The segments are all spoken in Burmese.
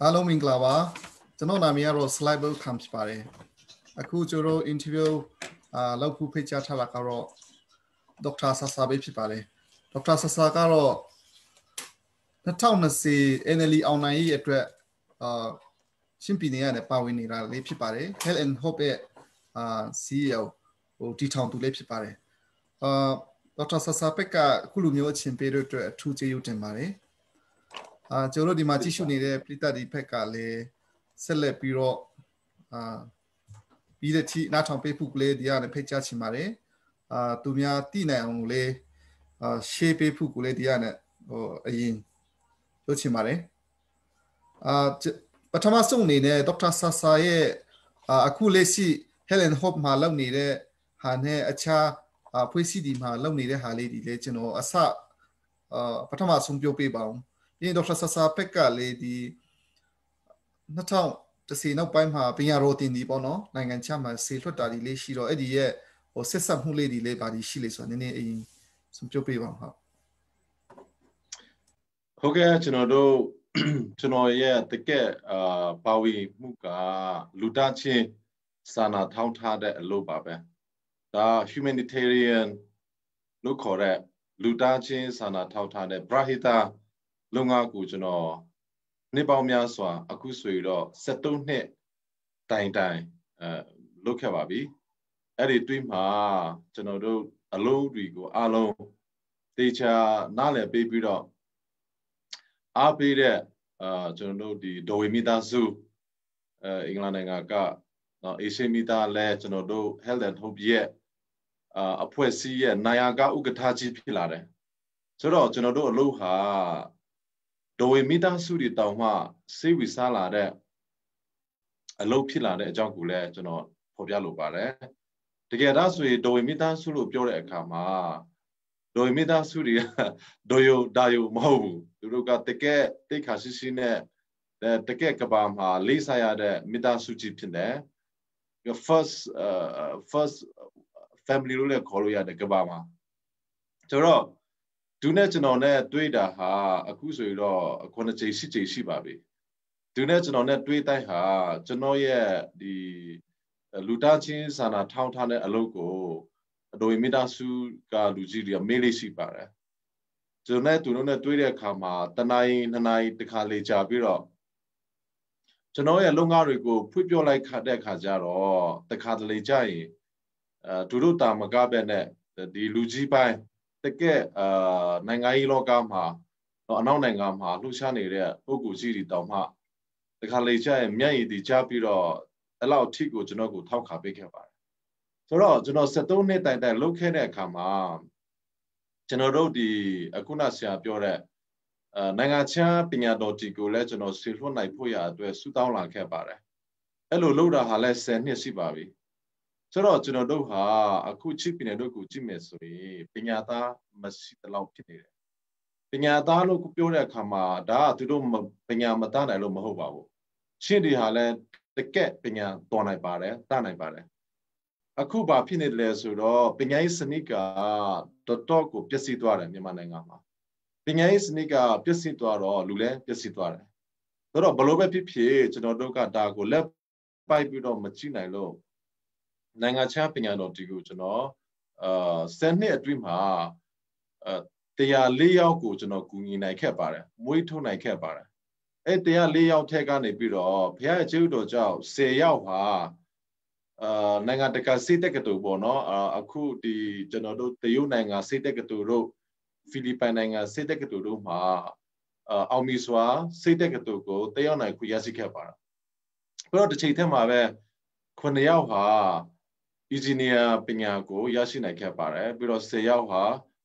အားလုံးမင်္ဂလာပါကျွန်တော်နာမည်ကတော့ slide book ခံဖြစ်ပါတယ်အခုကျွန်တော် interview လောက်ဖို့ဖိတ်ကြားထားတာကတော့ Dr. Sasa ပဲဖြစ်ပါတယ် Dr. Sasa ကတော့2020 NLE အောင်နိုင်ရေးအတွက်ရှင်းပြည်နယ်ကနေပါဝင်နေတာလေးဖြစ်ပါတယ် Health and Hope ရဲ့CEO ဟိုတီထောင်သူလေးဖြစ်ပါတယ်Dr. Sasa ဘက်ကအခုလိုမျိုးအချင်းပေးတဲ့အတွက်အထူးကျေးဇူးတင်ပါတယ်ကျွန်တော်ဒီမှာကြည့်ရှုနေတဲ့ပြည်သက်ဒီဘက်ကလည်းဆက်လက်ပြီးတော့ပြီးတဲ့ထိနောက်ထောင်ပေးဖို့ကလေးဒီကနေဖိတ်ကြားချင်ပါတယ်သူများတည်နိုင်အောင်လေးshare ပေးဖို့ကလေးဒီကနေဟိုအရင်ပြောချင်ပါတယ်ပထမဆုံးအနေနဲ့ Dr. Sasa ရဲ့အခုလက်ရှိ Health and Hope မှာလုပ်နေတဲ့ဟာနဲ့အခြားဖွဲ့စည်းဒီမှာလုပ်နေတဲ့ဟာလေးဒီလေကျွန်တော်အစပထမဆုံးပြောပေးပါဦးဒီ Dr. Sasa ဘက်ကလေးဒီ2010နောက်ပိုင်းမှာပညာတော်တင်ဒီပေါ့နော်နိုင်ငံခြားမှာဆေးလွှတ်တာဒီလေးရှိတော့အဲ့ဒီရဲ့ဟိုဆက်ဆက်မှုလေးဒီလေးပါဒီရှိလေဆိုတော့နည်းနည်းအရင်ဆုံးပြောပေးပါဦးဟုတ်ကဲ့ကျွန်တော်ရဲ့တကယ်ပါဝီမှုကလူသားချင်းစာနာထောက်ထားတဲ့အလုပ်ပါပဲဒါ humanitarian လို့ခေါ်တဲ့လူသားချင်းစာနာထောက်ထားတဲ့ Brahita လုံငါကိုကျွန်တော်နှစ်ပေါင်းများစွာအခုဆိုရင်တော့73နှစ်တိုင်လုတ်ခဲ့ပါပြီအဲ့ဒီတွင်းမှာကျွန်တော်တို့အလုပ်တွေကိုအားလုံးတေချာနားလည်ပေးပြီးတော့အားပေးတဲ့ကျွန်တော်တို့ဒီဒိုဝီမီသားစုအင်္ဂလန်နိုင်ငံကအေရှမီသားလဲကျွန်တော်တို့ Health and Hope ရဲ့အဖွဲ့အစည်းရဲ့နိုင်ရာကဥက္ကဋ္ဌကြီးဖြစ်လာတယ်ဆိုတော့ကျွန်တော်တို့အလုပ်ဟာဒိုဝီမီသားစုတွေတောင်မှစေဝီစားလာတဲ့အလုပ်ဖြစ်လာတဲ့အကြောင်းကိုလည်းကျွန်တော်ဖော်ပြလိုပါတယ်တကယ်ဒါဆိုရင်ဒိုဝီမီသားစုလို့ပြောတဲ့အခါမှာဒိုဝီမီသားစုတွေကဒိုယိုဒါယိုမဟုတ်ဘူးသူတို့ကတကယ်တိတ်ခါရှိရှိနဲ့တကယ်ကဘာမှာလေးစားရတဲ့မီသားစုကြီးဖြစ်တယ် first family လို့လည်းခေါ်လို့ရတယ်ကဘာမှာဆိုတော့သူနဲ့ကျွန်တော်နဲ့တွေ့တာဟာအခုဆိုရင်တော့9ချိန်10ချိန်ရှိပါပြီသူနဲ့ကျွန်တော်နဲ့တွေ့တိုင်းဟာကျွန်တော်ရဲ့ဒီလူသားချင်းစာနာထောက်ထားတဲ့အလုပ်ကိုအတော်မိသားစုကလူကြီးတွေကမေးလေးရှိပါတယ်ကျွန်တော်နဲ့သူတို့နဲ့တွေ့တဲ့အခါမှာတနာရီ2နာရီတခါလေကြာပြီးတော့ကျွန်တော်ရဲ့လုပ်ငန်းတွေကိုဖွင့်ပြလိုက်တဲ့အခါကျတော့တခါတလေကြာရင်သူတို့တာမကပဲနဲ့ဒီလူကြီးပိုင်းတကယ်နိုင်ငံရေးလောကမှာအနောက်နိုင်ငံမှာလှုပ်ရှားနေတဲ့ပုဂ္ဂိုလ်ကြီးတွေတောင်မှတခါလေကြာရင်မျက်ရည်တွေကျပြီးတော့အဲ့လောက်အထိကိုကျွန်တော်ကိုထောက်ခါပေးခဲ့ပါတယ်ဆိုတော့ကျွန်တော်73နှစ်တိုင်လုပ်ခဲ့တဲ့အခါမှာကျွန်တော်တို့ဒီအခုနဆရာပြောတဲ့နိုင်ငံခြားပညာတော်တီကိုလည်းကျွန်တော်ဆေလွှတ်နိုင်ဖို့ရအတွက်ဆူတောင်းလာခဲ့ပါတယ်အဲ့လိုလုပ်တာဟာလည်း10နှစ်ရှိပါပြီဆိုတော့ကျွန်တော်တို့ဟာအခုချစ်ပညာတို့ကိုကြည့်မယ်ဆိုရင်ပညာသားမရှိတဲ့လောက်ဖြစ်နေတယ်ပညာသားလို့ပြောတဲ့အခါမှာဒါကသူတို့ပညာမတတ်နိုင်လို့မဟုတ်ပါဘူးရှင်းတွေဟာလည်းတကယ်ပညာတော်နိုင်ပါတယ်တတ်နိုင်ပါတယ်အခုဘာဖြစ်နေတယ်လဲဆိုတော့ပညာရေးစနစ်ကတော်တော်ကိုပျက်စီးသွားတယ်မြန်မာနိုင်ငံမှာပညာရေးစနစ်ကပျက်စီးသွားတော့လူလည်းပျက်စီးသွားတယ်ဆိုတော့ဘလို့ပဲဖြစ်ဖြစ်ကျွန်တော်တို့ကဒါကိုလက်ပိုက်ပြီးတော့မကြည့်နိုင်လို့နိုင်ငံခြားပညာတော်တီကိုကျွန်တော်10နှစ်အတွင်းမှာ104ယောက်ကိုကျွန်တော်ကူညီနိုင်ခဲ့ပါတယ်မွေးထုတ်နိုင်ခဲ့ပါတယ်အဲ့104ယောက်ထက်ကနေပြီးတော့ဘုရားရဲ့ကျေးဇူးတော်ကြောင့်10ယောက်ဟာနိုင်ငံတကာစေတက်ကတူပေါ့နော်အခုဒီကျွန်တော်တို့တရုတ်နိုင်ငံစေတက်ကတူတို့ဖိလစ်ပိုင်နိုင်ငံစေတက်ကတူတို့မှာအောင်မီစွာစေတက်ကတူကိုတယောက်နိုင်ခွင့်ရရှိခဲ့ပါတယ်ပြီးတော့တစ်ချိန်တည်းမှာပဲ9ယောက်ဟာengineer ပညာကိုရရှိနိုင်ခဲ့ပါတယ်ပြီးတော့10ယောက်ဟာ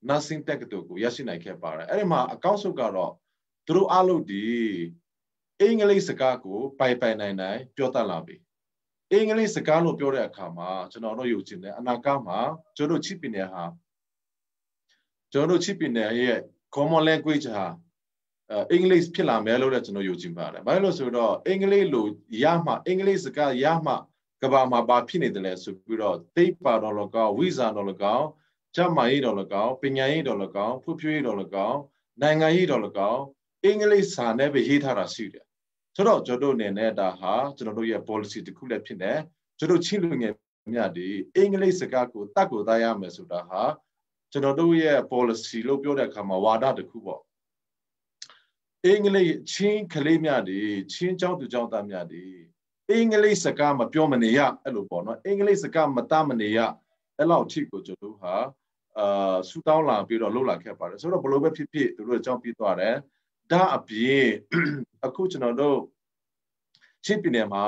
nursing tech တို့ကိုရရှိနိုင်ခဲ့ပါတယ်အဲ့ဒီမှာအကောင့်စုကတော့သူတို့အားလုံးဒီအင်္ဂလိပ်စကားကိုပိုင်နိုင်ပြောတတ်လာပြီအင်္ဂလိပ်စကားလို့ပြောတဲ့အခါမှာကျွန်တော်တို့ယုံကြည်တယ်အနာဂတ်မှာကျွန်တော်တို့ချစ်ပင်ရဲ့ common language ဟာအင်္ဂလိပ်ဖြစ်လာမယ်လို့လည်းကျွန်တော်ယုံကြည်ပါတယ်ဘာလို့ဆိုတော့အင်္ဂလိပ်လိုရမှအင်္ဂလိပ်စကားရမှကဘာမှာဘာဖြစ်နေတယ်လဲဆိုပြီးတော့တိတ်ပါတော်လကောဝိဇာတော်လကောကျမရေးတော်လကောပညာရေးတော်လကောဖွံ့ဖြိုးရေးတော်လကောနိုင်ငံရေးတော်လကောအင်္ဂလိပ်စာနဲ့ပဲရေးထားတာရှိတယ် 저도 저도 내내다 저도 예 policy 듣고래 피네 저도 친구게 미야디 잉글리스가고 딱고 다야면서다 저도 예 policy로ပြောတဲ့ အခါမှာ 와다 တခုပေါ့ 잉글리시 친 클레미야디 친 ကျောင်းသူကျောင်းသားများဒီ잉글리시စကားမပြောမနေရအဲ့လိုပေါ့နော်잉글리시စကားမတမနေရအဲ့လောက်ထိကိုကျွန်တော်ဟာဆူတောင်းလာပြီးတော့လှုပ်လာခဲ့ပါတယ်ဆိုတော့ဘလို့ပဲဖြစ်ဖြစ်သူတို့အကြောင်းပြီးသွားတယ်ဒါအပြင်အခုကျွန်တော်တို့ချင်းပြည်နယ်မှာ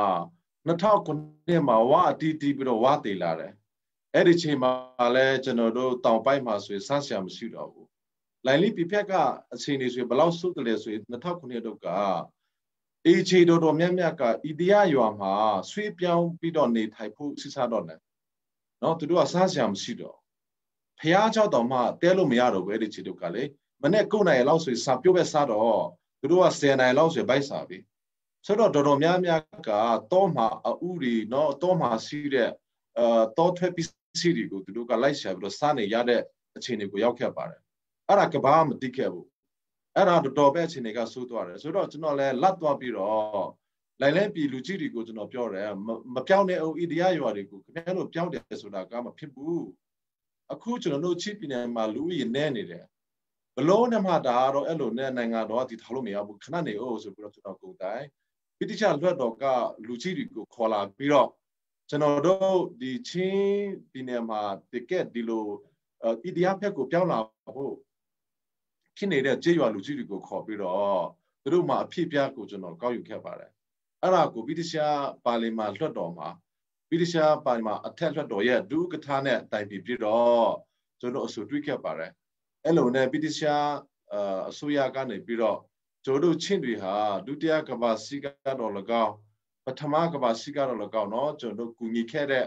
2009မှာဝါအတီးတီးပြီးတော့ဝါတေလာတယ်အဲ့ဒီချိန်မှာလည်းကျွန်တော်တို့တောင်ပိုင်းမှာဆိုရင်စဆရာမရှိတော့ဘူးလိုင်လီပြဖက်ကအချိန်တွေဆိုရင်ဘလောက်စုတ်တယ်ဆိုရင်2009တုန်းကအေချေတော်တော်မြတ်မြတ်ကဣတိယရွာမှာဆွေးပြောင်းပြီးတော့နေထိုင်ဖို့စစ်စားတော့တယ်နော်သူတို့ကစဆရာမရှိတော့ဖះเจ้าတော်မှတဲလို့မရတော့ဘူးအဲ့ဒီခြေတုပ်ကလေမနေ့9နိုင်လောက်ဆိုရင်စာပြုတ်ပဲစားတော့သူတို့က10နိုင်လောက်ဆိုရင်ဗိုက်စာပြီဆိုတော့တော်တော်များများကတော့မှအဥတွေနော်တော့မှစီးတဲ့တော့ထွက်ပစ္စည်းတွေကိုသူတို့ကလိုက်ရှာပြီးတော့စားနေရတဲ့အခြေအနေကိုရောက်ခဲ့ပါတယ်အဲ့ဒါကဘာမှမသိခဲ့ဘူးအဲ့ဒါတော်တော်ပဲအခြေအနေကဆိုးသွားတယ်ဆိုတော့ကျွန်တော်လည်းလတ်သွားပြီးတော့လိုင်လဲပြည်လူကြီးတွေကိုကျွန်တော်ပြောတယ်မပြောင်းတဲ့အိဒီယာရွာတွေကိုခင်ဗျားတို့ပြောင်းတယ်ဆိုတာကမဖြစ်ဘူးအခုကျွန်တော်တို့ချစ်ပြည်နယ်မှာလူကြီးနဲနေတယ်ဘလုံးနဲ့မှဒါကတော့အဲ့လိုနဲ့နိုင်ငံတော်ကဒီထားလို့မရဘူးခဏနေအောင်ဆိုပြီးတော့ကျွန်တော်ကုန်တိုင်းပိဋိချလွှတ်တော်ကလူကြီးတွေကိုခေါ်လာပြီးတော့ကျွန်တော်တို့ဒီချင်းပြည်နယ်မှာတကက်ဒီလိုဣဒီယာဖက်ကိုပြောင်းလာဖို့ဖြစ်နေတဲ့ကြေးရွာလူကြီးတွေကိုခေါ်ပြီးတော့သူတို့မှာအဖြစ်ပြကိုကျွန်တော်ကောက်ယူခဲ့ပါတယ်အဲ့ဒါကိုပိဋိချပါလီမာလွှတ်တော်မှာပိဋိချပါလီမာအထက်လွှတ်တော်ရဲ့ဒုက္ကထာနဲ့တိုင်ပြီးတော့ကျွန်တော်အဆိုတွေ့ခဲ့ပါတယ်အဲ့လိုနဲ့ပိဋိချအစိုးရကနေပြီးတော့ကျွန်တော်ချင်းတွေဟာဒုတိယကမ္ဘာစစ်ကတော့၎င်းပထမကမ္ဘာစစ်ကတော့၎င်းเนาะကျွန်တော်ကူညီခဲ့တဲ့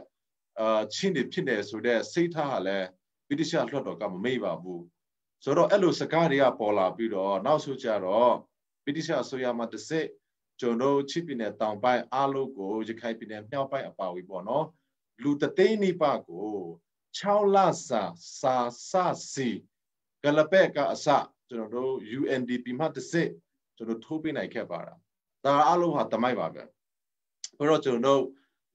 ချင်းတွေဖြစ်နေဆိုတဲ့စိတ်ထားဟာလည်းပိဋိချလွှတ်တော်ကမမေ့ပါဘူးဆိုတော့အဲ့လိုစကားတွေကပေါ်လာပြီးတော့နောက်ဆိုကြတော့ပိဋိချအစိုးရမှာတစ်စစ်ကျွန်တော်ချစ်ပြည်နယ်တောင်ပိုင်းအားလုံးကိုရခိုင်ပြည်နယ်မြောက်ပိုင်းအပါအဝင်ပေါ့နော်လူတသိန်းနိပါကို6လစာစီကလပက်ကအစကျွန်တော်တို့ UNDP မှာတစ်စစ်ကျွန်တော်ထိုးပေးနိုင်ခဲ့ပါတာဒါအားလုံးဟာတမိုက်ပါပဲဘယ်တော့ကျွန်တော်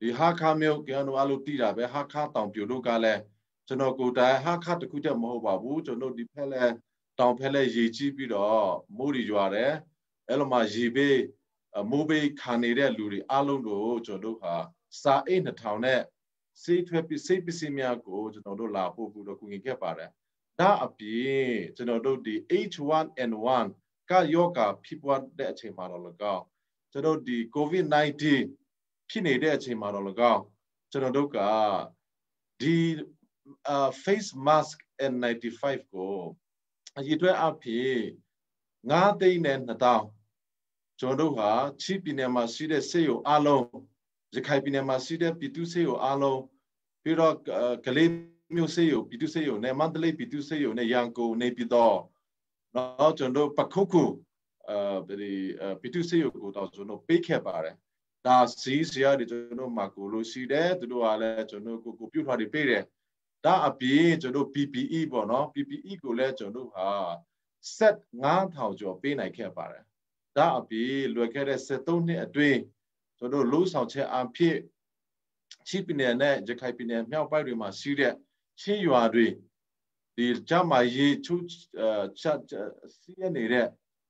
ဒီဟာခါမျိုးကျွန်တော်အားလုံးတည်တာပဲဟာခါတောင်ပြိုတို့ကလည်းကျွန်တော်ကိုယ်တိုင်ဟာခါတခုတည်းမဟုတ်ပါဘူးကျွန်တော်ဒီဖက်လဲတောင်ဖက်လဲရေကြီးပြီးတော့မိုးတွေရွာတယ်အဲ့လိုမှရေဘေးမိုးဘေးခံနေတဲ့လူတွေအားလုံးကိုကျွန်တော်တို့ဟာစာအိတ်2000နဲ့စိတ်ထွက်ပြီးစိတ်ပစ္စည်းများကိုကျွန်တော်တို့လာပို့ပြီးတော့ကူညီခဲ့ပါတယ်ဒါအပြင်ကျွန်တော်တို့ဒီ H1N1 ကယောဂဖြစ်ပွားတဲ့အချိန်မှာတော့၎င်းကျွန်တော်ဒီ COVID-19 ဖြစ်နေတဲ့အချိန်မှာတော့၎င်းကျွန်တော်တို့ကဒီ face mask N95 ကိုအရေးအတွက်အဖြစ်9သိန်းနဲ့2000ကျွန်တော်တို့ဟာချီပြည်နယ်မှာရှိတဲ့ဆေးရုံအားလုံးရခိုင်ပြည်နယ်မှာရှိတဲ့ပြည်သူဆေးရုံအားလုံးပြီးတော့ကလေးမျိုးဆေးရုံပြည်သူဆေးရုံနဲ့မန္တလေးပြည်သူဆေးရုံနဲ့ရန်ကုန်နေပြည်တော်တော့ကျွန်တော်ပခုတ်ခုပြည်သူဆေးရုံကိုတော့ကျွန်တော်ပေးခဲ့ပါတယ်ဒါစီးစရာတွေကျွန်တော်မှာကိုလို့ရှိတယ်သူတို့ကလည်းကျွန်တော်ကိုပြုထားပြီးပေးတယ်ဒါအပြင်ကျွန်တော် PPE ပေါ့နော် PPE ကိုလည်းကျွန်တော်ဟာ set 9000ကျော်ပေးနိုင်ခဲ့ပါတယ်ဒါအပြင်လွယ်ခဲ့တဲ့73နှစ်အတွင်းကျွန်တော်လူဆောင်ချက်အဖြစ်ချီပြည်နယ်နဲ့ရခိုင်ပြည်နယ်မြောက်ပိုင်းတွေမှာရှိတဲ့ချင်းရွာတွေဒီကြမ်းမာရေးချုပ်စီးရနေတဲ့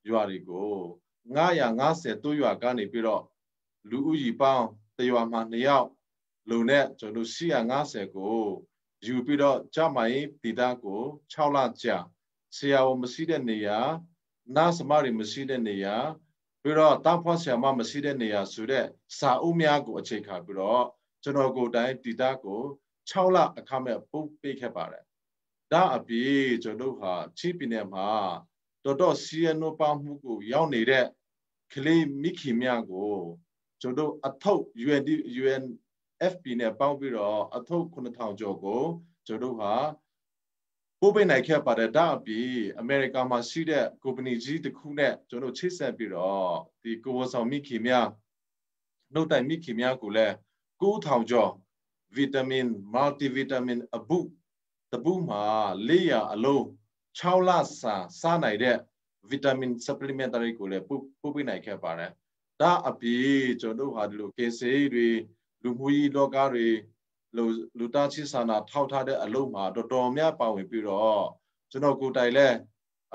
ရွာတွေကို953ရွာကနေပြီးတော့လူဦးရေပေါင်းတရွာမှာ2ယောက်လုံနဲ့ကျွန်တော်450ကိုယူပြီးတော့ကြမ်းမာရေးဒေသကို6လကြာဆရာဝန်မရှိတဲ့နေရာနားစမတွေမရှိတဲ့နေရာပြီးတော့တောက်ဖွားဆရာမမရှိတဲ့နေရာဆိုတဲ့စာအုပ်များကိုအခြေခံပြီးတော့ကျွန်တော်ကိုယ်တိုင်ဒေသကို6လအခမဲ့ပို့ပေးခဲ့ပါတယ်ဒါအပြင်ကျွန်တော်ဟာချီပြည်နယ်မှာတော်စီရနိုပေါမှုကိုရောက်နေတဲ့ကလေးမိခင်များကိုကျွန်တော်အထုပ် UNFP နဲ့ပေါင်းပြီးတော့အထုပ်9000ကျော်ကိုကျွန်တော်ဟာပို့ပေးနိုင်ခဲ့ပါတယ်ဒါအပြင်အမေရိကန်မှာရှိတဲ့ company ကြီးတစ်ခုနဲ့ကျွန်တော်ချိတ်ဆက်ပြီးတော့ဒီကိုဝန်ဆောင်မိခင်များနှုတ်တိုင်မိခင်များကိုလည်း9000ကျော်ဗီတာမင် multivitamin အပုတပူမှာ400အလုံး6လစာစားနိုင်တဲ့ vitamin supplementary ကိုလည်းပို့ပေးနိုင်ခဲ့ပါတယ် ဒါအပြေကျွန်တော်ဟာဒီလိုကေဆေးတွေလူမှုရေးလောကတွေလူသားချင်းစာနာထောက်ထားတဲ့အလုပ်မှာတော်တော်များပါဝင်ပြီးတော့ကျွန်တော်ကိုယ်တိုင်လဲ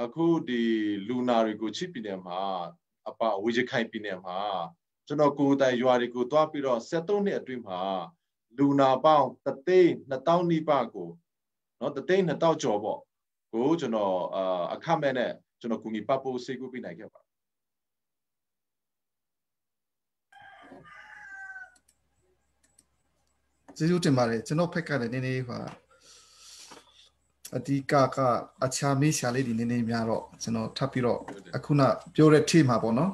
အခုဒီလူနာတွေကိုချစ်ပြည်နယ်မှာအပဝေချခိုင်ပြည်နယ်မှာကျွန်တော်ကိုယ်တိုင်ရွာတွေကိုတွားပြီးတော့73နှစ်အတွင်းမှာလူနာပေါင်း3,200နီးပါးကိုနော်3,200ကျော်ပေါ့ကိုကျွန်တော်အခမဲ့နဲ့ကျွန်တော်ကူညီပတ်ဖို့စိတ်ကူးပေးနိုင်ခဲ့ပါကျေးဇူးတင်ပါတယ်ကျွန်တော်ဖက်ကလည်းနည်းနည်းပါအဒီကအချာမေးရှာလေးဒီနည်းနည်းများတော့ကျွန်တော်ထပ်ပြီးတော့အခုနပြောတဲ့ team မှာပေါ့နော်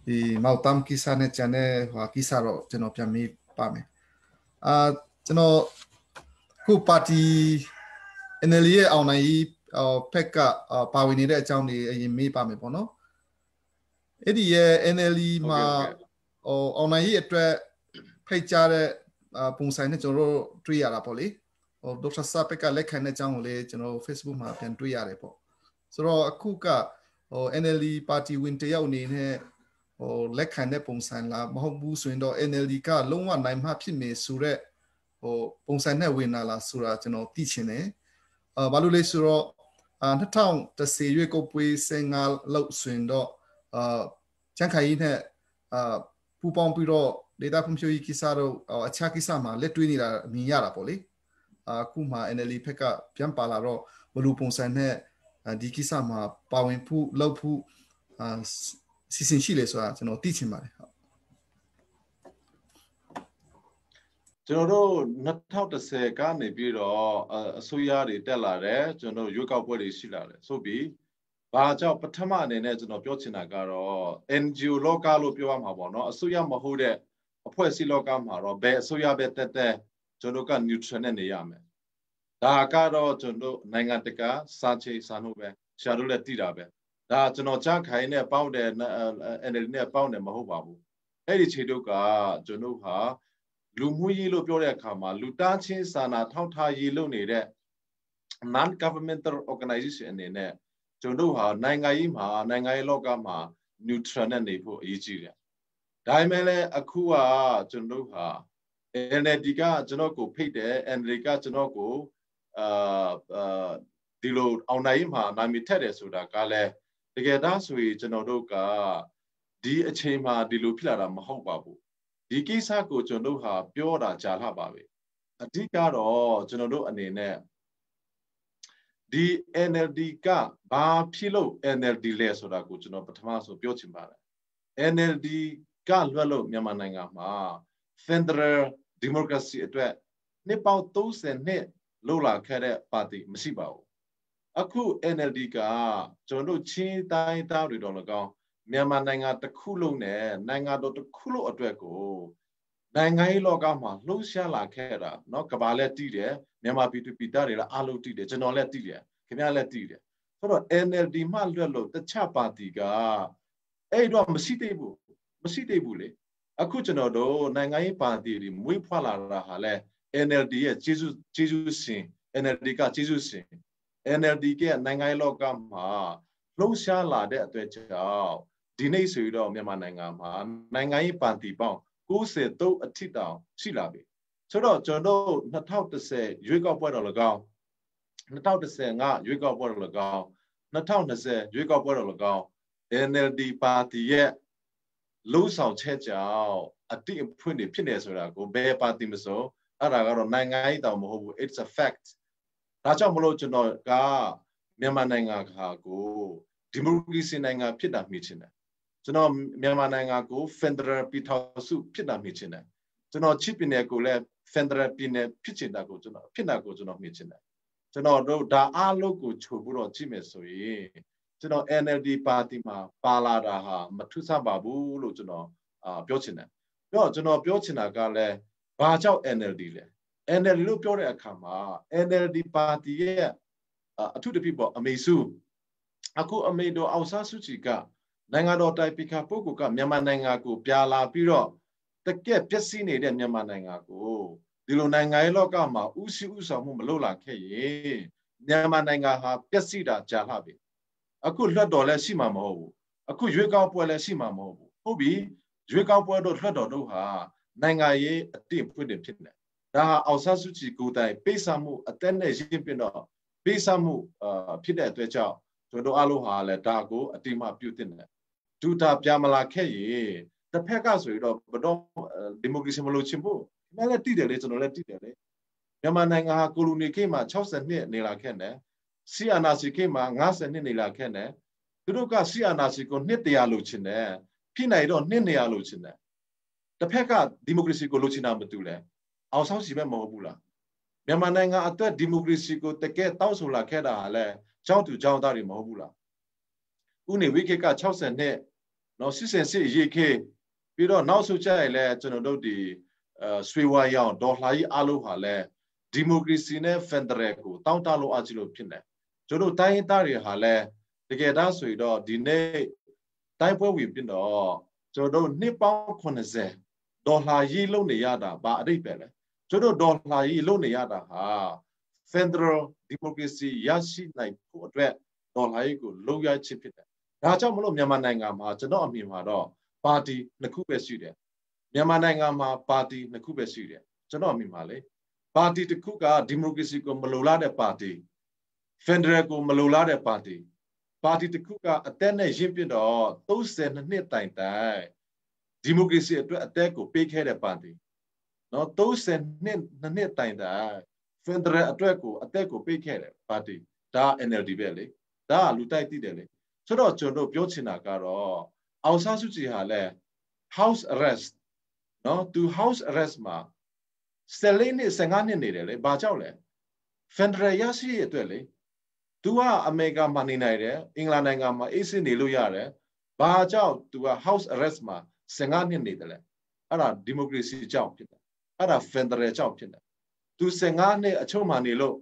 ဒီမောက်တမ်ကိစ္စနဲ့ကျန်တဲ့ဟိုကိစ္စတော့ကျွန်တော်ပြန်မေးပါမယ်ကျွန်တော်ခုပါတီ NLD ရဲ့အောင်နိုင်ရေးဖက်ကပါဝင်နေတဲ့အကြောင်းတွေအရင်မေးပါမယ်ပေါ့နော်အဲ့ဒီရဲ့ NLD မှာအောင်နိုင်ရေးအတွက်ဖိတ်ကြားတဲ့ပုံစံနဲ့ကျွန်တော်တို့တွေ့ရတာပေါ့လေဒေါက်တာဆာပက်ကလက်ခံတဲ့အကြောင်းကိုလည်းကျွန်တော် Facebook မှာပြန်တွေ့ရတယ်ပေါ့ဆိုတော့အခုကNLD ပါတီဝင်တယောက်အနေနဲ့လက်ခံတဲ့ပုံစံလားမဟုတ်ဘူးဆိုရင်တော့ NLD ကလုံးဝနိုင်မှဖြစ်နေဆိုတဲ့ပုံစံနဲ့ဝင်လာလားဆိုတာကျွန်တော်သိချင်တယ်ဘာလို့လဲဆိုတော့2010ရွေးကောက်ပွဲ15လောက်ဆိုရင်တော့ချန်ခိုင်နဲ့ပူပေါင်းပြီးတော့ data ဖွံ့ဖြိုးရေးကိစ္စတော့အခြားကိစ္စမှာလက်တွေ့နေတာမြင်ရတာပေါ့လေအခုမှ NLD ဖက်ကပြန်ပါလာတော့ဘယ်လိုပုံစံနဲ့ဒီကိစ္စမှာပါဝင်ဖို့လုပ်ဖို့စီစဉ်ရှိလဲဆိုတာကျွန်တော်သိချင်ပါတယ်ကျွန်တော်တို့2010ကနေပြီးတော့အစိုးရတွေတက်လာတယ်ကျွန်တော်ရွေးကောက်ပွဲတွေရှိလာတယ်ဆိုပြီးဘာကြောင့်ပထမအနေနဲ့ကျွန်တော်ပြောချင်တာကတော့ NGO လောကလို့ပြောရမှာပေါ့နော်အစိုးရမဟုတ်တဲ့အဖွဲ့အစည်းလောကမှာတော့ဘယ်အစိုးရပဲတက်တက်ကျွန်တော်က neutral နဲ့နေရမယ်ဒါကတော့ကျွန်တော်နိုင်ငံတကာစာချုပ်စာနှုတ်ပဲရှာလို့လည်းတည်တာပဲဒါကျွန်တော်ကြားခိုင်းနဲ့ပေါက်တယ် NLD နဲ့ပေါက်တယ်မဟုတ်ပါဘူးအဲ့ဒီခြေတုပ်ကကျွန်တော်ဟာလူမှုရေးလို့ပြောတဲ့အခါမှာလူသားချင်းစာနာထောက်ထားရေးလုပ်နေတဲ့ non governmental organization အနေနဲ့ကျွန်တော်ဟာနိုင်ငံရေးမှာနိုင်ငံရေးလောကမှာ neutral နဲ့နေဖို့အရေးကြီးတယ်ဒါပေမဲ့လည်းအခုကကျွန်တော်ဟာ NLD ကကျွန်တော်ကိုဖိတ်တယ် NLD ကကျွန်တော်ကိုဒီလိုအောင်နိုင်မှာနာမည်ထက်တယ်ဆိုတာကလည်းတကယ်တော့ဆိုရင်ကျွန်တော်တို့ကဒီအချိန်မှာဒီလိုဖြစ်လာတာမဟုတ်ပါဘူးဒီကိစ္စကိုကျွန်တော်ဟာပြောတာကြာလာပါပဲအဓိကတော့ကျွန်တော်တို့အနေနဲ့ဒီ NLD ကဘာဖြစ်လို့ NLD လဲဆိုတာကိုကျွန်တော်ပထမဆုံးပြောချင်ပါတယ် NLD ကလွှတ်လို့မြန်မာနိုင်ငံမှာ Federal Democracy အတွက်နှစ်ပေါင်း30နှစ်လောက်လာခဲ့တဲ့ပါတီမရှိပါဘူးအခု NLD ကကျွန်တော်တို့ချင်းတိုင်းသားတွေတော်၎င်းမြန်မာနိုင်ငံတစ်ခုလုံးနဲ့နိုင်ငံတော်တစ်ခုလုံးအတွက်ကိုနိုင်ငံရေးလောကမှာလှုပ်ရှားလာခဲ့တာเนาะကဘာလဲတည်တယ်မြန်မာပြည်သူပြည်သားတွေလည်းအားလုံးတည်တယ်ကျွန်တော်လည်းတည်တယ်ခင်ဗျားလည်းတည်တယ်ဆိုတော့ NLD မှလွတ်လို့တခြားပါတီကအဲ့တော့မရှိသေးဘူးလေအခုကျွန်တော်တို့နိုင်ငံရေးပါတီတွေမွေးဖွားလာတာဟာလဲ NLD ရဲ့ကျေးဇူးရှင် NLD ကကျေးဇူးရှင် NLD ကနိုင်ငံရေးလောကမှာလှုပ်ရှားလာတဲ့အတွက်ကြောင့်ဒီနေ့ဆိုတော့မြန်မာနိုင်ငံမှာနိုင်ငံရေးပါတီပေါင်း93အထိတောင်ရှိလာပြီဆိုတော့ကျွန်တော်2010ရွေးကောက်ပွဲတော်၎င်း2015ရွေးကောက်ပွဲတော်၎င်း2020ရွေးကောက်ပွဲတော်၎င်း NLD ပါတီရဲ့လုံးဆောင်ချက်ကြောင့်အတိအဖွင့်တွေဖြစ်နေဆိုတာကိုဘယ်ပါတီမဆိုအဲ့ဒါကတော့နိုင်ငံရေးတောင်မဟုတ်ဘူး it's a fact ဒါကြောင့်မလို့ကျွန်တော်ကမြန်မာနိုင်ငံကိုဒီမိုကရေစီနိုင်ငံဖြစ်တာမြင်ချင်တယ်ကျွန်တော်မြန်မာနိုင်ငံကို Federal ပြည်ထောင်စုဖြစ်တာမြင်ချင်တယ်ကျွန်တော်ချစ်ပြည်နယ်ကိုလည်း Federal ပြည်နယ်ဖြစ်ချင်တာကိုကျွန်တော်ဖြစ်တာကိုကျွန်တော်မြင်ချင်တယ်ကျွန်တော်တို့ဒါအားလုံးကိုခြုံပြီးတော့ကြည့်မယ်ဆိုရင်ကျွန်တော် NLD ပါတီမှာပါလာတာဟာမထူးဆန်းပါဘူးလို့ကျွန်တော်ပြောချင်တယ်ပြီးတော့ကျွန်တော်ပြောချင်တာကလည်းဘာကြောင့် NLD လဲ NLD လို့ပြောတဲ့အခါမှာ NLD ပါတီရဲ့အထူးသဖြင့်ပေါ့အမေစုအခုအမေတော်အောင်ဆန်းစုကြည်ကနိုင်ငံတော်တိုင်ပင်ခံပုဂ္ဂိုလ်ကမြန်မာနိုင်ငံကိုပြလာပြီးတော့တကက်ပျက်စီးနေတဲ့မြန်မာနိုင်ငံကိုဒီလိုနိုင်ငံရေးလောကမှာဥဆောင်မှုမလုပ်လာခဲ့ရင်မြန်မာနိုင်ငံဟာပျက်စီးတာကြာလှပြီအခုလွှတ်တော်လည်းရှိမှာမဟုတ်ဘူးအခုရွေးကောက်ပွဲလည်းရှိမှာမဟုတ်ဘူးဟုတ်ပြီ ရွေးကောက်ပွဲတို့လွှတ်တော်တို့ဟာနိုင်ငံရေးအတိအဖွင့်တွေဖြစ်နေဒါဟာအောင်ဆန်းစုကြည်ကိုယ်တိုင်ပိတ်ဆို့မှုအသက်နဲ့ရင်းပြတော့ပိတ်ဆို့မှုဖြစ်တဲ့အတွက်ကြောင့်ကျွန်တော်အားလုံးဟာလည်းဒါကိုအတိအမှပြုတင်တယ်ဒူတာပြမလာခဲ့ရင်တစ်ဖက်ကဆိုရင်တော့ဘတော့ဒီမိုကရေစီမလို့ချင်ဖို့ဒီမှာလည်းတည်တယ်လေကျွန်တော်လည်းတည်တယ်လေမြန်မာနိုင်ငံဟာကိုလိုနီခေတ်မှာ60နှစ်နေလာခဲ့တယ်ဆီအာနာစီခေတ်မှာ50နှစ်နေလာခဲ့တယ်သူတို့ကဆီအာနာစီကိုနှစ်100လို့ချင်တယ်ဖြစ်နိုင်တော့နှစ်200လို့ချင်တယ်တစ်ဖက်ကဒီမိုကရေစီကိုလိုချင်တာမတူလဲအောင်ဆောင်စီပဲမဟုတ်ဘူးလားမြန်မာနိုင်ငံအတွက်ဒီမိုကရေစီကိုတကယ်တောင်းဆိုလာခဲ့တာဟာလဲကျောင်းသူကျောင်းသားတွေမဟုတ်ဘူးလားဥနေဝိခေတ်က60နှစ်နော်88ရေခေတ်ပြီးတော့နောက်ဆိုကြရင်လဲကျွန်တော်တို့ဒီဆွေဝါရောင်ဒေါ်လာကြီးအလို့ဟာလဲဒီမိုကရေစီနဲ့ဖက်ဒရယ်ကိုတောင်းတလို့အကြည့်လို့ဖြစ်နေကျွန်တော်တိုင်းသားတွေဟာလဲတကယ်တမ်းဆိုရင်တော့ဒီနေ့တိုင်းပွဲဝင်ပြီးတော့ကျွန်တော်တို့နှစ်ပေါင်း80ဒေါ်လာကြီးလုံးနေရတာဘာအဓိပ္ပာယ်လဲကျွန်တော်ဒေါ်လာကြီးလုံးနေရတာဟာ Federal Democracy ရရှိနိုင်ဖို့အတွက်ဒေါ်လာကြီးကိုလုံးရချစ်ဖြစ်တယ်ဒါကြောင့်မလို့မြန်မာနိုင်ငံမှာကျွန်တော်အမြင်မှာတော့ပါတီနှစ်ခုပဲရှိတယ်မြန်မာနိုင်ငံမှာပါတီနှစ်ခုပဲရှိတယ်ကျွန်တော်အမြင်မှာလေပါတီတစ်ခုကဒီမိုကရေစီကိုမလိုလားတဲ့ပါတီ Federal ကိုမလိုလားတဲ့ပါတီပါတီတစ်ခုကအသက်နဲ့ရင်းပြတော့32နှစ်တိုင်ဒီမိုကရေစီအတွက်အသက်ကိုပေးခဲ့တဲ့ပါတီနော်32နှစ်တိုင်Federal အတွက်ကိုအသက်ကိုပေးခဲ့တဲ့ပါတီဒါ NLD ပဲလေဒါကလူတိုက်သိတယ်လေဆိုတော့ကျွန်တော်ပြောချင်တာကတော့အောင်ဆန်းစုကြည်ဟာလဲ house arrest နော်သူ house arrest မှာ14နှစ်15နှစ်နေတယ်လေဘာကြောင့်လဲ Federal ရရှိရအတွက်လေသူကအမေရိကန်မှာနေနိုင်တယ်အင်္ဂလန်နိုင်ငံမှာအေးစစ်နေလို့ရတယ်ဘာကြောင့်သူက house arrest မှာ15နှစ်နေတယ်လေအဲ့ဒါဒီမိုကရေစီကြောင့်ဖြစ်တယ်အဲ့ဒါ Federal ကြောင့်ဖြစ်တယ်သူ15နှစ်အချုပ်မှာနေလို့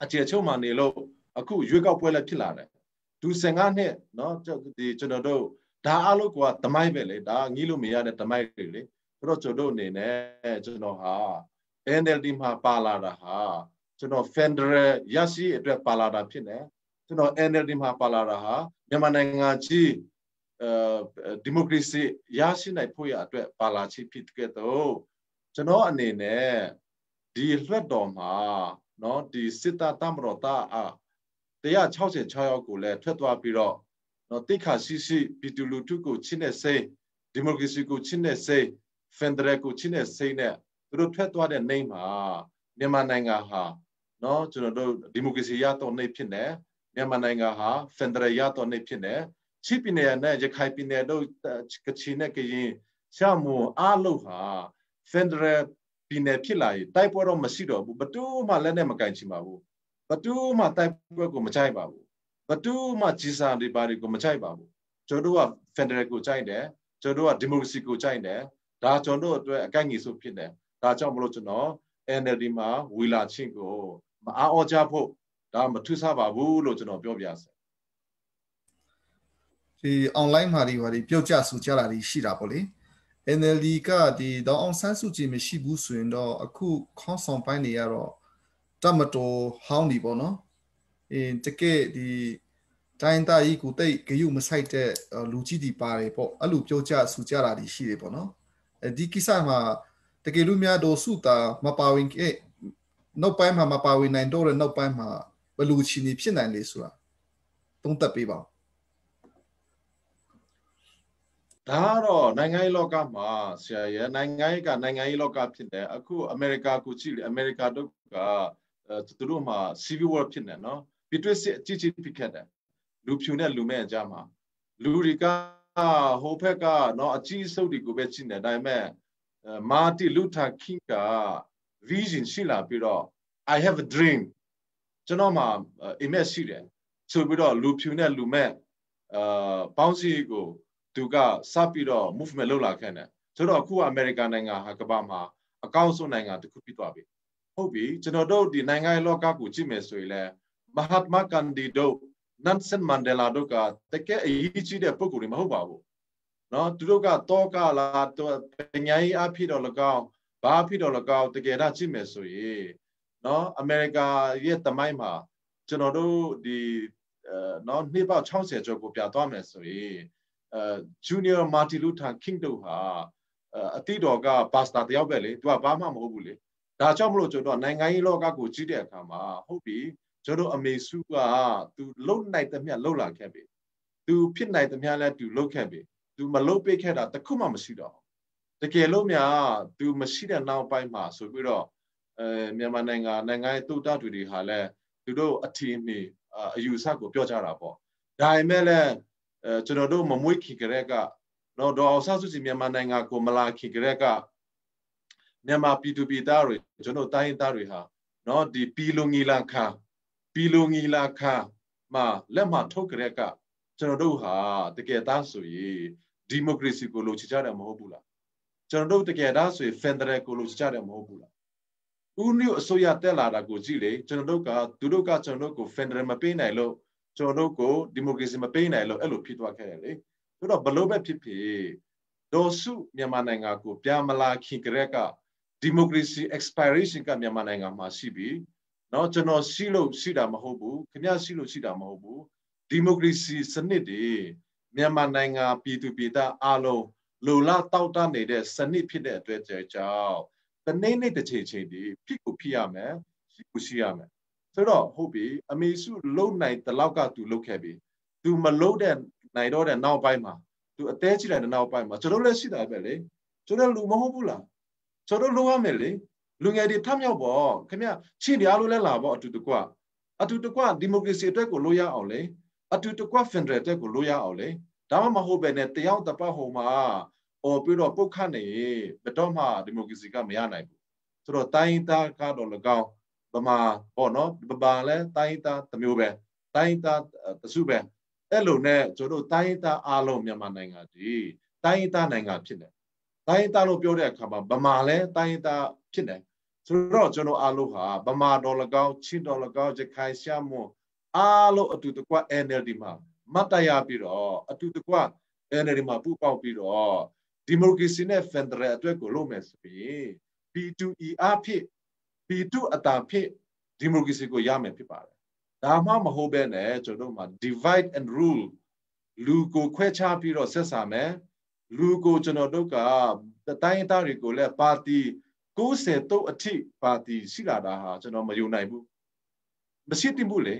အခြေအချုပ်မှာနေလို့အခုရွေးကောက်ပွဲလည်းဖြစ်လာတယ်သူ15နှစ်เนาะဒီကျွန်တော်တို့ဒါအလုပ်ကတမိုင်းပဲလေဒါငြီးလို့မရတဲ့တမိုင်းတွေလေဆိုတော့ကျွန်တော်အနေနဲ့ကျွန်တော်ဟာ NLD မှာပါလာတာဟာကျွန်တော် Federal ရရှိအတွက်ပါလာတာဖြစ်နေကျွန်တော် NLD မှာပါလာတာဟာမြန်မာနိုင်ငံကြီးဒီမိုကရေစီရရှိနိုင်ဖို့ရအတွက်ပါလာခြင်းဖြစ်ခဲ့တော့ကျွန်တော်အနေနဲ့ဒီလွှတ်တော်မှာเนาะဒီစစ်သားတမတော်သား166ယောက်ကိုလည်းထွက်သွားပြီးတော့နော်တိခါရှိရှိပြည်သူလူထုကိုချင်းတဲ့စိတ်ဒီမိုကရေစီကိုချင်းတဲ့စိတ်ဖက်ဒရယ်ကိုချင်းတဲ့စိတ်နဲ့သူတို့ထွက်သွားတဲ့နေမှာမြန်မာနိုင်ငံဟာနော်ကျွန်တော်တို့ဒီမိုကရေစီရတော့နေဖြစ်နေမြန်မာနိုင်ငံဟာဖက်ဒရယ်ရတော့နေဖြစ်နေချစ်ပြည်နယ်နဲ့ရခိုင်ပြည်နယ်တို့ကချင်နဲ့ကရင်ရှမ်းမွန်အားလုံးဟာဖက်ဒရယ်ပြည်နယ်ဖြစ်လာရင်တိုက်ပွဲတော့မရှိတော့ဘူးဘယ်သူမှလက်နဲ့မကင်ချင်ပါဘူးဘယ်သူမှတိုက်ပွဲကိုမကြိုက်ပါဘူးဘယ်သူမှကြီးစားတွေပါတွေကိုမကြိုက်ပါဘူးကျွန်တော်တို့က Federal ကိုကြိုက်တယ်ကျွန်တော်တို့က Democracy ကိုကြိုက်တယ်ဒါကျွန်တော်တို့အတွက်အကိုက်ငီဆိုဖြစ်တယ်ဒါကြောင့်မလို့ကျွန်တော် NLD မှာဝီလာချင်းကိုမအားအောကြဖို့ဒါမထူးဆန်းပါဘူးလို့ကျွန်တော်ပြောပြစေဒီ online မှာဒီပြုတ်ကြဆူကြတာရှိတာပေါ့လေ NLD ကဒီတော့အောင်ဆန်းစုကြည်မရှိဘူးဆိုရင်တော့အခုခေါင်းဆောင်ပိုင်းတွေကတော့တမတော်ဟောင်းဒီပေါ့နော်တကယ်ဒီတိုင်းသားကြီးကိုတိတ်ဂယုမဆိုင်တဲ့လူကြီးတွေပါတယ်ပေါ့အဲ့လိုပြောကြဆူကြတာရှိတယ်ပေါ့နော်ဒီကိစ္စမှာတကယ်လို့များတော့စုတာမပါဝင်နောက်ပိုင်းမှာမပါဝင်နိုင်တော့တဲ့နောက်ပိုင်းမှာဘယ်လိုချီနေဖြစ်နိုင်လဲဆိုတာသုံးသပ်ပေးပါဒါတော့နိုင်ငံရေးလောကမှာဆရာရဲ့နိုင်ငံရေးလောကဖြစ်တယ်အခုအမေရိကကိုကြည့်လေအမေရိကတို့ကသူတို့မှာ civil war ဖြစ်နေနော်ပြည်တွင်းစစ်အကြီးကြီးဖြစ်ခဲ့တယ်လူဖြူနဲ့လူမဲအကြားမှာလူတွေကဟိုဘက်ကနော်အကြီးစုပ်တွေကိုပဲကြည့်နေဒါပေမဲ့မာတီလူသာကင်းက vision ရှိလာပြီးတော့ I have a dream ကျွန်တော်မှာ image ရှိတယ်ဆိုပြီးတော့လူဖြူနဲ့လူမဲပေါင်းစည်းကိုသူကစပြီးတော့ movement လုပ်လာခဲ့တယ်ဆိုတော့အခုအမေရိကန်နိုင်ငံဟာကမ္ဘာမှာအကောင်းဆုံးနိုင်ငံတစ်ခုဖြစ်သွားပြီဟုတ်ပြီကျွန်တော်တို့ဒီနိုင်ငံရေးလောကကိုကြည့်မယ်ဆိုရင်လည်းမဟာတမဂန္ဒီတို့နန်ဆန်မန်ဒလာတို့ကတကယ်အရေးကြီးတဲ့ပုဂ္ဂိုလ်တွေမဟုတ်ပါဘူးเนาะသူတို့ကတော့ကလာပညာရေးအဖြစ်တော့၎င်းဘာဖြစ်တော့၎င်းတကယ်တော့ကြည့်မယ်ဆိုရင်เนาะအမေရိကရဲ့တမိုင်းမှာကျွန်တော်တို့ဒီเนาะနှစ်ပေါက်60ကျော်ကိုပြသွားမယ်ဆိုရင် Junior Martin Luther King တို့ဟာအတိတော်ကပါစတာတယောက်ပဲလေသူကဘာမှမဟုတ်ဘူးလေဒါကြောင့်မလို့ကျွန်တော်နိုင်ငံရေးလောကကိုကြည့်တဲ့အခါမှာဟုတ်ပြီကျွန်တော်အမေစုကသူလုံနိုင်တဲ့မြတ်လှုပ်လာခဲ့ပြီသူဖြစ်နိုင်တဲ့မြတ်လဲသူလှုပ်ခဲ့ပြီသူမလှုပ်ပေးခဲ့တာတခုမှမရှိတော့တကယ်လို့များသူမရှိတဲ့နောက်ပိုင်းမှာဆိုပြီးတော့မြန်မာနိုင်ငံရဲ့တူတာတွေဟာလဲသူတို့အထင်မြင်အယူဆကိုပြောကြတာပေါ့ဒါပေမဲ့လဲကျွန်တော်တို့မမွေးခင်ကလေးကတော့ဒေါ်အောင်ဆန်းစုကြည်မြန်မာနိုင်ငံကိုမလာခင်ကလေးကမြန်မာပြည်သူပြည်သားတွေကျွန်တော်တိုင်းသားတွေဟာနော်ဒီပီလိုငီလာခါမှာလက်မှထုတ်ကြတဲ့ကကျွန်တော်တို့ဟာတကယ်သားဆိုရင်ဒီမိုကရေစီကိုလိုချင်ကြတယ်မဟုတ်ဘူးလားကျွန်တော်တို့တကယ်သားဆိုရင်ဖက်ဒရယ်ကိုလိုချင်ကြတယ်မဟုတ်ဘူးလားဦးမျိုးအစိုးရတက်လာတာကိုကြည့်လေကျွန်တော်တို့ကသူတို့ကကျွန်တော်တို့ကိုဖက်ဒရယ်မပေးနိုင်လို့ကျွန်တော်တို့ကိုဒီမိုကရေစီမပေးနိုင်လို့အဲ့လိုဖြစ်သွားခဲ့တယ်လေဆိုတော့ဘလို့ပဲဖြစ်ဖြစ်ဒေါ်စုမြန်မာနိုင်ငံကိုပြန်မလာခင်ကလေးကဒီမိုကရေစီ expiration ကမြန်မာနိုင်ငံမှာရှိပြီเนาะကျွန်တော်ရှိလို့ရှိတာမဟုတ်ဘူးခင်ဗျရှိလို့ရှိတာမဟုတ်ဘူးဒီမိုကရေစီစနစ်တွေမြန်မာနိုင်ငံပြည်သူပြည်သားအားလုံးလိုလားတောက်တနေတဲ့စနစ်ဖြစ်တဲ့အတွက်ကြောင့်တနေ့တစ်ချိန်ဒီဖြစ်ကိုဖြစ်ရမယ်ရှိကိုရှိရမယ်ဆိုတော့ဟုတ်ပြီအမေစုလုံနိုင်တလောက်ကသူလုံခဲ့ပြီသူမလုံတဲ့နိုင်တော့တဲ့နောက်ပိုင်းမှာသူအသေးကြီးတဲ့နောက်ပိုင်းမှာကျွန်တော်လည်းရှိတာပဲလေကျွန်တော်လူမဟုတ်ဘူးလားကျွန်တော်လိုရမယ်လေလူငယ်တွေထမြောက်ပေါ့ခင်ဗျချင်းတရားလို့လဲလာပေါ့အတူတကွဒီမိုကရေစီအတွက်ကိုလိုရအောင်လေအတူတကွဖက်ဒရယ်အတွက်ကိုလိုရအောင်လေဒါမှမဟုတ်ပဲနဲ့တယောက်တစ်ပတ်ဟိုမှာပြီးတော့ပုတ်ခတ်နေဘယ်တော့မှဒီမိုကရေစီကမရနိုင်ဘူးဆိုတော့တိုင်းသားကတော့၎င်းဗမာပေါ့နော်ဗမာလဲတိုင်းသားတစ်မျိုးပဲတိုင်းသားတစုပဲအဲ့လိုနဲ့ကျွန်တော်တိုင်းသားအားလုံးမြန်မာနိုင်ငံဒီတိုင်းသားနိုင်ငံဖြစ်တယ်တိုင်းသားလို့ပြောတဲ့အခါမှာဗမာလဲတိုင်းသားဖြစ်တယ်ဆိုတော့ကျွန်တော်အားလုံးဟာဗမာတော်၎င်းချင်းတော်၎င်းရခိုင်ရှာမွန်အားလုံးအတူတကွ NLD မှာမတ်တရားပြီးတော့အတူတကွ NLD မှာပူပေါင်းပြီးတော့ဒီမိုကရေစီနဲ့ဖက်ဒရယ်အတွက်ကိုလုပ်မယ်ဆိုရင် P2E အဖြစ် P2 အတာဖြစ်ဒီမိုကရေစီကိုရမယ်ဖြစ်ပါတယ်ဒါမှမဟုတ်ပဲနဲ့ကျွန်တော်တို့မှာ divide and rule လူကိုခွဲခြားပြီးတော့ဆက်ဆံမယ်လူကိုကျွန်တော်တို့ကတိုင်းသားတွေကိုလည်းပါတီ93အထိပါတီရှိလာတာဟာကျွန်တော်မယုံနိုင်ဘူးမရှိသင့်ဘူးလေ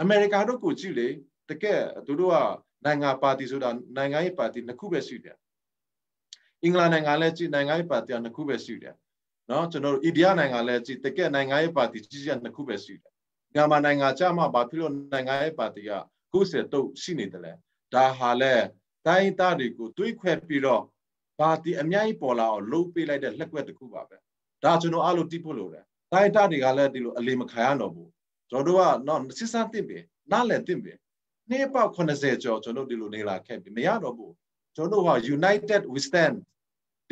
အမေရိကန်တို့ကိုကြည့်လေတကယ်သူတို့ကနိုင်ငံပါတီဆိုတာနိုင်ငံရေးပါတီနှစ်ခုပဲရှိတယ်အင်္ဂလန်နိုင်ငံလည်းကြည့်နိုင်ငံရေးပါတီနှစ်ခုပဲရှိတယ်နော်ကျွန်တော်တို့အိန္ဒိယနိုင်ငံလည်းကြည့်တကယ်နိုင်ငံရေးပါတီကြီးကြီးနှစ်ခုပဲရှိတယ်မြန်မာနိုင်ငံကြမှာဘာဖြစ်လို့နိုင်ငံရေးပါတီက93ရှိနေတယ်လဲဒါဟာလဲတိုင်းသားတွေကိုတွေးခွဲပြီးတော့ပါတီအများကြီးပေါ်လာအောင်လုပ်ပေးလိုက်တဲ့လက်ကွက်တစ်ခုပါပဲဒါကျွန်တော်အားလို့တိဖို့လို့တယ်တိုင်းသားတွေကလည်းဒီလိုအလေးမခံရတော့ဘူးကျွန်တော်တို့ကတော့စစ်စမ်းတင်ပြီနားလည်တင်ပြီနေ့ပေါက်80ကျော်ကျွန်တော်ဒီလိုနေလာခဲ့ပြီမရတော့ဘူးကျွန်တော်တို့က united we stand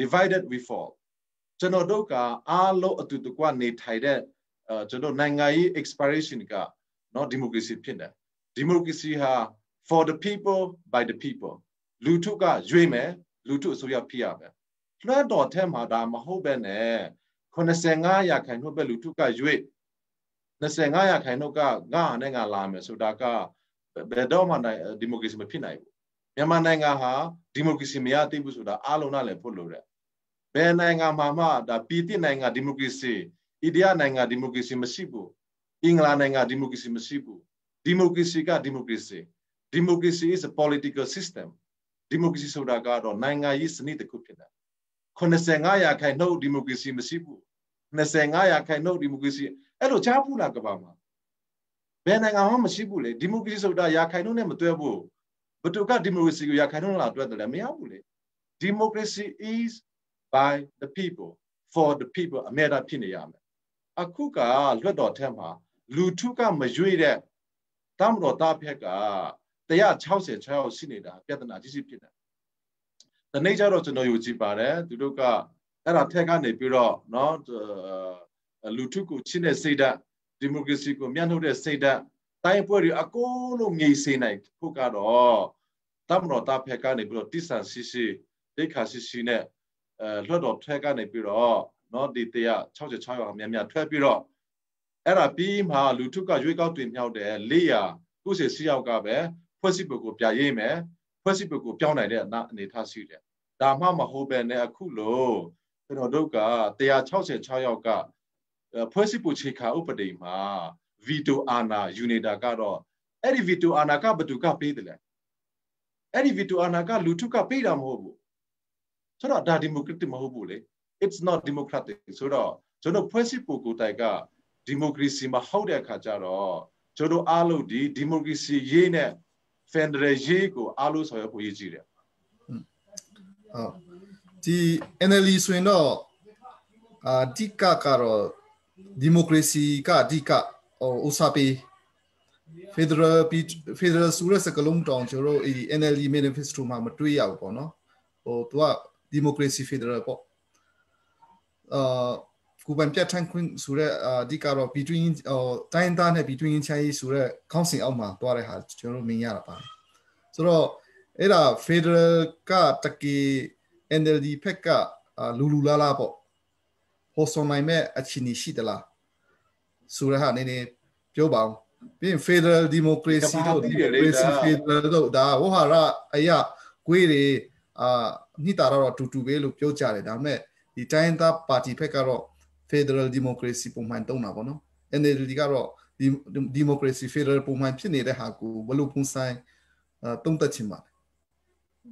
divided we fall ကျွန်တော်တို့ကအားလုံးအတူတကွနေထိုင်တဲ့ကျွန်တော်နိုင်ငံရေး expiration ကနော်ဒီမိုကရေစီဖြစ်တယ်ဒီမိုကရေစီဟာ for the people by the people လူထုကရွေးမယ်လူထုအစိုးရဖြစ်ရမယ်လွှတ်တော်ထဲမှာဒါမဟုတ်ပဲနဲ့85%ပဲလူထုကရွေး25%ကငါနဲ့ငါလာမယ်ဆိုတာကဘယ်တော့မှဒီမိုကရေစီမဖြစ်နိုင်ဘူးမြန်မာနိုင်ငံဟာဒီမိုကရေစီမရသေးဘူးဆိုတာအားလုံးနားလည်ဖို့လိုတယ်ဘယ်နိုင်ငံမှာမှဒါပြည်တိနိုင်ငံဒီမိုကရေစီအိန္ဒိယနိုင်ငံဒီမိုကရေစီမရှိဘူးအင်္ဂလန်နိုင်ငံဒီမိုကရေစီမရှိဘူးဒီမိုကရေစီကဒီမိုကရေစီ democracy is a political system ဒီမိုကရေစီဆိုတာကတော့နိုင်ငံရေးစနစ်တစ်ခုဖြစ်တယ်85%ဒီမိုကရေစီမရှိဘူး25%ဒီမိုကရေစီအဲ့လိုချားဘူးလားကဘာမှာဘယ်နိုင်ငံမှမရှိဘူးလေဒီမိုကရေစီဆိုတာရာခိုင်နှုန်းနဲ့မတွဲဘူးဘယ်သူကဒီမိုကရေစီကိုရာခိုင်နှုန်းလာတွဲတယ်လဲမရဘူးလေ democracy is by the people for the people အမြဲတမ်းဖြစ်နေရမယ်အခုကလွှတ်တော်ထဲမှာလူထုကမရွေ့တဲ့တမတော်သားဖက်က166ရှိနေတာပြဿနာကြီးကြီးဖြစ်တယ်။ဒီနေ့ကျတော့ကျွန်တော်ယူကြည့်ပါတယ်သူတို့ကအဲ့ဒါထက်ကနေပြီးတော့เนาะလူထုကိုချင်းတဲ့စိတ်ဓာတ်ဒီမိုကရေစီကိုမျှနှုတ်တဲ့စိတ်ဓာတ်တိုင်းပွဲတွေအကုန်လုံးငြိမ်စေနိုင်ဖို့ကတော့တမတော်သားဖက်ကနေပြီးတော့တိဆန်ရှိရှိဒိတ်ခါရှိရှိနဲ့လွှတ်တော်ထက်ကနေပြီးတော့เนาะဒီ166ရောက်များများထွက်ပြီးတော့အဲ့ဒါပြီးမှလူထုကရွေးကောက်တင်မြောက်တဲ့490 ယောက်ကပဲဖွဲ့စည်းပုံကိုပြရေးမယ် ဖွဲ့စည်းပုံကိုပြောင်းနိုင်တဲ့အနေထားရှိတယ်ဒါမှမဟုတ်ပဲနဲ့အခုလို့ကျွန်တော်တို့က166ယောက်ကဖွဲ့စည်းပုံခြေခါဥပဒေမှာဗီတိုအာဏာယူနေတာကတော့အဲ့ဒီဗီတိုအာဏာကဘယ်သူကပေးတယ်လဲအဲ့ဒီဗီတိုအာဏာကလူထုကပေးတာမဟုတ်ဘူးဆိုတော့ဒါဒီမိုကရက်တစ်မဟုတ်ဘူးလေ it's not democratic ဆိုတော့ကျွန်တော်ဖွဲ့စည်းပုံကိုတိုက်ကဒီမိုကရေစီမဟုတ်တဲ့အခါကျတော့ကျွန်တော်အားလုံးဒီမိုကရေစီရေးနဲ့ Federal ရေးကိုအားလုံးဆောင်ရွက်ဖို့ရည်ကြည်တယ်ဟုတ်ဒီ NLD ဆိုရင်တော့အဓိကကတော့ဒီမိုကရေစီကအဓိကဥစားပေး Federal ဆိုတဲ့စကားလုံးတောင်ကျွန်တော် NLD manifesto မှာမတွေ့ရဘူးပေါ့နော်သူကဒီမိုကရေစီ Federal ပေါ့ကိုပန်ပြတ်ထန်ခွင့်ဆိုတဲ့အဓိကတော့ between တိုင်းသားနဲ့ between ချိုင်းဆိုတဲ့ခေါင်းစဉ်အောက်မှာတွားတဲ့ဟာကျွန်တော်မြင်ရတာပါဆိုတော့အဲ့ဒါ Federal ကတကယ် NLD ဖက်ကလူလာလာပေါ့ဟောဆောင်နိုင်မဲ့အခြေအနေရှိသလားဆိုတဲ့ဟာနည်းနည်းပြောပါဦးပြီးရင် Federal Democracy တို့ Democracy Federal တို့ဒါဝဟာရအရာကွေးတွေနှစ်တာတော့တူတူပဲလို့ပြောကြတယ်ဒါပေမဲ့ဒီတိုင်းသားပါတီဖက်ကတော့ Federal Democracy ပုံမှန်တုံးတာပေါ့နော် NLD ကတော့ Democracy Federal ပုံမှန်ဖြစ်နေတဲ့ဟာကိုဘလို့ပုံဆိုင်တုံးတက်ချင်ပါတယ်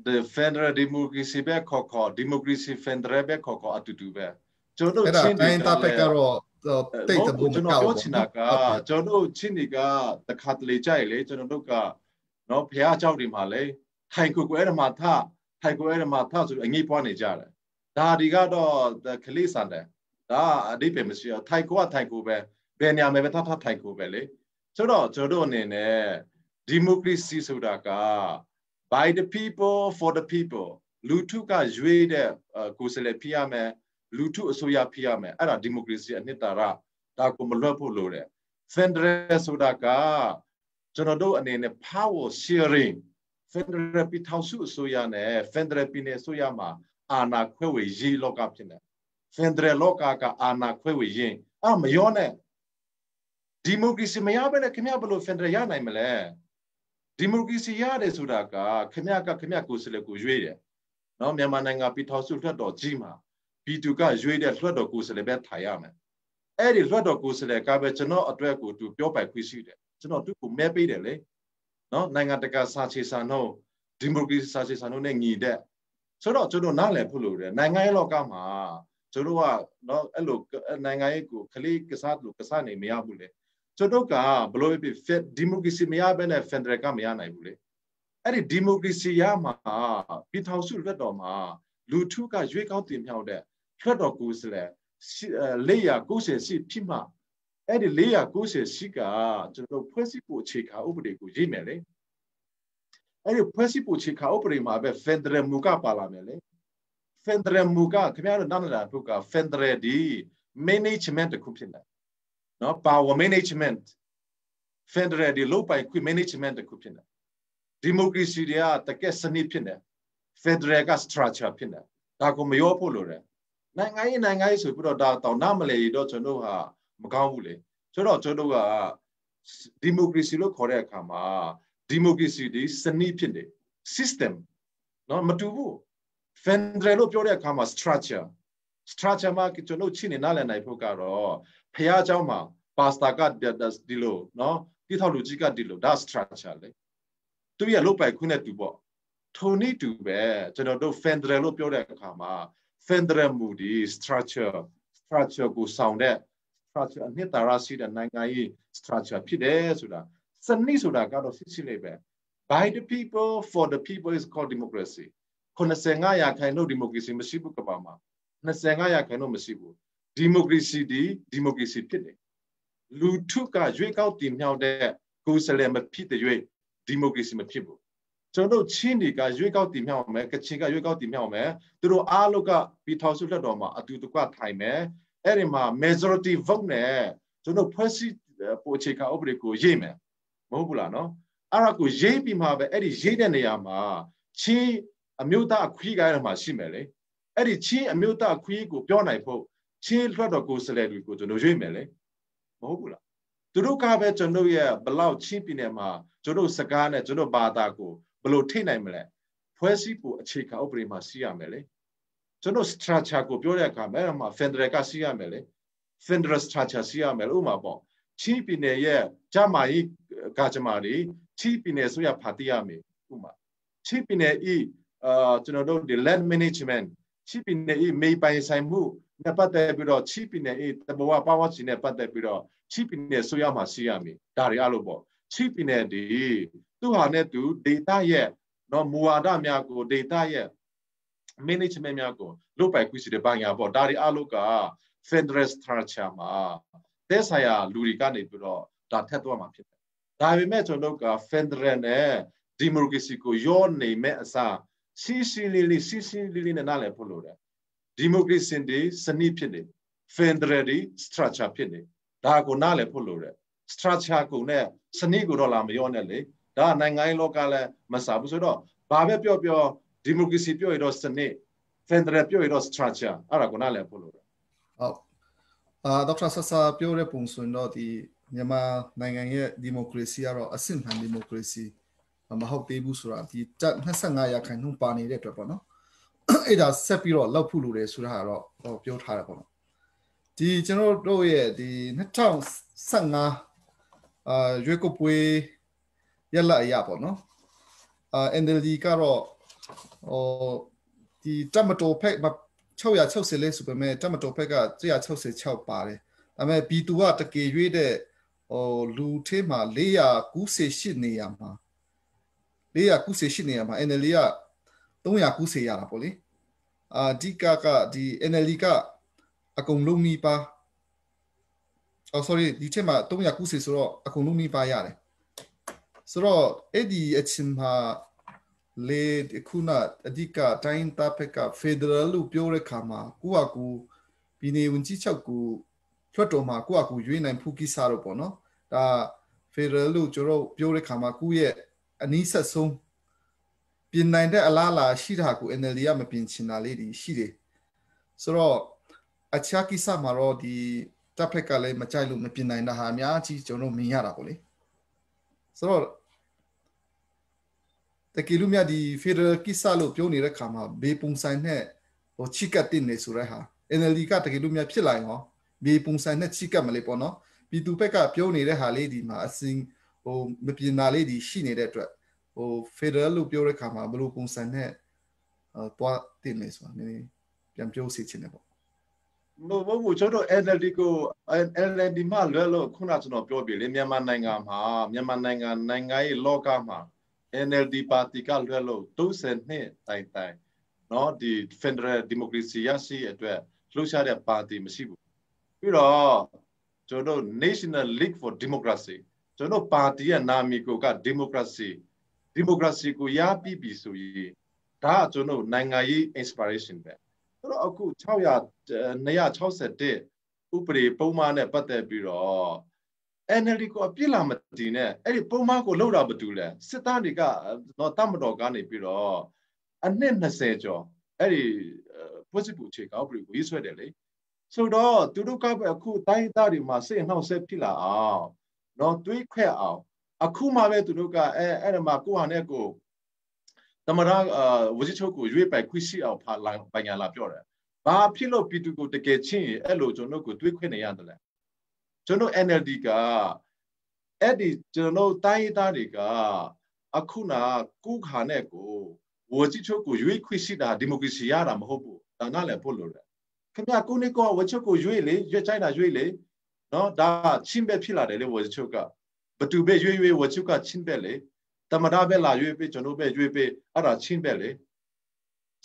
The Federal Democracy ပဲခေါ် Democracy Federal ပဲခေါ်အတူတူပဲကျွန်တော်ချင်းတိုင်းသားဖက်ကတော့တိတ်တဘုံမကောက်ဘူးကျွန်တော်ချင်းတွေကတခါတလေကြိုက်လေကျွန်တော်တို့ကနော်ဖះเจ้าတွေမှာလေထိုင်ကိုကိုအဲ့ဒါမှာထိုင်ကိုအဲ့ဒါမှာဆိုအငိပွားနေကြတယ်ဒါဒီကတော့ခလေးစံတယ်ဒါအဓိပ္ပာယ်မရှိတော့ထိုင်ကိုကထိုင်ကိုပဲဘယ်နေရာမှာပဲထထိုင်ကိုပဲလေဆိုတော့ကျွန်တော်အနေနဲ့ democracy ဆိုတာက by the people for the people လူထုကရွေးတဲ့ကိုယ်စားလှယ်ဖြစ်ရမယ်လူထုအစိုးရဖြစ်ရမယ်အဲ့ဒါ democracy အနှစ်သာရဒါကိုမလွတ်ဖို့လိုတယ် Federal ဆိုတာကကျွန်တော်တို့အနေနဲ့ power sharing Federal ပြည်ထောင်စုအစိုးရနဲ့ Federal ပြည်နယ်အစိုးရမှာအာဏာခွဲဝေရေးလောကဖြစ်နေ Federal လောကကအာဏာခွဲဝေရင်မရောနဲ့ democracy မရဘဲနဲ့ခင်ဗျဘယ်လို Federal ရနိုင်မလဲ democracy ရတယ်ဆိုတာကခင်ဗျကိုယ်စားလှယ်ကိုရွေးတယ်နော်မြန်မာနိုင်ငံပြည်ထောင်စုလွှတ်တော်ကြီးမှာပြည်သူကရွေးတဲ့လွှတ်တော်ကိုယ်စားလှယ်ပဲထိုင်ရမယ်အဲ့ဒီလွှတ်တော်ကိုယ်စားလှယ်ကပဲကျွန်တော်အတွက်ကိုသူပြောပိုင်ခွင့်ရှိတယ်ကျွန်တော်သူ့ကိုမဲပေးတယ်လေနော်နိုင်ငံတကာစာချေစာနှုန်းဒီမိုကရေစီစာချေစာနှုန်းနဲ့ညီတဲ့ဆိုတော့ကျွန်တော်နားလည်ဖို့လိုတယ်နိုင်ငံရေးလောကမှာကျွန်တော်ကနော်အဲ့လိုနိုင်ငံရေးကိုခလေးကစားလို့ကစားနေမရဘူးလေကျွန်တော်ကဘလို့ဖြစ်ဒီမိုကရေစီမရဘဲနဲ့ Federal ကမရနိုင်ဘူးလေအဲ့ဒီဒီမိုကရေစီရမှာပြည်ထောင်စုလွှတ်တော်မှာလူထုကရွေးကောက်တင်မြှောက်တဲ့လွှတ်တော်ကိုယ်စားလှယ်490ရှိဖြစ်မှာအဲ့ဒီ490ရှိကကျွန်တော်ဖွဲ့စည်းပုံအခြေခံဥပဒေကိုရေးမယ်လေအဲ့ဒီဖွဲ့စည်းပုံအခြေခံဥပဒေမှာပဲ Federal မူကပါလာမယ်လေ Federal မူကခင်ဗျားတို့နားလည်တာဘုက Federal ဒီ management တခုဖြစ်နေနော် power management Federal ဒီလုပ်ပိုင်ခွင့် management တခုဖြစ်နေ democracy တွေကတကယ်စနစ်ဖြစ်နေ Federal က structure ဖြစ်နေဒါကိုမရောဖို့လိုတယ်နိုင်ငံရေးဆိုပြီးတော့ဒါတောင်နားမလဲရတော့ကျွန်တော်ဟာမကောင်းဘူးလေဆိုတော့ကျွန်တော်က democracy လို့ခေါ်တဲ့အခါမှာ democracy ဒီစနစ်ဖြစ်နေ system နော်မတူဘူး Federal လို့ပြောတဲ့အခါမှာ structure မှာကျွန်တော်ချင်းနေနားလည်နိုင်ဖို့ကတော့ဖះเจ้าမှာ pastor ကဒီလိုနော်တိထောက်လူကြီးကဒီလိုဒါ structure လေသူရလုတ်ပိုက်ခွင့်နဲ့တူပေါ့ထိုနည်းတူပဲကျွန်တော်တို့ Federal လို့ပြောတဲ့အခါမှာ Federal မူဒီ structure ကိုဆောင်တဲ့ structure အနှစ်သာရရှိတဲ့နိုင်ငံရေး structure ဖြစ်တယ်ဆိုတာစနစ်ဆိုတာကတော့စစ်လေးပဲ by the people for the people is called democracy 95%လို့ democracy မရှိဘူးကမ္ဘာမှာ25%လို့မရှိဘူး democracy ဒီ democracy ဖြစ်တယ်လူထုကရွေးကောက်တင်မြှောက်တဲ့ကိုယ်စားလှယ်မဖြစ်တဲ့ရွေး democracy မဖြစ်ဘူးကျွန်တော်ချင်းတွေကရွေးကောက်တင်မြှောက်မယ်ကချင်ကရွေးကောက်တင်မြှောက်မယ်သူတို့အားလုံးကပြည်ထောင်စုလွှတ်တော်မှာအတူတကွထိုင်မယ်အဲ့ဒီမှာ majority vote နဲ့ကျွန်တော်ဖွဲ့စည်းပုံအခြေခံဥပဒေကိုရေးမယ်မဟုတ်ဘူးလားနော်အဲ့ဒါကိုရေးပြီးမှပဲအဲ့ဒီရေးတဲ့နေရာမှာချင်းအမျိုးသားအခွင့်အရေးမှာရှိမယ်လေအဲ့ဒီချင်းအမျိုးသားအခွင့်အရေးကိုပြောနိုင်ဖို့ချင်းလွှတ်တော်ကိုယ်စားလှယ်တွေကိုကျွန်တော်ရွေးမယ်လေမဟုတ်ဘူးလားသူတို့ကပဲကျွန်တော်ရဲ့ဘလောက်ချင်းပြည်နယ်မှာကျွန်တော်စကားနဲ့ကျွန်တော်ဘာသာကိုဘယ်လိုထိနိုင်မလဲ ဖွဲ့စည်းဖို့အခြေခံဥပဒေမှာရှိရမယ်လေကျွန်တော် structure ကိုပြောတဲ့အခါမှာ federal ကရှိရမယ်လေ federal structure ရှိရမယ်လို့ဥပမာပေါ့ချင်းပြည်နယ်ရဲ့ဂျမားကကြမာတွေချင်းပြည်နယ်ဆိုရဖတ်တရမယ်ဥပမာချင်းပြည်နယ်ဤကျွန်တော်တို့ဒီ land management ချင်းပြည်နယ်ဤမေပိုင်ဆိုင်မှုနဲ့ပတ်သက်ပြီးတော့ချင်းပြည်နယ်ဤတဘောပါဝါချီနဲ့ပတ်သက်ပြီးတော့ချင်းပြည်နယ်ဆိုရမှာရှိရမယ်ဒါတွေအလို့ပေါ့ချင်းပြည်နယ်ဒီသူဟာနဲ့သူ data ရဲ့နော်မူဝါဒများကို data ရဲ့ management များကိုလုပ်ပိုင်ခွင့်ရှိတဲ့ဘာညာပေါ့ဒါတွေအလို့က federal structure မှာတဲ့ဆိုင်ရာလူတွေကနေပြီးတော့ဒါထက်သွားမှာဖြစ်တယ်ဒါပေမဲ့ကျွန်တော်တို့က federal နဲ့ democracy ကိုရောနေမဲ့အစားစီစီလေးနဲ့နားလည်ဖို့လိုတယ် democracy ဒီစနစ်ဖြစ်နေ federal ဒီ structure ဖြစ်နေဒါကိုနားလည်ဖို့လိုတယ် structure ကိုနဲ့စနစ်ကိုတော့လာမရောနဲ့လေဒါနိုင်ငံရေးလောကလည်းမစားဘူးဆိုတော့ဘာပဲပြော democracy ပြောရတော့စနစ် federal ပြောရတော့ structure အဲ့ဒါကိုနားလည်ဖို့လိုတယ်ဟုတ်ဒေါက်တာဆဆာပြောတဲ့ပုံစံတော့ဒီမြန်မာနိုင်ငံရဲ့ democracy ကတော့အစစ်မှန် democracy မဟုတ်သေးဘူးဆိုတာဒီ25ရာခိုင်နှုန်းပါနေတဲ့အတွက်ပေါ့နော်အဲ့ဒါဆက်ပြီးတော့လောက်ဖို့လိုတယ်ဆိုတာကတော့ပြောထားတယ်ပေါ့နော်ဒီကျွန်တော်တို့ရဲ့ဒီ2015ရွေးကောက်ပွဲရလအရပေါ့နော်NLD ကတော့ဒီတမတိုဖက်660လဲဆိုပေမဲ့တမတိုဖက်က166ပါတယ်ဒါပေမဲ့ B2 ကတကယ်ရွေးတဲ့လူထဲမှာ498နေရာမှာ498နေရာမှာ NLD က390ရတာပေါ့လေဒီကဒီ NLD ကအကုန်လုံးနီးပါsorry ဒီထဲမှာ390ဆိုတော့အကုန်လုံးနီးပါရတယ်ဆိုတော့အဲ့ဒီအချင်းမှာလေခုနအဓိကတိုင်းတပ်ဖက်က federal လို့ပြောတဲ့ခါမှာကိုယ့်အကူပြည်နယ်ဝန်ကြီးချုပ်ကိုလွှတ်တော်မှာကိုယ့်အကူရွေးနိုင်ဖို့ကိစ္စတော့ပေါ့နော်ဒါ federal လို့ကျွန်တော်ပြောတဲ့ခါမှာကိုယ့်ရဲ့အနည်းဆက်ဆုံးပြင်နိုင်တဲ့အလားအလာရှိတာကို NLD ကမပြင်ချင်တာလေးတွေရှိတယ်ဆိုတော့အခြားကိစ္စမှာတော့ဒီတပ်ဖက်ကလည်းမကြိုက်လို့မပြင်နိုင်တာဟာအများကြီးကျွန်တော်မြင်ရတာပေါ့လေဆိုတော့တကယ်လို့မြတ်ဒီ federal ကိစ္စလို့ပြောနေတဲ့ခါမှာဘေးပုံစံနဲ့ချိကတ်တင်နေဆိုတဲ့ဟာ NLD ကတကယ်လို့မြတ်ဖြစ်လာရင်ဟောဘေးပုံစံနဲ့ချိကတ်မလေးပေါ့နော်ပြည်သူဘက်ကပြောနေတဲ့ဟာလေးဒီမှာအစင်မပြင်နာလေးဒီရှိနေတဲ့အတွက်federal လို့ပြောတဲ့ခါမှာဘယ်လိုပုံစံနဲ့တွားတင်နေဆိုတာနည်းနည်းပြန်ပြောစီချင်တယ်ပေါ့မကျွန်တော် NLD ကို NLD မှလွယ်လို့ခုနကျွန်တော်ပြောပြလေမြန်မာနိုင်ငံရေးလောကမှာNLD ပါတီကလွယ်လို့32တိုင်နော်ဒီ Federal Democracy ရရှိအတွက်လှုပ်ရှားတဲ့ပါတီမရှိဘူးပြီးတော့ကျွန်တော် National League for Democracy ကျွန်တော်ပါတီရဲ့နာမည်ကိုက Democracy ကိုရပြီးပြီဆိုရင်ဒါကကျွန်တော်နိုင်ငံရေး inspiration ပဲဆိုတော့အခု261ဥပဒေပုံမှန်နဲ့ပတ်သက်ပြီးတော့ NLD ကိုအပြစ်လာမတည်နဲ့အဲ့ဒီပုံမှန်ကိုလောက်တာမတူလဲစစ်သားတွေကတော့တမတော်ကနေပြီးတော့အနှစ်20ကျော်အဲ့ဒီဖွဲ့စည်းပုံအခြေခံဥပဒေကိုရေးဆွဲတယ်လေဆိုတော့သူတို့ကပဲအခုတိုင်းသားတွေမှာစိတ်နှောက်ယှက်ဖြစ်လာအောင်နော်တွေးခွက်အောင်အခုမှပဲသူတို့ကအဲ့ဒါမှာကိုဟာနဲ့ကိုသမရဝကြီးချုပ်ကိုရွေးပိုင်ခွင့်ရှိအောင်ပိုင်ညာလာပြောတယ်ဘာဖြစ်လို့ပြည်သူကိုတကယ်ချင်းအဲ့လိုကျွန်တော်ကိုတွေးခွက်နေရတယ်လဲကျွန်တော် NLD ကအဲ့ဒီကျွန်တော်တိုင်းသားတွေကအခုနာကုခါနဲ့ကိုဝကြီးချုပ်ကိုရွေးခွင့်ရှိတာဒီမိုကရေစီရတာမဟုတ်ဘူးဒါနားလည်းဖို့လို့တယ်ခင်ဗျကိုနေကောဝချုပ်ကိုရွေးချိုင်းတာရွေးလေနော်ဒါချင်းပဲဖြစ်လာတယ်လေဝချုပ်ကဘသူပဲရွေးဝချုပ်ကချင်းပဲလေတမတာပဲလာရွေးပေးကျွန်တော်ပဲရွေးပေးအဲ့ဒါချင်းပဲလေ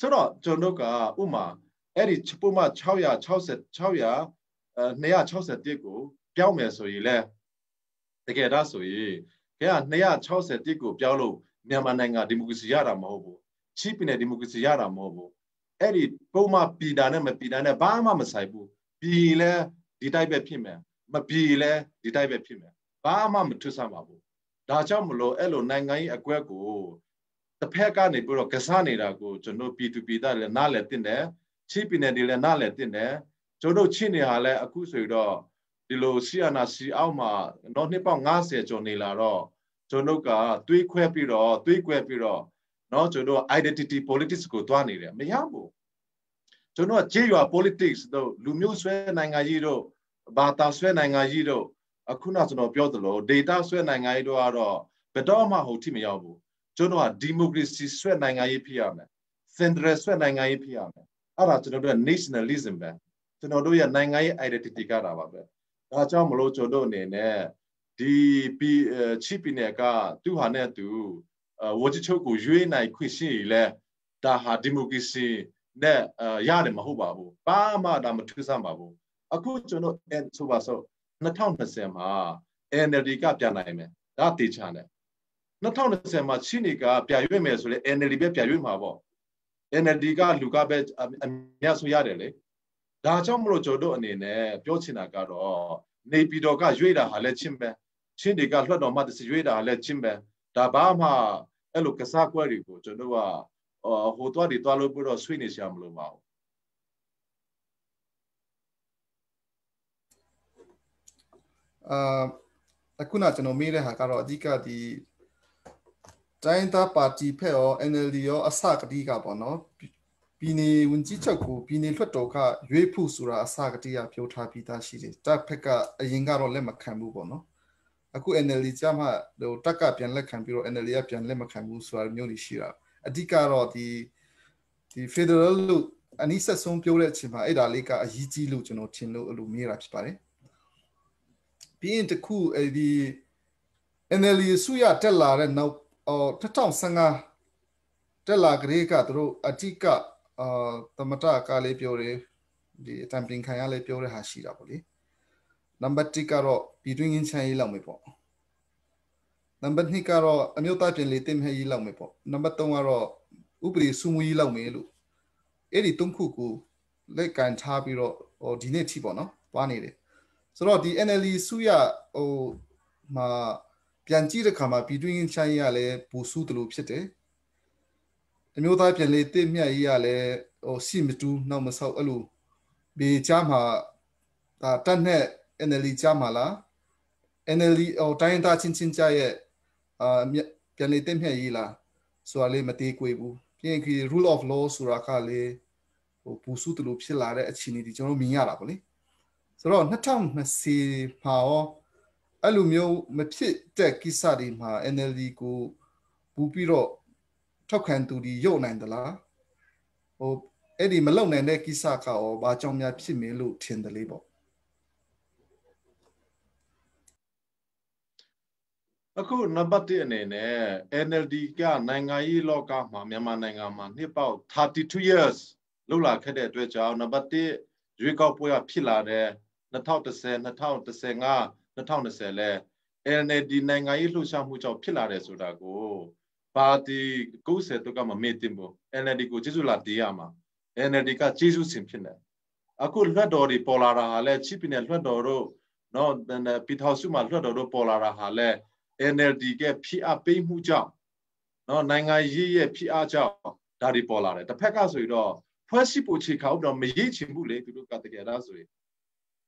ဆိုတော့ကျွန်တော်ကဥမာအဲ့ဒီပုံမှန်261ကိုပြောင်းမယ်ဆိုရင်လဲတကယ်ဒါဆိုရင်ခင်ဗျ261ကိုပြောင်းလို့မြန်မာနိုင်ငံဒီမိုကရေစီရတာမဟုတ်ဘူးချိပြည်နယ်ဒီမိုကရေစီရတာမဟုတ်ဘူးအဲ့ဒီပုံမှန်ပြည်တာနဲ့မပြည်တာနဲ့ဘာမှမဆိုင်ဘူးပြည်လဲဒီတိုက်ပဲဖြစ်မယ်မပြည်လဲဒီတိုက်ပဲဖြစ်မယ်ဘာမှမထွတ်ဆန်းပါဘူးဒါကြောင့်မလို့အဲ့လိုနိုင်ငံရေးအကွက်ကိုတစ်ဖက်ကနေပြီးတော့ကစားနေတာကိုကျွန်တော်ပြည်သူပြည်သားလည်းနားလည်တင်တယ်ချိပြည်နယ်တွေလည်းနားလည်တင်တယ်ကျွန်တော်ချိနေဟာလည်းအခုဆိုတော့ဒီလိုဆီအနာစီအောက်မှာတော့နှစ်ပေါင်း90ကျော်နေလာတော့ကျွန်တော်ကတွေးခွဲပြီးတော့ နော်ကျွန်တော် identity politics ကိုတွားနေတယ်မရဘူးကျွန်တော်ကြေးရွာ politics တို့လူမျိုးဆွဲနိုင်ငံကြီးတို့ဘာသာဆွဲနိုင်ငံကြီးတို့အခုနကျွန်တော်ပြောသလို data ဆွဲနိုင်ငံကြီးတို့ကတော့ဘယ်တော့မှဟုတ်ထိမရောက်ဘူးကျွန်တော်က democracy ဆွဲနိုင်ငံကြီးဖြစ်ရမယ် federal ဆွဲနိုင်ငံကြီးဖြစ်ရမယ်အဲ့ဒါကျွန်တော်တို့က nationalism ပဲကျွန်တော်တို့ရဲ့နိုင်ငံရေး identity ကတာပါပဲဒါကြောင့်မလို့ကျွန်တော်တို့အနေနဲ့ဒီချီပီနယ်ကသူ့ဟာနဲ့သူဝါချချုပ်ကိုရွေးနိုင်ခွင့်ရှိလဲဒါဟာ democracy နဲ့ရတယ်မဟုတ်ပါဘူးဘာမှဒါမထူးဆန်းပါဘူးအခုကျွန်တော်ဆိုပါစို့2020မှာ NLD ကပြန်နိုင်မယ်ဒါတေချာတယ်2020မှာချင်းနေကပြန်ရွေးမယ်ဆိုလဲ NLD ပဲပြန်ရွေးမှာပေါ့ NLD ကလူကပဲအများဆိုရတယ်လေဒါကြောင့်မလို့ကျွန်တော်တို့အနေနဲ့ပြောချင်တာကတော့နေပြည်တော်ကရွေးတာဟာလဲချင်းပဲချင်းတွေကလွှတ်တော်မှတစရွေးတာလဲချင်းပဲဒါဘာမှအဲ့လိုကစားကွက်တွေကိုကျွန်တော်တို့ကဟိုတော့ဒီတော့လို့ပြီးတော့ဆွေးနေရှာမလို့ပါဘူးအခုနကျွန်တော်မေးတဲ့ဟာကတော့အဓိကဒီတိုင်းသားပါတီဖက်ရော NLD ရောအစကတိကပေါ့နော်ပြည်နယ်ဝန်ကြီးချုပ်ကိုပြည်နယ်လွှတ်တော်ကရွေးဖို့ဆိုတာအစကတိကပြောထားပြီးသားရှိတယ်တပ်ဖက်ကအရင်ကတော့လက်မခံဘူးပေါ့နော်အခု NLD ကြမှာဟိုတက်ကပြန်လက်ခံပြီးတော့ NLD ကပြန်လက်မခံဘူးဆိုတာမျိုးတွေရှိတာအဓိကတော့ဒီ Federal လို့အနည်းဆက်ဆုံးပြောတဲ့အချိန်မှာအဲ့ဒါလေးကအရေးကြီးလို့ကျွန်တော်ထင်လို့အဲ့လိုမေးတာဖြစ်ပါတယ်ပြီးရင်တခုဒီ NLD စုရတက်လာတဲ့နောက်2015တက်လာကြတဲ့ကသူတို့အတိကသမတကလေးပြောတယ်ဒီအတံပင်ခံရလေးပြောတဲ့ဟာရှိတာပေါ့လေနံပါတ်1ကတော့ပြည်တွင်းငင်းချမ်းရေးလောက်မယ်ပေါ့နံပါတ်2ကတော့အမျိုးသားပြည်လေတင်မြရေးလောက်မယ်ပေါ့နံပါတ်3ကတော့ဥပဒေစုမှုရေးလောက်မယ်လို့အဲ့ဒီ3ခုကိုလက်ကန်ထားပြီးတော့ဒီနေ့ထိပေါ့နော်တွားနေတယ်ဆိုတော့ဒီ NLD စုရဟိုမှာပြန်ကြည့်တဲ့ခါမှာပြည်တွင်းငင်းချမ်းရေးကလည်းပူဆူးတယ်လို့ဖြစ်တယ်အမျိုးသားပြည်လေတင်မြရေးကလည်းဟိုစီမတူနောက်မဆောက်အဲ့လိုဘေးချာမှာဒါတက်နဲ့ NLD ကြမှာလား NLD တိုင်းသားချင်းကြရဲ့ပြန်လေတင်မြရေးလားဆိုတာလေးမသေးကွေဘူးပြီးရင် rule of law ဆိုတာကလည်းဟိုပူစုတလို့ဖြစ်လာတဲ့အခြေအနေဒီကျွန်တော်မြင်ရတာပေါ့လေဆိုတော့2020မှာရောအဲ့လိုမျိုးမဖြစ်တဲ့ကိစ္စတွေမှာ NLD ကိုပူပြီးတော့ထောက်ခံသူတွေရုပ်နိုင်သလားဟိုအဲ့ဒီမလုံနိုင်တဲ့ကိစ္စကရောဘာကြောင့်များဖြစ်မယ်လို့ထင်တယ်လေပေါ့အခုနံပါတ်1အနေနဲ့ NLD ကနိုင်ငံရေးလောကမှာမြန်မာနိုင်ငံမှာနှစ်ပေါက်32 years လောက်လာခဲ့တဲ့အတွက်ကြောင့်နံပါတ်1ရွေးကောက်ပွဲကဖြစ်လာတဲ့2010 2015 2020လဲ NLD နိုင်ငံရေးလှုပ်ရှားမှုကြောင့်ဖြစ်လာတယ်ဆိုတာကိုပါတီ90တုန်းကမမေ့တင်ဘူး NLD ကိုကျေးဇူးလာတရားမှာ NLD ကကျေးဇူးရှင်ဖြစ်တယ်အခုလွှတ်တော်တွေပေါ်လာတာဟာလဲချစ်ပြည်နယ်လွှတ်တော်တို့နော်ပြည်ထောင်စုမှာလွှတ်တော်တို့ပေါ်လာတာဟာလဲ NLD ကဖိအားပေးမှုကြောင့်နော်နိုင်ငံရေးရဲ့ဖိအားကြောင့်ဒါတွေပေါ်လာတယ်တစ်ဖက်ကဆိုရင်တော့ဖွဲ့စည်းပုံခြေခေါက်တော့မရေးချင်ဘူးလေသူတို့ကတကယ်တော့ဆိုရင်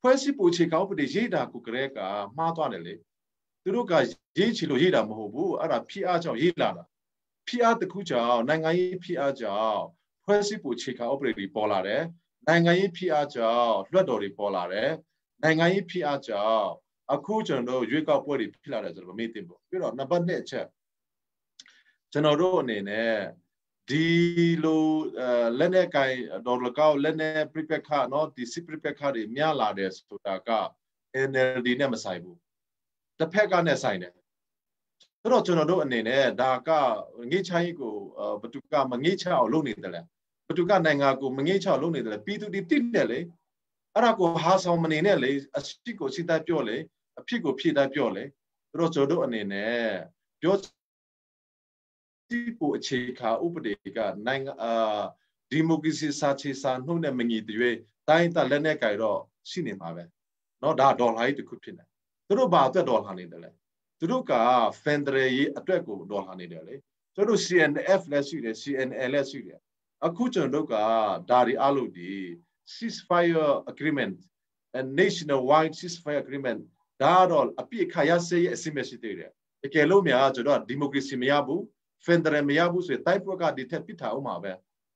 ဖွဲ့စည်းပုံခြေခေါက်တွေရေးတာကိုကလေးကမှားသွားတယ်လေသူတို့ကရေးချင်လို့ရေးတာမဟုတ်ဘူးအဲ့ဒါဖိအားကြောင့်ရေးလာတာဖိအားတစ်ခုကြောင့်နိုင်ငံရေးဖိအားကြောင့်ဖွဲ့စည်းပုံခြေခေါက်တွေပေါ်လာတယ်နိုင်ငံရေးဖိအားကြောင့်လွှတ်တော်တွေပေါ်လာတယ်နိုင်ငံရေးဖိအားကြောင့်အခုကျွန်တော်တို့ရွေးကောက်ပွဲတွေဖြစ်လာတယ်ဆိုတော့မမေ့တင်ဘူးပြီးတော့နံပါတ်2အချက်ကျွန်တော်တို့အနေနဲ့ဒီလိုလက်နဲ့ကိုင်ဒေါ်လကောက်လက်နဲ့ပြပခါเนาะဒီစစ်ပြပခါတွေများလာတယ်ဆိုတာက NLD နဲ့မဆိုင်ဘူးတစ်ဖက်ကနဲ့ဆိုင်တယ်ဆိုတော့ကျွန်တော်တို့အနေနဲ့ဒါကငိတ်ချိုင်းကိုဘသူကမငိတ်ချအောင်လုပ်နေတယ်လေဘသူကနိုင်ငံကိုမငိတ်ချအောင်လုပ်နေတယ်လေပြည်သူတွေတိတယ်လေအဲ့ဒါကိုဟာဆောင်မနေနဲ့လေအရှိကိုစိတ်တိုင်းပြောလေအဖြစ်ကိုဖြည့်တိုင်းပြောလေဆိုတော့ကျွန်တော်တို့အနေနဲ့ပြောဒီပိုအခြေခါဥပဒေကနိုင်ငံဒီမိုကရေစီစာချေစာနှုတ်နဲ့မညီတွေတိုင်းတလက်နဲ့ကြိုင်တော့ရှိနေမှာပဲเนาะဒါဒေါ်လာကြီးတစ်ခုဖြစ်နေသူတို့ဘာအတွက်ဒေါ်လာနေတယ်လဲသူတို့က Federal ရေးအတွက်ကိုဒေါ်လာနေတယ်လေသူတို့ CNF လည်းရှိတယ် CNL လည်းရှိတယ်အခုကျွန်တော်တို့ကဒါတွေအလုပ်ဒီ ceasefire agreement and nationwide ceasefire agreement ဒါတော့အပြစ်ခါရစေးရဲ့အစီအမံရှိသေးတယ်တကယ်လို့များကျွန်တော်ဒီမိုကရေစီမရဘူး Federal မရဘူးဆိုရင်တိုက်ပွဲကဒီထက်ပြစ်ထားအောင်ပါပဲ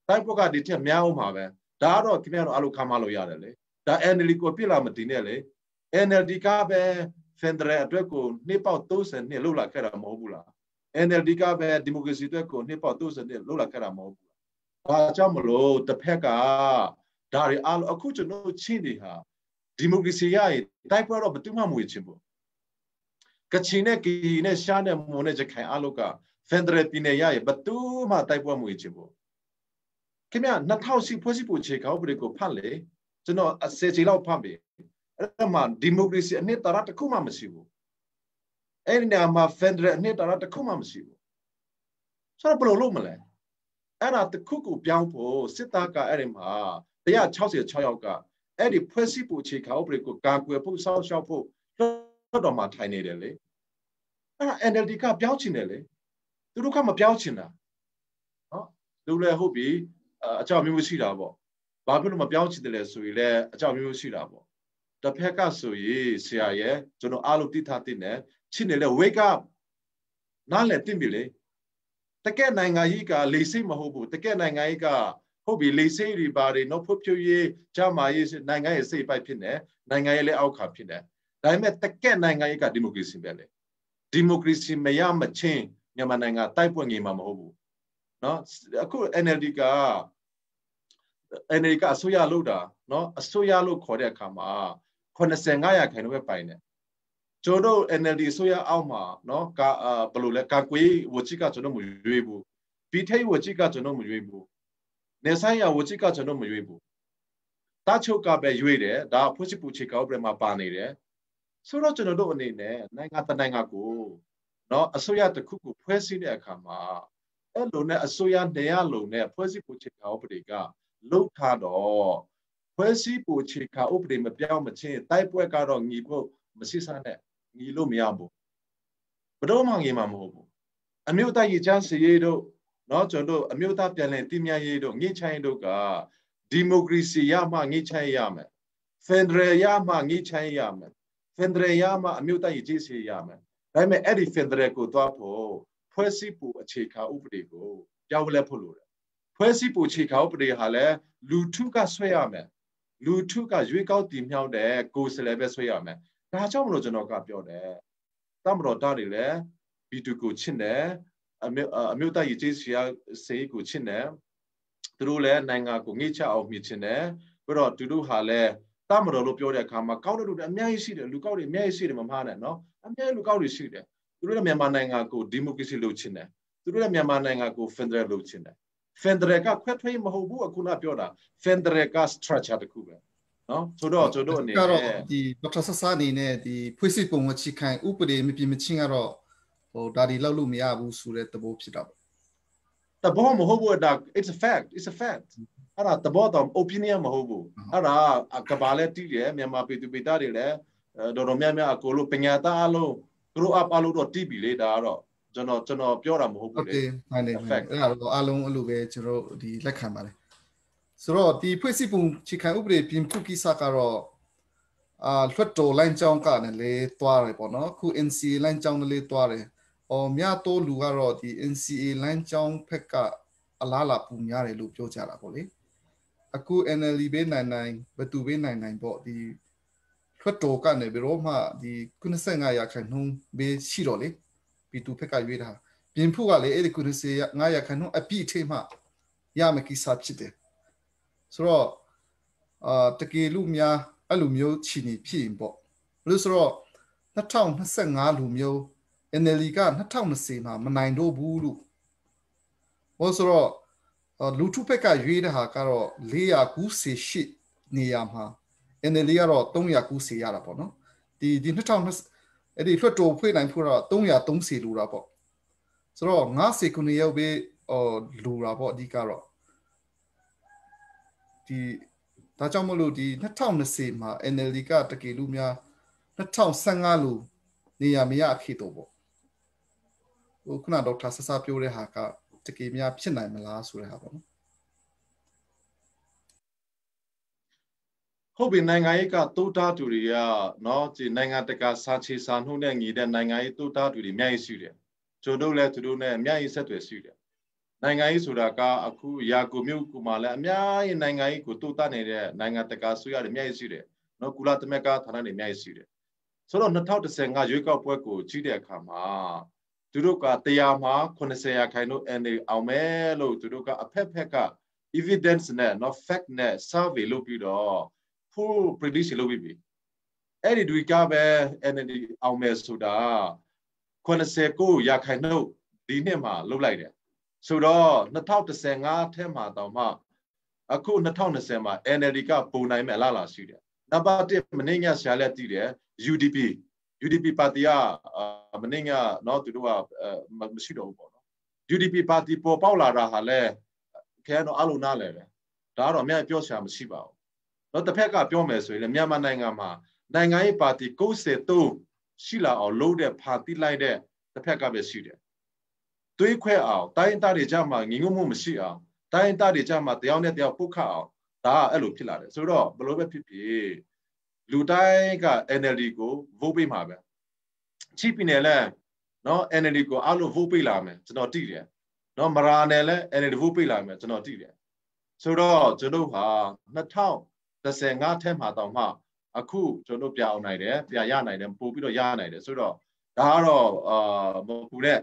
တိုက်ပွဲကဒီထက်များအောင်ပါပဲဒါကတော့ခင်ဗျားတို့အလုပ်ခံမလို့ရတယ်လေဒါ NLD ကိုပြစ်လာမတင်နဲ့လေ NLD ကပဲ Federal အတွက်ကိုနှစ်ပေါက်30နှစ်လောက်လာခဲ့တာမဟုတ်ဘူးလား NLD ကပဲဒီမိုကရေစီအတွက်ကိုနှစ်ပေါက်30နှစ်လောက်လာခဲ့တာမဟုတ်ဘူးလားဘာကြောင့်မလို့တစ်ဖက်ကဒါတွေအားလုံးအခုကျွန်တော်ချင်းတွေဟာဒီမိုကရေစီရရင်တိုက်ပွဲတော့ဘယ်သူမှမဝေချင်ဘူးကချင်နဲ့ကီနဲ့ရှားနဲ့မွန်နဲ့ကြခိုင်အားလုံးက Federal ပြည်နယ်ရရင်ဘယ်သူမှတိုက်ပွဲမဝေချင်ဘူးခင်ဗျာ2010ဖွဲ့စည်းပုံအခြေခံဥပဒေကိုဖတ်လေကျွန်တော်10ချိန်လောက်ဖတ်ပြီအဲ့ဒါမှဒီမိုကရေစီအနှစ်သာရတစ်ခုမှမရှိဘူးအဲ့ဒီနေရာမှာ Federal အနှစ်သာရတစ်ခုမှမရှိဘူးဆိုတော့ဘယ်လိုလုပ်မလဲအဲ့ဒါတစ်ခုကိုပြောင်းဖို့စစ်သားကအဲ့ဒီမှာ166ယောက်ကအဲ့ဒီဖွဲ့စည်းပုံအခြေခံဥပဒေကိုကာကွယ်ဖို့စောင့်ရှောက်ဖို့တော့မှထိုင်နေတယ်လေအဲ့ဒါ NLD ကပြောင်းချင်တယ်လေသူတို့ကမပြောင်းချင်တာနော်လူလည်းဟုတ်ပြီအကြောင်းမျိုးရှိတာပေါ့ဘာဖြစ်လို့မပြောင်းချင်တယ်လဲဆိုရင်လည်းအကြောင်းမျိုးရှိတာပေါ့တစ်ဖက်ကဆိုရင်ဆရာရဲ့ကျွန်တော်အားလုံးသိထားတဲ့နဲ့ချစ်နေလဲ wake up နားလည်းသိပြီလေတကယ်နိုင်ငံကြီးကလေစိတ်မဟုတ်ဘူးတကယ်နိုင်ငံကြီးကဟုတ်ပြီလေစိတ်တွေပါတယ်နော်ဖွံ့ဖြိုးရေးကြမှာရေးနိုင်ငံရဲ့စိတ်ပိုက်ဖြစ်နေနိုင်ငံရဲ့လည်းအောက်ခါဖြစ်နေဒါပေမဲ့တကယ်နိုင်ငံကြီးကဒီမိုကရေစီပဲလေဒီမိုကရေစီမရမချင်းမြန်မာနိုင်ငံတိုက်ပွဲငြိမ်မှာမဟုတ်ဘူးနော်အခု NLD ကအစိုးရလုပ်တာနော်အစိုးရလို့ခေါ်တဲ့အခါမှာ85%ပဲပိုင်တယ်ကျွန်တော် NLD အစိုးရအောက်မှာနော်ဘယ်လိုလဲကာကွယ်ဝချီကကျွန်တော်မရွေးဘူးပြီးထိတ်ဝချီကကျွန်တော်မရွေးဘူးနေဆိုင်ရဝချီကကျွန်တော်မရွေးဘူးတာချုပ်ကပဲရွေးတယ်ဒါဖွဲ့စည်းပုံအခြေခံဥပဒေမှာပါနေတယ်ဆိုတော့ကျွန်တော်တို့အနေနဲ့နိုင်ငံတနိုင်ငံကိုနော်အစိုးရတစ်ခုကိုဖွဲ့စည်းတဲ့အခါမှာအဲ့လိုနဲ့အစိုးရနေရလုံးနဲ့ဖွဲ့စည်းပုံအခြေခံဥပဒေကလုတ်ထားတော့ဖွဲ့စည်းပုံအခြေခံဥပဒေမပြောင်းမချင်းတိုက်ပွဲကတော့ညီဖို့မရှိစားနဲ့ညီလို့မရဘူးဘယ်တော့မှညီမှာမဟုတ်ဘူးအမျိုးသားရေးချမ်းစရေးတို့နော်ကျွန်တော်တို့အမျိုးသားပြန်လည်တည်မြဲရေးတို့ငြိမ်းချမ်းရေးတို့ကဒီမိုကရေစီရမှငြိမ်းချမ်းရမယ်ဖက်ဒရယ်ရမှငြိမ်းချမ်းရမယ်ဖက်ဒရယ်ရမှအမျိုးသားရေးကြီးစီရမယ်ဒါပေမဲ့အဲ့ဒီဖက်ဒရယ်ကိုသွားဖို့ဖွဲ့စည်းပုံအခြေခံဥပဒေကိုပြောင်းလဲဖို့လိုတယ်ဖွဲ့စည်းပုံအခြေခံဥပဒေဟာလည်းလူထုကဆွဲရမယ်လူထုကရွေးကောက်တင်မြှောက်တဲ့ကိုယ်စားလှယ်ပဲဆွဲရမယ်ဒါကြောင့်မလို့ကျွန်တော်ကပြောတယ်တမတော်သားတွေလည်းဘီတူကိုချစ်တယ်အမျိုးသားရေးကြီးစီကိုချစ်တယ်သူတို့လည်းနိုင်ငံကိုငြိမ်းချအောင်မြင်ချင်တယ်ပြီးတော့သူတို့ဟာလည်းတမတော်လို့ပြောတဲ့အခါမှာကောင်းတဲ့လူတွေအများကြီးရှိတယ်လူကောက်တွေအများကြီးရှိတယ်မမှားနဲ့နော်အများကြီးလူကောက်တွေရှိတယ်သူတို့လည်းမြန်မာနိုင်ငံကိုဒီမိုကရေစီလုပ်ချင်တယ်သူတို့လည်းမြန်မာနိုင်ငံကိုဖက်ဒရယ်လုပ်ချင်တယ်ဖက်ဒရယ်ကခွဲထွက်မဟုတ်ဘူးအခုနပြောတာဖက်ဒရယ်က structure တခုပဲနော်ဆိုတော့ကျွန်တော်အနေနဲ့ဒီဒေါက်တာဆဆာအနေနဲ့ဒီဖွဲ့စည်းပုံအခြေခံဥပဒေမပြင်မချင်းကတော့ဟိုဒါဒီလောက်လို့မရဘူးဆိုတဲ့သဘောဖြစ်တာပေါ့တဘောမဟုတ်ဘူးဒါ it's a factအဲ့ဒါတဘောတော့ opinion မဟုတ်ဘူးအဲ့ဒါကဘာလဲတီးတယ်မြန်မာပြည်သူပြည်သားတွေလည်းတော်တော်များများအကိုလို့ပညာသားအလုံး grow up အလုံးတော့တီးပြီလေဒါကတော့ကျွန်တော်ပြောတာမဟုတ်ဘူးလေ okay ဟုတ်တယ်အဲ့ဒါတော့အလုံးအဲ့လိုပဲကျွန်တော်ဒီလက်ခံပါတယ်ဆိုတော့ဒီဖွဲ့စည်းပုံအခြေခံဥပဒေပြင်ဖို့ကိစ္စကတော့လွှတ်တော်လိုင်းကြောင်းကလည်းလေတွားတယ်ပေါ့နော်ခု NCA လိုင်းကြောင်းလည်းလေတွားတယ်မြတ်တိုးလူကတော့ဒီ NCA လိုင်းကြောင်းဖက်ကအလားလာပူများတယ်လို့ပြောကြတာပေါ့လေအခု NLD ဘေးနိုင်ဘသူဘေးနိုင်ပေါ့ဒီလွှတ်တော်ကနေပြီးတော့မှဒီ95%ဘေးရှိတော့လေပြည်သူဖက်ကရွေးတာပြင်ဖို့ကလေအဲ့ဒီ95%အပြည့်အထိမှရမယ်ကိစ္စဖြစ်တယ်ဆိုတော့တကယ်လို့များအဲ့လိုမျိုးချီနေဖြစ်ရင်ပေါ့ဘယ်လိုဆိုတော့2025လူမျိုး NLD က2020မှာမနိုင်တော့ဘူးလို့ဟောဆိုတော့လူထုဘက်ကရွေးတဲ့ဟာကတော့498နေရာမှာ NLD ကတော့390ရတာပေါ့နော်ဒီ2020အဲ့ဒီလွှတ်တော်ဖွဲ့နိုင်ဖို့တော့330လူတာပေါ့ဆိုတော့59ရောက်ပဲလူတာပေါ့အဓိကတော့ဒီဒါကြောင့်မလို့ဒီ2020မှာ NLD ကတကယ်လို့များ2015လူနေရာမရဖြစ်တော့ပေါ့ဟိုခုနဒေါက်တာဆဆာပြောတဲ့ဟာကတကယ်များဖြစ်နိုင်မလားဆိုတဲ့ဟာပေါ့နော်ဟုတ်ပြီနိုင်ငံရေးကတိုးတားသူတွေကနော်ဒီနိုင်ငံတကာစာချေစာနှုတ်နဲ့ညီတဲ့နိုင်ငံရေးတိုးတားသူတွေအများကြီးရှိတယ် ကျွန်တော်လည်းသူတို့နဲ့အများကြီးဆက်သွယ်ရှိတယ်နိုင်ငံရေးဆိုတာကအခုရာကိုမြို့ကူမှာလည်းအများကြီးနိုင်ငံရေးကိုတိုးတက်နေတဲ့နိုင်ငံတကာဆွေးရတယ်အများကြီးရှိတယ်နော်ကုလသမဂ္ဂဌာနတွေအများကြီးရှိတယ်ဆိုတော့2015ရွေးကောက်ပွဲကိုကြီးတဲ့အခါမှာသူတို့က100မှာ80ရာခိုင်နှုန်း NLD အောင်မယ်လို့သူတို့ကအဖက်ဖက်က evidence နဲ့နော် fact နဲ့ survey လုပ်ပြီးတော့ full prediction လုပ်ပြီးပြီအဲ့ဒီတွေကပဲ NLD အောင်မယ်ဆိုတာ89ရာခိုင်နှုန်းဒီနှစ်မှာလုပ်လိုက်တယ်ဆိုတော့2015ထဲမှာတောင်မှအခု2020မှာ NLD ကပုံနိုင်မဲ့အလားအလာရှိတယ်နံပါတ်1မင်းညဆရာလက်တည်တယ် UDP ပါတီကမင်းညနော်သူတို့ကမရှိတော့ဘူးပေါ့နော် UDP ပါတီပေါ်ပေါက်လာတာဟာလဲခဲတော့အလုံးနားလဲတယ်ဒါကတော့အများပြောစရာမရှိပါဘူးတော့တစ်ဖက်ကပြောမယ်ဆိုရင်မြန်မာနိုင်ငံမှာနိုင်ငံရေးပါတီ93ရှိလာအောင်လုပ်တဲ့ဖာတိလိုက်တဲ့တစ်ဖက်ကပဲရှိတယ်တွေးခွဲအောင်တိုင်းသားတွေကြမှာငငုံမှုမရှိအောင်တိုင်းသားတွေကြမှာတယောက်နဲ့တယောက်ပုတ်ခတ်အောင်ဒါအဲ့လိုဖြစ်လာတယ်ဆိုတော့ဘလို့ပဲဖြစ်ဖြစ်လူတိုင်းက NLD ကို vote ပေးမှာပဲချိပြည်နယ်လဲနော် NLD ကိုအားလုံး vote ပေးလာမယ်ကျွန်တော်သိတယ်နော်မရာနယ်လဲ NLD vote ပေးလာမယ်ကျွန်တော်သိတယ်ဆိုတော့ကျွန်တော်ဟာ2015ထဲမှာတောင်မှအခုကျွန်တော်ပြအောင်နိုင်တယ်ပြရနိုင်တယ်ပို့ပြီးတော့ရနိုင်တယ်ဆိုတော့ဒါကတော့မပူတဲ့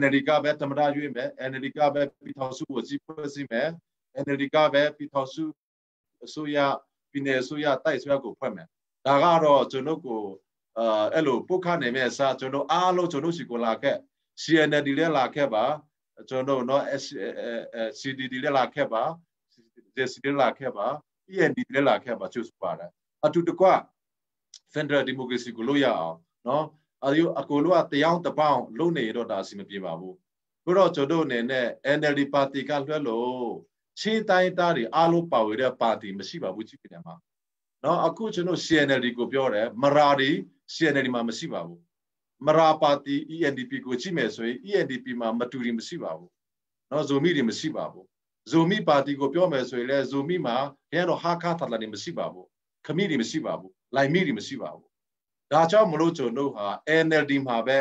NLD ကပဲသမ္မတရွေးမယ် NLD ကပဲပြည်ထောင်စုကိုကြီးဖွဲ့စည်းမယ် NLD ကပဲပြည်ထောင်စုအစိုးရပြည်နယ်အစိုးရတိုက်ဆွဲကိုဖွဲ့မယ်ဒါကတော့ကျွန်တော်ကိုအဲ့လိုပုတ်ခနိုင်မဲ့အစားကျွန်တော်အားလုံးကျွန်တော်စီကိုလာခဲ့ CND လည်းလာခဲ့ပါကျွန်တော်နော် CDD လည်းလာခဲ့ပါ CDD လာခဲ့ပါ END လည်းလာခဲ့ပါကျုပ်ပါတယ်အတူတကွ Federal Democracy ကိုလို့ရအောင်နော်အကိုလို့ကတရားတပေါင်းလုံနေတော့ဒါအစီမပြေပါဘူးဘို့တော့ကျွန်တော်အနေနဲ့ NLD ပါတီကလွှဲလို့ရှင်းတိုင်းသားတွေအားလုံးပါဝင်တဲ့ပါတီမရှိပါဘူးကြည့်ပြန်မှာနော်အခုကျွန်တော် CNLD ကိုပြောတယ်မရာဒီ CNLD မှာမရှိပါဘူးမရာပါတီ ENDP ကိုကြည့်မယ်ဆိုရင် ENDP မှာမတူတွေမရှိပါဘူးနော်ဇိုမီတွေမရှိပါဘူးဇိုမီပါတီကိုပြောမယ်ဆိုရင်လည်းဇိုမီမှာရဲတော့ဟာခါထလာတွေမရှိပါဘူးခမီတွေမရှိပါဘူးလိုင်မီတွေမရှိပါဘူးဒါကြောင့်မလို့ကျွန်တော်ဟာ NLD မှာပဲ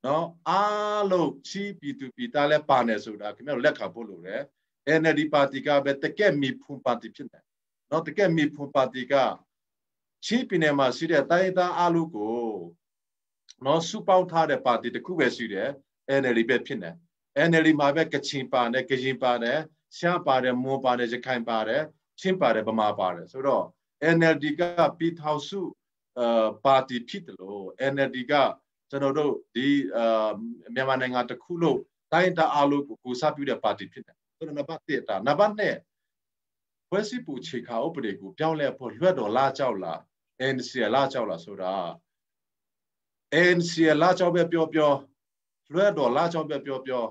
နော်အားလုံးချီးပြည်သူပြည်သားလဲပါနေဆိုတာခင်ဗျားလက်ခံဖို့လိုတယ် NLD ပါတီကပဲတကက်မီဖွန်ပါတီဖြစ်တယ်နော်တကက်မီဖွန်ပါတီကချီးပြည်နယ်မှာရှိတဲ့တိုင်းသားအားလုံးကိုနော်စုပေါင်းထားတဲ့ပါတီတစ်ခုပဲရှိတယ် NLD ပဲဖြစ်တယ် NLD မှာပဲကချင်ပါတယ်ကရင်ပါတယ်ရှားပါတယ်မွန်ပါတယ်ရခိုင်ပါတယ်ချင်းပါတယ်ဗမာပါတယ်ဆိုတော့ NLD ကပြည်ထောင်စုပါတီဖြစ်တယ်လို့ NLD ကကျွန်တော်တို့ဒီမြန်မာနိုင်ငံတစ်ခုလုံးတိုင်းသားအားလုံးကိုကိုစားပြုတဲ့ပါတီဖြစ်တယ်ဆိုတော့နံပါတ်1ဒါနံပါတ်2ဖွဲ့စည်းပုံခြေခါဥပဒေကိုပြောင်းလဲဖို့လွှတ်တော်လာကြောက်လား NCA လာကြောက်လားဆိုတာ NCA လာကြောက်ပဲပြောလွှတ်တော်လာကြောက်ပဲပြော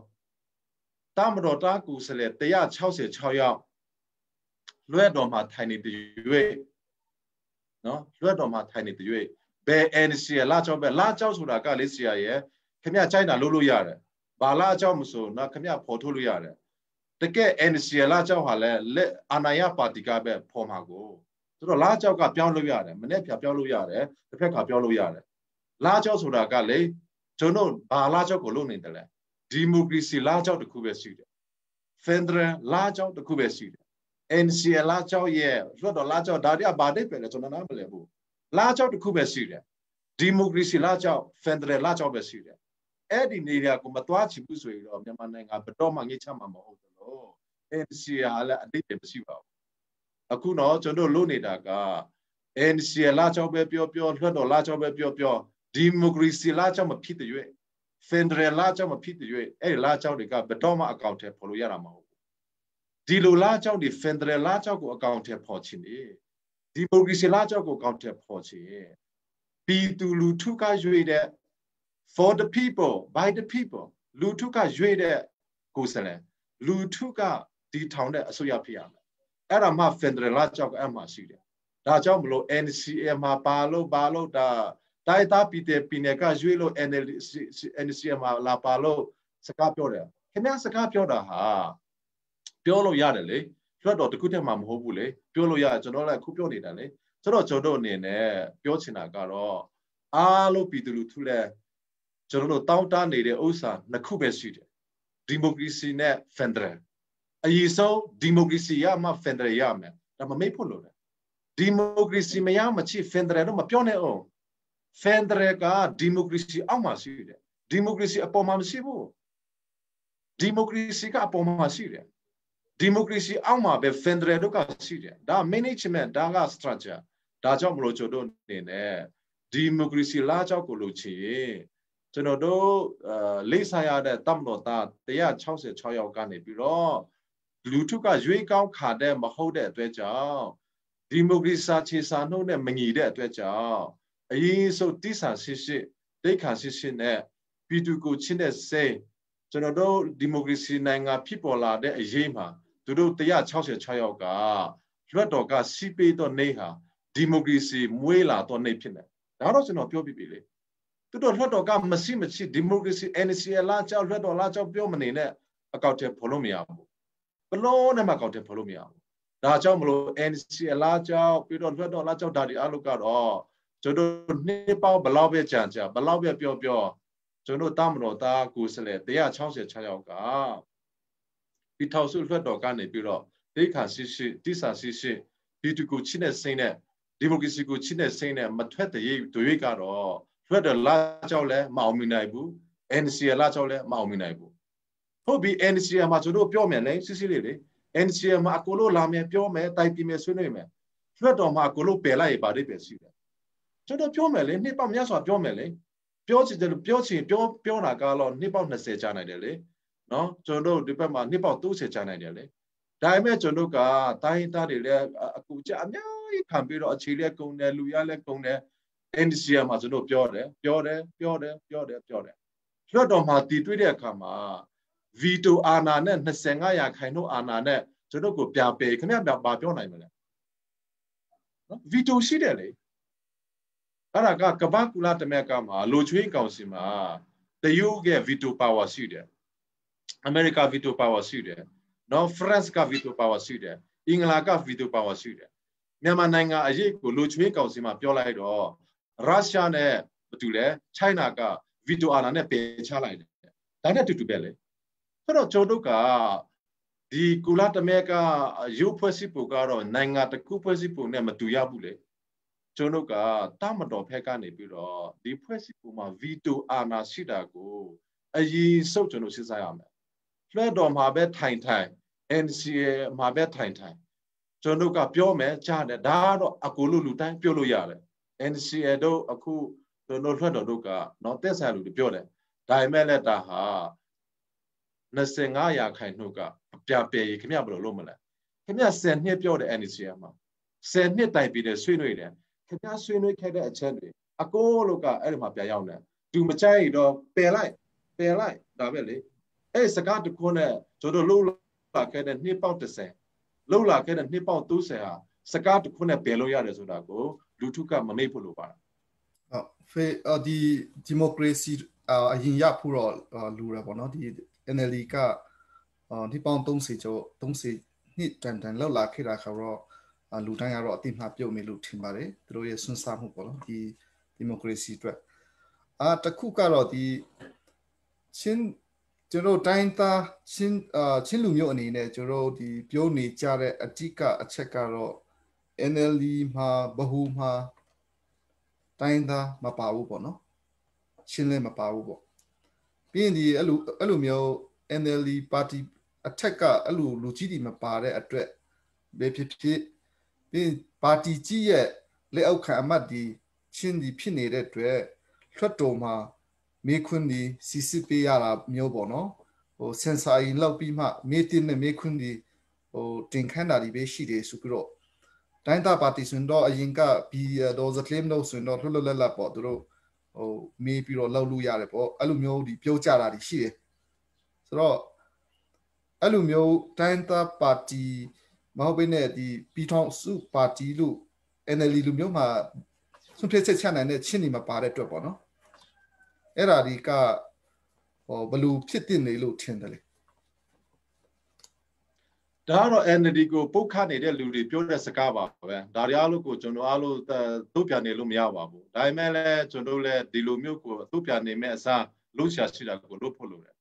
တမတော်တာကူစလေ166ယောက်လွှတ်တော်မှာထိုင်နေတဲ့ရွေးနော်လွှတ်တော်မှာထိုင်နေတဲ့ရွေးဘယ် NCA လာကြောက်ပဲလာကြောက်ဆိုတာကလေးဆရာရဲ့ခင်ဗျချိုင်းတာလုပ်လို့ရတယ်ဘာလာကြောက်မဆိုနော်ခင်ဗျဖော်ထုတ်လို့ရတယ်တကယ် NCA လာကြောက်ဟာလဲလက်အာဏာရပါတီကပဲဖော်မှာကိုဆိုတော့လာကြောက်ကပြောင်းလို့ရတယ်မနေ့ဖြာပြောင်းလို့ရတယ်တစ်ဖက်ကပြောင်းလို့ရတယ်လာကြောက်ဆိုတာကလေကျွန်တော်ဘာလာကြောက်ကိုလုပ်နေတယ်လဲဒီမိုကရေစီလာကြောက်တစ်ခုပဲရှိတယ်ဖက်ဒရယ်လာကြောက်တစ်ခုပဲရှိတယ် NCA လာကြောက်ရဲ့လွှတ်တော်လာကြောက်ဒါတွေကဘာတွေပဲလဲကျွန်တော်နားမလည်ဘူးလာကြောက်တစ်ခုပဲရှိတယ်ဒီမိုကရေစီလာကြောက်ဖက်ဒရယ်လာကြောက်ပဲရှိတယ်အဲ့ဒီနေရာကိုမတွားချင်ဘူးဆိုရင်တော့မြန်မာနိုင်ငံဘယ်တော့မှငြိမ်းချမ်းမှာမဟုတ်ဘူးလို့ NCA လည်းအတိတ်ပဲမရှိပါဘူးအခုတော့ကျွန်တော်လုပ်နေတာက NCA လာကြောက်ပဲပြောလွှတ်တော်လာကြောက်ပဲပြောဒီမိုကရေစီလာကြောက်မဖြစ်တဲ့ရွေးဖက်ဒရယ်လာကြောက်မဖြစ်တဲ့ရွေးအဲ့ဒီလာကြောက်တွေကဘယ်တော့မှအကောင့်ထဲပေါ်လို့ရတာမဟုတ်ဘူးဒီလိုလာကြောက်ဒီဖက်ဒရယ်လာကြောက်ကိုအကောင့်ထဲပေါ်ချင်တယ်ဒီမိုကရေစီလာကြောက်ကိုအကောင့်ထဲပေါ်ချင်ပြည်သူလူထုကရွေးတဲ့ for the people by the people လူထုကရွေးတဲ့ကိုယ်စားလှယ်လူထုကဒီထောင်တဲ့အစိုးရဖြစ်ရမယ်အဲ့ဒါမှ Federal လာကြောက်အဲ့မှာရှိတယ်ဒါကြောင့်မလို့ NCA မှာပါလို့ဒါတိုင်းသားပြည်နယ်ကရွေးလို့ NCA မှာလာပါလို့စကားပြောတယ်ခင်ဗျားစကားပြောတာဟာပြောလို့ရတယ်လေလွှတ်တော်တခုတည်းမှာမဟုတ်ဘူးလေပြောလို့ရကျွန်တော်လည်းအခုပြောနေတာလေဆိုတော့ကျွန်တော်အနေနဲ့ပြောချင်တာကတော့အားလုံးပြည်သူလူထုလည်း ကျွန်တော်တို့တောင်းတနေတဲ့ဥစ္စာနှစ်ခုပဲရှိတယ်ဒီမိုကရေစီနဲ့ဖက်ဒရယ်အရေးဆုံးဒီမိုကရေစီရမှဖက်ဒရယ်ရမယ်ဒါမှမေ့ဖို့လို့တယ်ဒီမိုကရေစီမရမချစ်ဖက်ဒရယ်တော့မပြောနဲ့အောင်ဖက်ဒရယ်ကဒီမိုကရေစီအောက်မှာရှိတယ်ဒီမိုကရေစီအပေါ်မှာမရှိဘူးဒီမိုကရေစီကအပေါ်မှာရှိတယ်ဒီမိုကရေစီအောက်မှာပဲဖက်ဒရယ်တို့ကရှိတယ်ဒါ management ဒါက structure ဒါကြောင့်မလို့ကျွန်တော်တို့အနေနဲ့ဒီမိုကရေစီလာကြောက်ကိုလို့ချင်ကျွန်တော်တို့လိပ်ဆိုင်ရတဲ့တပ်မတော်သား166ယောက်ကနေပြီးတော့လူထုကရွေးကောင်းခါတဲ့မဟုတ်တဲ့အတွက်ကြောင့်ဒီမိုကရေစီခြေစာနှုတ်နဲ့မညီတဲ့အတွက်ကြောင့်အရင်ဆုံးတိဆန်ရှိရှိဒိတ်ခါရှိရှိနဲ့ပြည်သူကိုချင်းတဲ့စိတ်ကျွန်တော်တို့ဒီမိုကရေစီနိုင်ငံဖြစ်ပေါ်လာတဲ့အရေးမှာသူတို့166ယောက်ကလွှတ်တော်ကစီးပေးတော့နေဟာဒီမိုကရေစီမွေးလာတော့နေဖြစ်နေဒါတော့ကျွန်တော်ပြောပြပြီလေသူတို့လွှတ်တော်ကမရှိဒီမိုကရေစီ NCL လာကြောက်လွှတ်တော်လာကြောက်ပြောမနေနဲ့အကောက်ထဲဖော်လို့မရဘူးဘလို့နဲ့မှအကောက်ထဲဖော်လို့မရဘူးဒါကြောင့်မလို့ NCL လာကြောက်ပြီးတော့လွှတ်တော်လာကြောက်ဒါဒီအလုပ်ကတော့ကျွန်တော်နှစ်ပေါင်းဘလောက်ပဲကြာဘလောက်ပဲပြောကျွန်တော်တာမတော်သားကိုယ်စလဲ166ယောက်ကဒီထောက်စုလွှတ်တော်ကနေပြီးတော့ဒိတ်ခါရှိရှိတိဆာရှိရှိဒီတူကိုချင်းနဲ့စိမ့်နဲ့ဒီမိုကရေစီကိုချင်းနဲ့စိမ့်နဲ့မထွက်တဲ့တွေကတော့လွှတ်တော်လာကြောက်လဲမအောင်မြင်နိုင်ဘူး NCL လာကြောက်လဲမအောင်မြင်နိုင်ဘူးဟုတ်ပြီ NCL မှာကျွန်တော်ပြောမယ်လေစစ်စစ်လေးလေ NCL မှာအကိုလို့လာမယ်ပြောမယ်တိုက်ပြမယ်ဆွေးနွေးမယ်လွှတ်တော်မှာအကိုလို့ပယ်လိုက်ရပါလိမ့်ပဲရှိတယ်ကျွန်တော်ပြောမယ်လေနှစ်ပေါက်များစွာပြောမယ်လေပြောချင်ပြောတာကတော့နှစ်ပေါက်20ကြာနိုင်တယ်လေနော်ကျွန်တော်တို့ဒီဘက်မှာနှစ်ပေါက်30ကြာနိုင်တယ်လေဒါပေမဲ့ကျွန်တော်ကတိုင်းသားတွေလည်းအကူကြအများကြီးခံပြီးတော့အခြေလက်ကုန်တယ်လူရလက်ကုန်တယ် NCL မှာကျွန်တော်ပြောတယ်လွှတ်တော်မှာတည်တွေ့တဲ့အခါမှာဗီတိုအာဏာနဲ့25ရာခိုင်နှုန်းအာဏာနဲ့ကျွန်တော်ကိုပြပယ်ခင်ဗျာဘာပြောနိုင်မလဲနော်ဗီတိုရှိတယ်လေအဲ့ဒါကကမ္ဘာကုလသမဂ္ဂမှာလိုချွေးကောင်စီမှာတရုတ်ရဲ့ဗီတိုပါဝါရှိတယ်အမေရိကဗီတိုပါဝါရှိတယ်နော်ဖရန့်စ်ကဗီတိုပါဝါရှိတယ်အင်္ဂလာကဗီတိုပါဝါရှိတယ်မြန်မာနိုင်ငံအရေးကိုလိုချွေးကောင်စီမှာပြောလိုက်တော့ရုရှားနဲ့ဘာတူလဲချိုင်းနာကဗီတိုအာဏာနဲ့ပယ်ချလိုက်တယ်ဒါနဲ့တူတူပဲလေဆိုတော့ကျွန်တော်တို့ကဒီကုလသမဂ္ဂရုပ်ဖွဲ့စည်းပုံကတော့နိုင်ငံတစ်ခုဖွဲ့စည်းပုံနဲ့မတူရဘူးလေကျွန်တော်ကတာမတော်ဖက်ကနေပြီးတော့ဒီဖွဲ့စည်းပုံမှာဗီတိုအာဏာရှိတာကိုအရင်စုပ်ကျွန်တော်စဉ်းစားရမယ်လွှတ်တော်မှာပဲထိုင် NCA မှာပဲထိုင်ကျွန်တော်ကပြောမယ်ကြားတယ်ဒါကတော့အကူလူတိုင်းပြောလို့ရတယ် NCA တို့အခုကျွန်တော်လွှတ်တော်တို့ကတော့တက်ဆိုင်လူတွေပြောတယ်ဒါပေမဲ့လည်းဒါဟာ25ရာခိုင်နှုန်းကပြပယ်ခင်ဗျဘယ်လိုလုပ်မလဲခင်ဗျ10နှစ်ပြောတယ် NCA မှာ10နှစ်တိုင်ပြီးတယ်ဆွေးနွေးတယ်ခင်ဗျဆွေးနွေးခဲ့တဲ့အချက်တွေအကိုလို့ကအဲ့ဒီမှာပြန်ရောက်တယ်သူမကြိုက်တော့ပယ်လိုက်ဒါပဲလေအဲ့စကားတခုနဲ့ကျွန်တော်လှုပ်လာခဲ့တဲ့နှစ်ပေါက်30လှုပ်လာခဲ့တဲ့နှစ်ပေါက်30ဟာစကားတခုနဲ့ပယ်လို့ရတယ်ဆိုတာကိုလူထုကမမေ့ဖို့လိုပါတယ်ဟုတ်ဒီမိုကရေစီအရင်ရဖို့တော့လူရပေါ့နော်ဒီ NLD ကဒီပေါင်း30ကျော်30နှစ်တန်လောက်လာခဲ့တာခါတော့လူတိုင်းကတော့အတိအမှပြုတ်နေလို့ထင်ပါတယ်သူတို့ရဲ့ဆွမ်းစားမှုပေါ့နော်ဒီမိုကရေစီအတွက်တခုကတော့ဒီကျွန်တော်တိုင်းသားချင်းလူမျိုးအနေနဲ့ကျွန်တော်ဒီပြောနေကြတဲ့အဓိကအချက်ကတော့ NLD မှာဘဟုမှာတိုင်းသားမပါဘူးပေါ့နော်ချင်းလည်းမပါဘူးပေါ့ပြီးရင်ဒီအဲ့လိုမျိုး NLD ပါတီအထက်ကအဲ့လိုလူကြီးတွေမပါတဲ့အတွက်ဘယ်ဖြစ်ပြီးပါတီကြီးရဲ့လက်အောက်ခံအမတ်ဒီချင်းဒီဖြစ်နေတဲ့အတွက်လွှတ်တော်မှာမေခွန်းဒီစီစစ်ပေးရတာမျိုးပေါ့နော်စင်ဆာရင်လောက်ပြီးမှမေတင်နဲ့မေခွန်းဒီတင်ခန်းတာတွေပဲရှိတယ်ဆိုပြီးတော့တိုင်းသားပါတီဆိုတော့အရင်ကပြီးတော့ဇကလင်းလို့ဆိုတော့လှလှလပေါ့သူတို့မေးပြီးတော့လောက်လို့ရတယ်ပေါ့အဲ့လိုမျိုးဒီပြောကြတာတွေရှိတယ်ဆိုတော့အဲ့လိုမျိုးတိုင်းသားပါတီမဟုတ်ဘဲနဲ့ဒီပြည်ထောင်စုပါတီလို့ NLD လူမျိုးမှာဆုံးဖြတ်ချက်ချနိုင်တဲ့ချင်းနေမှာပါတဲ့အတွက်ပေါ့နော်အဲ့ဒါဒီကဘလူဖြစ်တင်နေလို့ထင်တယ်လေဒါကတော့ NLD ကိုပုတ်ခတ်နေတဲ့လူတွေပြောတဲ့စကားပါပဲဒါတွေအားလုံးကိုကျွန်တော်အားလုံးသုတ်ပြန်နေလို့မရပါဘူးဒါပေမဲ့လည်းကျွန်တော်လည်းဒီလိုမျိုးကိုသုတ်ပြန်နေမဲ့အစား လို့ရှာရှိတာကိုလို့ဖို့လို့တယ်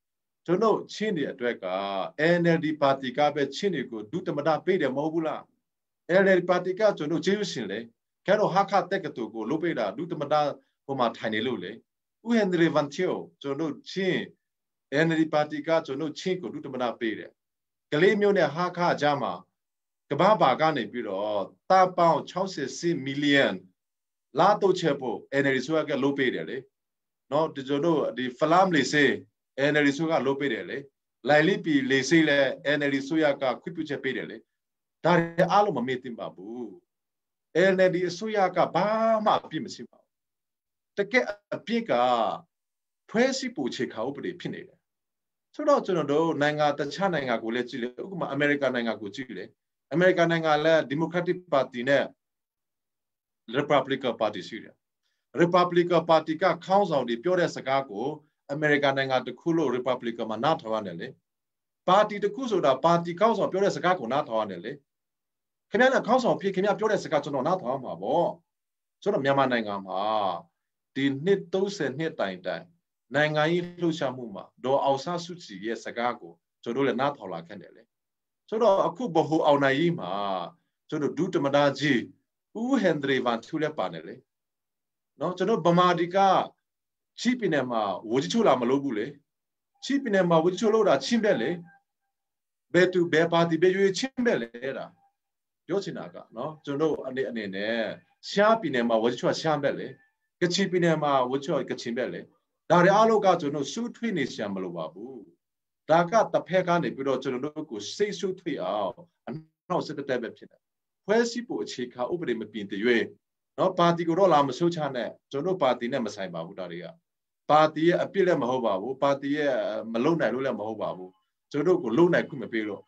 ကျွန်တော်ချင်းတွေအတွက်က NLD ပါတီကပဲချင်းတွေကိုဒုသမဒပေးတယ်မဟုတ်ဘူးလား NLD ပါတီကကျွန်တော်ကျေးဇူးရှင်လေခဲတော့ဟာခတက်ကတူကိုလို့ပေးတာဒုသမဒဟိုမှာထိုင်နေလို့လေဥဟန်ဒရီဗန်တီယိုကျွန်တော်ချင်း NLD ပါတီကကျွန်တော်ချင်းကိုဒုသမဒပေးတယ်ကလေးမျိုးနဲ့ဟာခအကြမှာကဘာဘာကနေပြီးတော့တာပေါင်း64 million လာတော့ချက်ဖို့ NLD ဆိုကလို့ပေးတယ်လေနော်ကျွန်တော်ဒီဖလမ်လေးစေ NLD ဆိုကလို့ပေးတယ်လေလိုက်လိပီလေးစေလဲ NLD ဆိုရကခွင့်ပြုချက်ပေးတယ်လေဒါတွေအားလုံးမမေ့သင့်ပါဘူး NLD အစိုးရကဘာမှအပြစ်မရှိပါဘူးတကယ်အပြစ်ကဖွဲ့စည်းပုံခြေခါဥပဒေဖြစ်နေတယ်ဆိုတော့ကျွန်တော်တို့နိုင်ငံတခြားနိုင်ငံကိုလည်းကြည့်လေဥပမာအမေရိကန်နိုင်ငံကိုကြည့်လေအမေရိကန်နိုင်ငံလည်း Democratic Party နဲ့ Republican Party ရှိတယ် Republican Party ကခေါင်းဆောင်တွေပြောတဲ့စကားကိုအမေရိကန်နိုင်ငံတစ်ခုလို့ Republican မှာနားထောင်ရတယ်လေပါတီတစ်ခုဆိုတာပါတီခေါင်းဆောင်ပြောတဲ့စကားကိုနားထောင်ရတယ်လေခင်ဗျားကခေါင်းဆောင်ဖြစ်ခင်ဗျားပြောတဲ့စကားကျွန်တော်နားထောင်မှာပေါ့ဆိုတော့မြန်မာနိုင်ငံမှာဒီနှစ်30နှစ်တိုင်နိုင်ငံရေးလှုပ်ရှားမှုမှာဒေါ်အောင်ဆန်းစုကြည်ရဲ့စကားကိုကျွန်တော်လည်းနားထောင်လာခဲ့တယ်လေဆိုတော့အခုဘဟုအောင်နိုင်ရေးမှာကျွန်တော်ဒုသမဒကြီးဦးဟန်ဒရီဗန်ထူလည်းပါတယ်လေနော်ကျွန်တော်ဗမာဒီကချီပင်းနယ်မှာဝကြီးချိုလာမလုပ်ဘူးလေချီပင်းနယ်မှာဝကြီးချိုလို့တာချင်းပဲလေဘယ်သူဘယ်ပါတီပဲရွေးချင်းပဲလေတာပြောချင်တာကနော်ကျွန်တော်အနေနဲ့ရှားပင်းနယ်မှာဝကြီးချိုရှားပဲလေကချီပင်းနယ်မှာဝကြီးချိုကချင်ပဲလေဒါတွေအားလုံးကကျွန်တော်စူးထွေးနေရှာမလို့ပါဘူးဒါကတစ်ဖက်ကနေပြီးတော့ကျွန်တော်တို့ကိုစိတ်ဆူထွေးအောင်အနောက်စစ်တပ်ပဲဖြစ်တယ်ဖွဲ့စည်းပုံအခြေခံဥပဒေမပြင်တရွေးနော်ပါတီကိုတော့လာမဆုတ်ချနဲ့ကျွန်တော်ပါတီနဲ့မဆိုင်ပါဘူးဒါတွေကပါတီရဲ့အပြစ်လည်းမဟုတ်ပါဘူးပါတီရဲ့မလုံနိုင်လို့လည်းမဟုတ်ပါဘူးကျွန်တော်ကိုလုံနိုင်ခွင့်မပေးတော့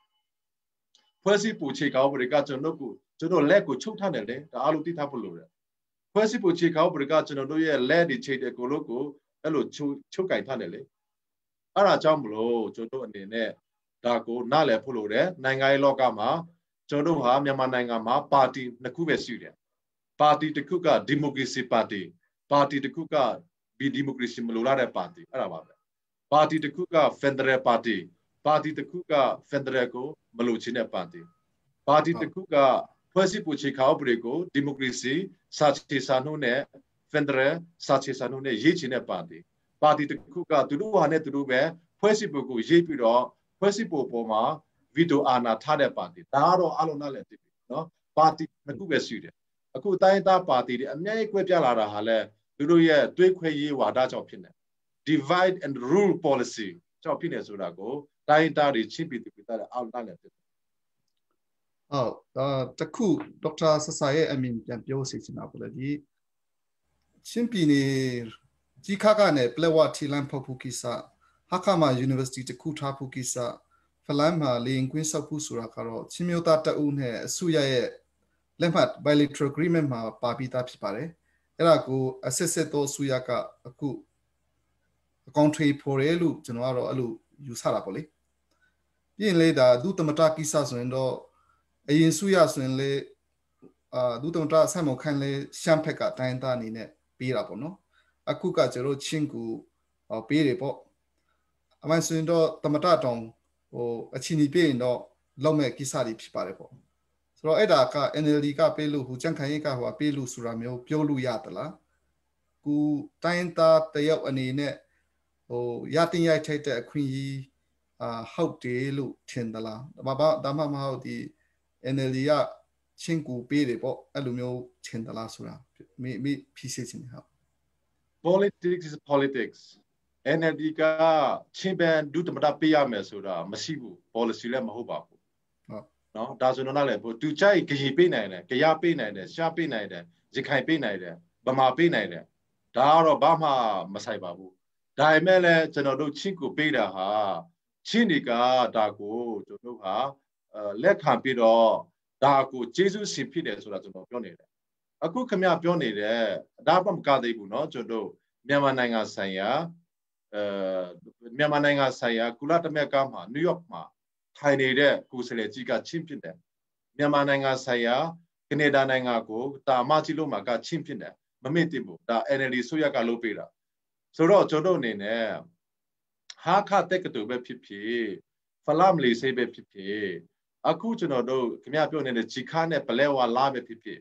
ဖွဲ့စည်းပုံအခြေခံဥပဒေကကျွန်တော်လက်ကိုချုပ်ထားတယ်လေဒါအားလုံးသိထားဖို့လိုတယ်ဖွဲ့စည်းပုံအခြေခံဥပဒေကကျွန်တော်တို့ရဲ့လက်တွေချိတ်တဲ့ကိုလို့ကိုအဲ့လိုချုပ်ကင်ထားတယ်လေအဲ့ဒါကြောင့်မလို့ကျွန်တော်အနေနဲ့ဒါကိုနားလည်ဖို့လိုတယ်နိုင်ငံရေးလောကမှာကျွန်တော်ဟာမြန်မာနိုင်ငံမှာပါတီနှစ်ခုပဲရှိတယ်ပါတီတစ်ခုကဒီမိုကရေစီပါတီပါတီတစ်ခုကဒီမိုကရေစီမလိုလားတဲ့ပါတီအဲ့ဒါပါပဲပါတီတစ်ခုကဖက်ဒရယ်ပါတီပါတီတစ်ခုကဖက်ဒရယ်ကိုမလိုချင်တဲ့ပါတီပါတီတစ်ခုကဖွဲ့စည်းပုံအခြေခံဥပဒေကိုဒီမိုကရေစီစာချေစာနှုန်းနဲ့ဖက်ဒရယ်စာချေစာနှုန်းနဲ့ရေးချင်တဲ့ပါတီပါတီတစ်ခုကသူတို့ဟာနဲ့သူတို့ပဲဖွဲ့စည်းပုံကိုရေးပြီးတော့ဖွဲ့စည်းပုံပေါ်မှာဗီတိုအာဏာထားတဲ့ပါတီဒါကတော့အလုံးနားလည်သိပြီနော်ပါတီနှစ်ခုပဲရှိတယ်အခုတိုင်းသားပါတီတွေအများကြီးကွဲပြားလာတာဟာလဲသူတို့ရဲ့တွေးခွဲရေးဝါဒကြောင့်ဖြစ်နေ divide and rule policy ကြောင့်ဖြစ်နေဆိုတာကိုတိုင်းသားတွေချင်းပြည်သူတွေအလုံးနားလည်သိတခုဒေါက်တာဆဆာရဲ့အမြင်ပြန်ပြောစီချင်တာပေါ့လေဒီချင်းပြည်နယ်ကြီးခါကနေပလက်ဝထီလန်ဖောက်ဖို့ကိစ္စဟာခမာ University တခုထားဖို့ကိစ္စဖလန်မှာလေရင်ကွင်းဆောက်ဖို့ဆိုတာကတော့ချင်းမျိုးသားတအုပ်နဲ့အစုရရဲ့လက်မှတ် bilateral agreement မှာပါပြီးသားဖြစ်ပါတယ်အဲ့ဒါကိုအစစ်စစ်သောအစုရကအခုအကောင့်ထွေဖော်ရဲလို့ကျွန်တော်ကတော့အဲ့လိုယူဆတာပေါ့လေပြီးရင်လေဒါဒုသမတကိစ္စဆိုရင်တော့အရင်စုရဆိုရင်လေဒုသမတဆမ်မခိုင်လေရှမ်ဖက်ကတိုင်းသားအနေနဲ့ပေးတာပေါ့နော်အခုကကျွန်တော်ချင်းကူပေးတယ်ပေါ့အမှန်ဆိုရင်တော့သမတတောင်အချင်းကြီးပေးရင်တော့လောက်မဲ့ကိစ္စတွေဖြစ်ပါတယ်ပေါ့ဆိုတော့အဲ့ဒါက NLD ကပေးလို့ဟိုကြံခိုင်ရေးကဟိုပေးလို့ဆိုတာမျိုးပြောလို့ရသလားကူတိုင်းသားတယောက်အနေနဲ့ရတင်ရိုက်ထိုက်တဲ့အခွင့်အရေးဟုတ်တယ်လို့ထင်သလားဒါမှမဟုတ်ဒီ NLD ကချင်းကူပေးတယ်ပေါ့အဲ့လိုမျိုးထင်သလားဆိုတာမေးဖြေစေချင်တယ်ဟုတ် politics is politics NLD ကချင်းပန်ဒုသမတပေးရမယ်ဆိုတာမရှိဘူး policy လည်းမဟုတ်ပါဘူးဟုတ်နော်ဒါဆိုတော့လည်းသူကြိုက်ကြည်ပေးနိုင်တယ်ကြရပေးနိုင်တယ်ရှားပေးနိုင်တယ်ရခိုင်ပေးနိုင်တယ်ဗမာပေးနိုင်တယ်ဒါကတော့ဘာမှမဆိုင်ပါဘူးဒါပေမဲ့လည်းကျွန်တော်တို့ချင်းကိုပေးတာဟာချင်းတွေကဒါကိုကျွန်တော်တို့ဟာလက်ခံပြီးတော့ဒါကိုကျေးဇူးရှင်ဖြစ်တယ်ဆိုတာကျွန်တော်ပြောနေတယ်အခုခင်ဗျပြောနေတယ်ဒါမှမကသေးဘူးเนาะကျွန်တော်မြန်မာနိုင်ငံဆိုင်ရာကုလသမဂ္ဂမှာနယူးယောက်မှာထိုင်နေတဲ့ကိုယ်စားလှယ်ကြီးကချင်းဖြစ်တယ်မြန်မာနိုင်ငံဆိုင်ရာကနေဒါနိုင်ငံကိုတာမကြီးလို့မှာကချင်းဖြစ်တယ်မမေ့တင်ဘူးဒါ NLD ဆိုရကလုပ်ပေးတာဆိုတော့ကျွန်တော်အနေနဲ့ ha kha tek to be phi falam le se be phi aku chno do kmya pyo ne chi kha ne palewa la be phi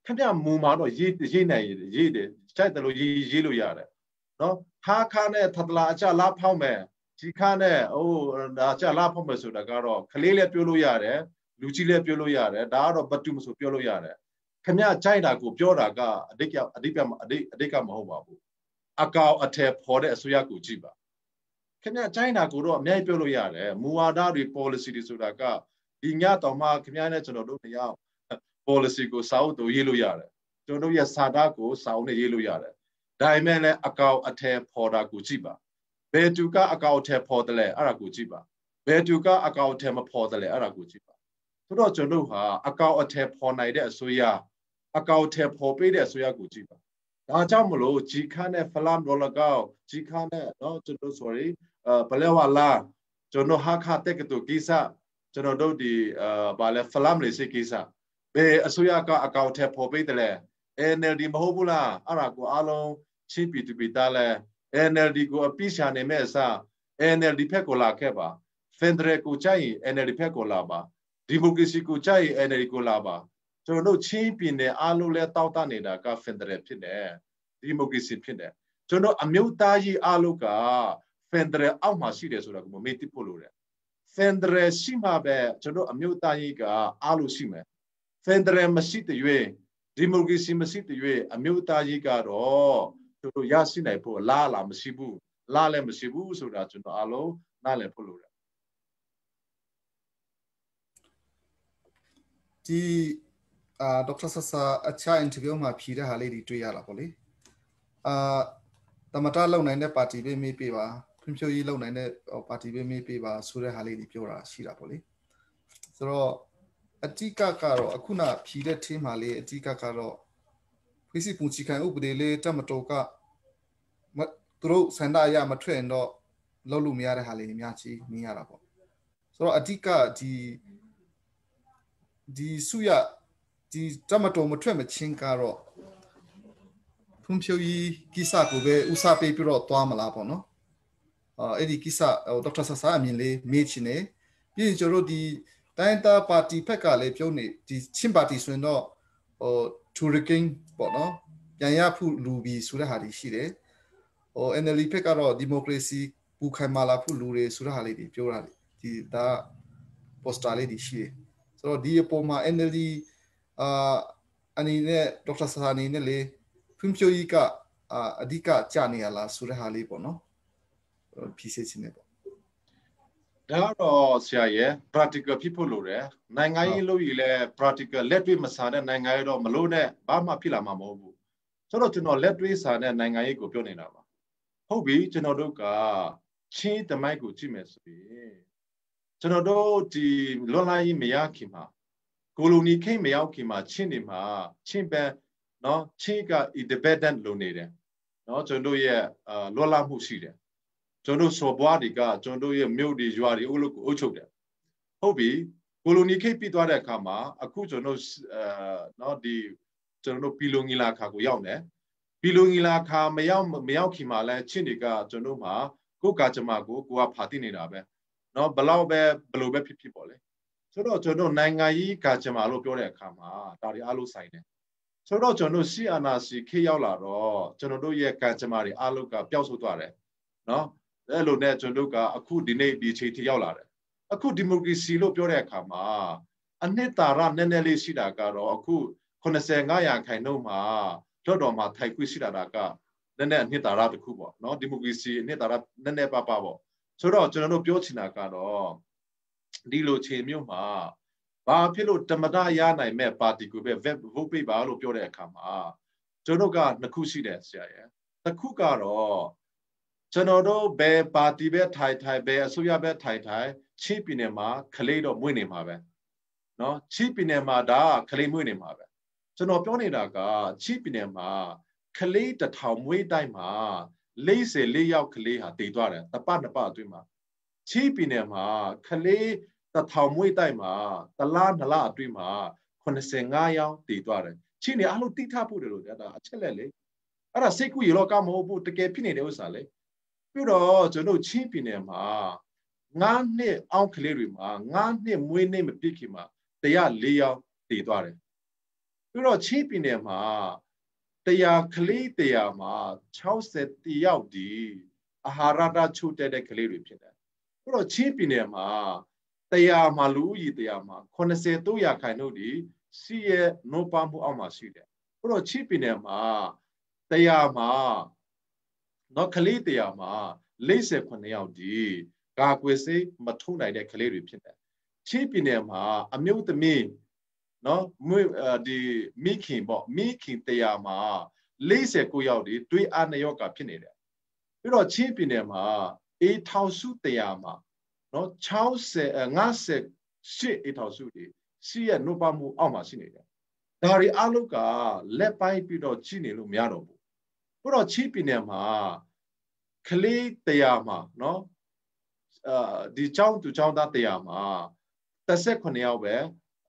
kmya mu ma do ye nai ye de chai de lo ye lo ya de no ha kha ne thatla acha la phao me chi kha ne acha la phao me so da ka do khale le pyo lo ya de lu chi le pyo lo ya de da do batu ma so pyo lo ya de kmya chai da ko pyo da ka adit ka ma ho ba bu akaw athe pho de asoya ko ji baခင်ဗျChina ကိုတော့အများကြီးပြောလို့ရတယ်မူဝါဒတွေ policy တွေဆိုတာကဒီညတော်မှာခင်ဗျားနဲ့ကျွန်တော်တို့တယောက် policy ကိုစာအုပ်တို့ရေးလို့ရတယ်ကျွန်တော်တို့ရဲ့စာသားကိုစာအုပ်နဲ့ရေးလို့ရတယ်ဒါပေမဲ့လည်းအကောင်အထည်ဖော်တာကိုကြည့်ပါဘယ်သူကအကောင်အထည်ဖော်တယ်လဲအဲ့ဒါကိုကြည့်ပါဘယ်သူကအကောင်အထည်မဖော်တယ်လဲအဲ့ဒါကိုကြည့်ပါဆိုတော့ကျွန်တော်တို့ဟာအကောင်အထည်ဖော်နိုင်တဲ့အစိုးရအကောင်အထည်ဖော်ပေးတဲ့အစိုးရကိုကြည့်ပါဒါကြောင့်မလို့ဂျီခါနဲ့ဖလမ်ဒေါ်လာကောက်ဂျီခါနဲ့နော်ကျွန်တော် sorry ပလဲဝါလာကျွန်တော်ဟာခါတက်တူကိစ္စကျွန်တော်တို့ဒီဘာလဲဖလမ်လေးစိကိစ္စဘယ်အစိုးရကအကောင့်ထဲပေါ်ပေးတယ်လဲ NLD မဟုတ်ဘူးလားအဲ့ဒါကိုအားလုံးချင်းပီတူပီတာလဲ NLD ကိုအပိရှာနေမဲ့အစား NLD ဖက်ကိုလာခဲ့ပါဖက်ဒရယ်ကိုကြိုက်ရင် NLD ဖက်ကိုလာပါဒီမိုကရေစီကိုကြိုက်ရင် NLD ကိုလာပါကျွန်တော်တို့ချင်းပီနယ်အားလုံးလဲတောက်တနေတာကဖက်ဒရယ်ဖြစ်တယ်ဒီမိုကရေစီဖြစ်တယ်ကျွန်တော်အမျိုးသားကြီးအားလုံးကဖန်ဒရယ်အောက်မှာရှိတယ်ဆိုတာကိုမေ့တိဖို့လို့တယ်ဖန်ဒရယ်ရှိမှပဲကျွန်တော်အမျိုးသားကြီးကအားလို့ရှိမယ်ဖန်ဒရယ်မရှိတဲ့၍ဒီမိုကရေစီမရှိတဲ့၍အမျိုးသားကြီးကတော့ကျွန်တော်ရရှိနိုင်ဖို့လာမရှိဘူးလာလည်းမရှိဘူးဆိုတာကျွန်တော်အားလုံးနားလည်ဖို့လို့တယ်ဒီဒေါက်တာဆဆာအခြား interview မှာဖြေတဲ့ဟာလေးတွေတွေ့ရတာပေါ့လေတမတာလုံနိုင်တဲ့ပါတီပဲမေးပေးပါဖွံ့ဖြိုးရေးလုံနိုင်တဲ့ပါတီပဲမေးပေးပါဆိုတဲ့ဟာလေးတွေပြောတာရှိတာပေါ့လေဆိုတော့အတိကကတော့အခုနဖြီးတဲ့ team မှာလေးအတိကကတော့ဖိစီပူချီခံဥပဒေလေးတမတော်ကသူတို့စန္ဒရမထွက်ရင်တော့လုပ်လို့မရတဲ့ဟာလေးအများကြီးမြင်ရတာပေါ့ဆိုတော့အတိကဒီစုရဒီတမတော်မထွက်မချင်းကတော့ဖွံ့ဖြိုးရေးကိစ္စကိုပဲဥစားပေးပြီးတော့သွားမလားပေါ့နော်အဲ့ဒီကိစ္စဒေါက်တာဆဆာအမြင်လေးမေးချင်တယ်ပြီးရင်ကျွန်တော်တို့ဒီတိုင်းတာပါတီဖက်ကလည်းပြောနေဒီချင်းပါတီဆိုရင်တော့တူရကင်းပေါ့နော်ပြန်ရဖို့လူပြီးဆိုတဲ့ဟာတွေရှိတယ်NLD ဖက်ကတော့ဒီမိုကရေစီပူခိုင်မာလာဖို့လူတွေဆိုတဲ့ဟာလေးတွေပြောတာဒီဒါပိုစတာလေးတွေရှိတယ်ဆိုတော့ဒီအပေါ်မှာ NLD အနေနဲ့ဒေါက်တာဆဆာအနေနဲ့လေဖွံ့ဖြိုးရေးကအဓိကကြာနေရလားဆိုတဲ့ဟာလေးပေါ့နော်ဖြည့်ဆည်းခြင်းနဲ့ပေါ့ဒါတော့ဆရာရဲ့ practical ဖြစ်ဖို့လိုတယ်နိုင်ငံရေးလို့ရည်လဲ practical လက်တွေ့မစားတဲ့နိုင်ငံရေးတော့မလို့နဲ့ဘာမှဖြစ်လာမှာမဟုတ်ဘူးဆိုတော့ကျွန်တော်လက်တွေ့စားတဲ့နိုင်ငံရေးကိုပြောနေတာပါဟုတ်ပြီကျွန်တော်တို့ကချင်းတမိုက်ကိုကြည့်မယ်ဆိုရင်ကျွန်တော်တို့ဒီလွန်လာရေးမရခင်မှာကိုလိုနီခိတ်မရောက်ခင်မှာချင်းနေမှာချင်းပန်နော်ချင်းက independent လို့နေတယ်နော်ကျွန်တော်ရဲ့လွတ်လပ်မှုရှိတယ်ကျွန်တော်စော်ဘွားတွေကကျွန်တော်ရဲ့မြို့တွေရွာတွေအုပ်လို့ကိုအုပ်ချုပ်တယ်ဟုတ်ပြီကိုလိုနီခိတ်ပြီးသွားတဲ့အခါမှာအခုကျွန်တော်နော်ဒီကျွန်တော်ပီလိုငီလာခါကိုရောက်တယ်ပီလိုငီလာခါမရောက်ခင်မှာလဲချင်းတွေကကျွန်တော်မှာကိုကကြမကိုကဖာတိနေတာပဲနော်ဘလို့ပဲဖြစ်ပေါ့လေဆိုတော့ကျွန်တော်နိုင်ငံရေးကကြမလို့ပြောတဲ့အခါမှာဒါတွေအားလုံးဆိုင်တယ်ဆိုတော့ကျွန်တော်စီအာနာစီခေရောက်လာတော့ကျွန်တော်တို့ရဲ့ကံကြမ္မာတွေအားလုံးကပျောက်ဆုံးသွားတယ်နော်အဲ့လိုနဲ့ကျွန်တော်တို့ကအခုဒီနေ့ဒီချိန်ထိရောက်လာတယ်အခုဒီမိုကရေစီလို့ပြောတဲ့အခါမှာအနှစ်သာရနည်းနည်းလေးရှိတာကတော့အခု85%မှာလွှတ်တော်မှာထိုက်ခွင့်ရှိတာကနည်းနည်းအနှစ်သာရတစ်ခုပေါ့နော်ဒီမိုကရေစီအနှစ်သာရနည်းနည်းပါပေါ့ဆိုတော့ကျွန်တော်တို့ပြောချင်တာကတော့ဒီလိုချိန်မျိုးမှာဘာဖြစ်လို့တမဒရနိုင်မဲ့ပါတီကိုပဲ vote ပေးပါလို့ပြောတဲ့အခါမှာကျွန်တော်ကနှစ်ခုရှိတယ်ဆရာရဲ့တစ်ခုကတော့ကျွန်တော်တို့ဘယ်ပါတီပဲထိုင်ဘယ်အစိုးရပဲထိုင်ချင်းပြည်နယ်မှာခလေးတော့မွေးနေမှာပဲနော်ချင်းပြည်နယ်မှာဒါခလေးမွေးနေမှာပဲကျွန်တော်ပြောနေတာကချင်းပြည်နယ်မှာခလေး1000မွေးတိုင်းမှာ44ယောက်ခလေးဟာတည်သွားတယ်တစ်ပတ်နှစ်ပတ်အတွင်းမှာချင်းပြည်နယ်မှာခလေး1000မွေးတိုင်းမှာတလားနှစ်လအတွင်းမှာ85ယောက်တည်သွားတယ်ချင်းနေအလို့တိထဖို့တယ်လို့ဒါအချက်လက်လေအဲ့ဒါစိတ်ကူးရတော့ကမဟုတ်ဘူးတကယ်ဖြစ်နေတဲ့ဥစ္စာလေ ပြီးတော့ကျွန်တော်ချင်းပြည်နယ်မှာ9နှစ်အောက်ကလေးတွေမှာ9နှစ်မွေးနေ့မပြည့်ခင်မှာ104ယောက်တည်သွားတယ်ပြီးတော့ချင်းပြည်နယ်မှာ100ကလေး100မှာ60ယောက်ဒီအာဟာရချို့တဲ့ကလေးတွေဖြစ်တယ်ပြီးတော့ချင်းပြည်နယ်မှာ100မှာလူဦးရေ100မှာ83ရာခိုင်နှုန်းဒီစီးရဲ့နိုးပါမှုအောက်မှာရှိတယ်ပြီးတော့ချင်းပြည်နယ်မှာ100မှာနော်ကလေး100မှာ49ယောက်ဒီကာကွယ်ဆေးမထိုးနိုင်တဲ့ကလေးတွေဖြစ်တယ်ချင်းပြည်နယ်မှာအမျိုးသမီးနော်ဒီမိခင်ပေါ့မိခင်100မှာ49ယောက်ဒီတွေးအား2ယောက်ကဖြစ်နေတယ်ပြီးတော့ချင်းပြည်နယ်မှာအေထောင်စု100မှာနော်58အေထောင်စုဒီစီးရဲ့နှုတ်ပမှုအောက်မှာရှိနေတယ်ဒါတွေအလုပ်ကလက်ပိုင်းပြီးတော့ကြည့်နေလို့မရတော့ဘူးပြီးတော့ချင်းပြည်နယ်မှာကလေး100မှာနော်ဒီကျောင်းသူကျောင်းသား100မှာ18ယောက်ပဲ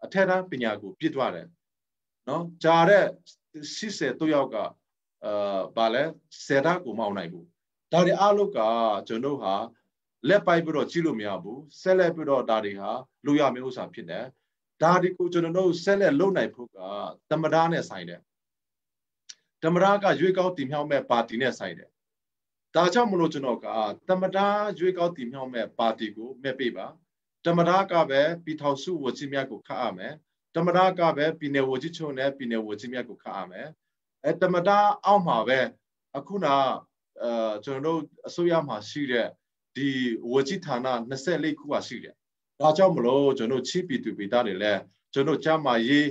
အထက်တန်းပညာကိုပြည့်သွားတယ်နော်ကြာတဲ့83ယောက်ကဘာလဲ10တန်းကိုမအောင်နိုင်ဘူးဒါတွေအလုပ်ကကျွန်တော်ဟာလက်ပိုက်ပြီးတော့ကြည့်လို့မရဘူးဆက်လက်ပြီးတော့ဒါတွေဟာလိုရမယ့်ဥစ္စာဖြစ်တယ်ဒါတွေကိုကျွန်တော်တို့ဆက်လက်လုပ်နိုင်ဖို့ကသမ္မတနဲ့ဆိုင်တယ်သမ္မတကရွေးကောက်တင်မြှောက်မဲ့ပါတီနဲ့ဆိုင်တယ်ဒါကြောင့်မလို့ကျွန်တော်ကသမ္မတရွေးကောက်တင်မြှောက်မဲ့ပါတီကိုမဲ့ပေးပါသမ္မတကပဲပြည်ထောင်စုဝကြီးမြတ်ကိုခတ်ရမယ်သမ္မတကပဲပြည်နယ်ဝကြီးချုံနဲ့ပြည်နယ်ဝကြီးမြတ်ကိုခတ်ရမယ်သမ္မတအောက်မှာပဲအခုနကျွန်တော်တို့အစိုးရမှာရှိတဲ့ဒီဝကြီးဌာန24ခုရှိတယ်ဒါကြောင့်မလို့ကျွန်တော်ချင်းပြည်သူပြည်သားတွေလည်းကျွန်တော်ကျမရေး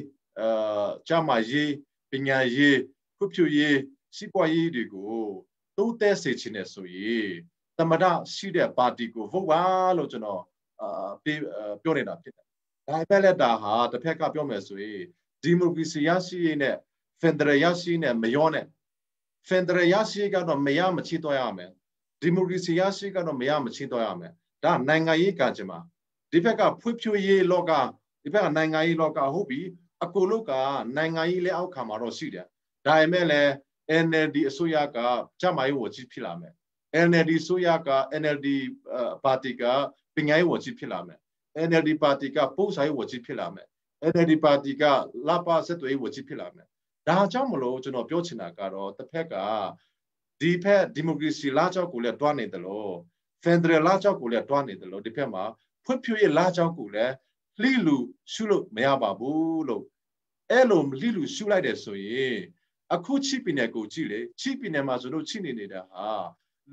ပညာရေးခုဖြူရေးစီးပွားရေးတွေကိုတိုးတက်စေချင်တယ်ဆိုရင်သမ္မတရှိတဲ့ပါတီကိုဗုတ်ပါလို့ကျွန်တော်ပြောနေတာဖြစ်တယ်ဒါပေမဲ့လည်းဒါဟာတစ်ဖက်ကပြောမယ်ဆိုရင်ဒီမိုကရေစီရရှိရေးနဲ့ဖက်ဒရယ်ရရှိနဲ့မရောနဲ့ဖက်ဒရယ်ရရှိကတော့မရမချီတော့ရမယ်ဒီမိုကရေစီရရှိကတော့မရမချီတော့ရမယ်ဒါနိုင်ငံရေးကကြမှာဒီဘက်ကဖွံ့ဖြိုးရေးလောကဒီဘက်ကနိုင်ငံရေးလောကဟုတ်ပြီအကိုလို့ကနိုင်ငံရေးလက်အောက်ခံမှာတော့ရှိတယ်ဒါပေမဲ့လည်း NLD အစိုးရကကြမ်းမာရေးဝကြီးဖြစ်လာမယ် NLD အစိုးရက NLD ပါတီကပညာရေးဝကြီးဖြစ်လာမယ် NLD ပါတီကပို့ဆိုင်ဝကြီးဖြစ်လာမယ် NLD ပါတီကလပဆက်သွေးဝကြီးဖြစ်လာမယ်ဒါကြောင့်မလို့ကျွန်တော်ပြောချင်တာကတော့တစ်ဖက်ကဒီဖက်ဒီမိုကရေစီလာကြောက်ကိုလည်းတွားနေတယ်လို့ဖက်ဒရယ်လာကြောက်ကိုလည်းတွားနေတယ်လို့ဒီဖက်မှာဖွံ့ဖြိုးရေးလာကြောက်ကိုလည်းလှိလူရှုလို့မရပါဘူးလို့အဲ့လိုလှိလူရှုလိုက်တယ်ဆိုရင်အခုချိပြည်နယ်ကိုကြည့်လေချိပြည်နယ်မှာဆိုလို့ချိနေနေတာဟာ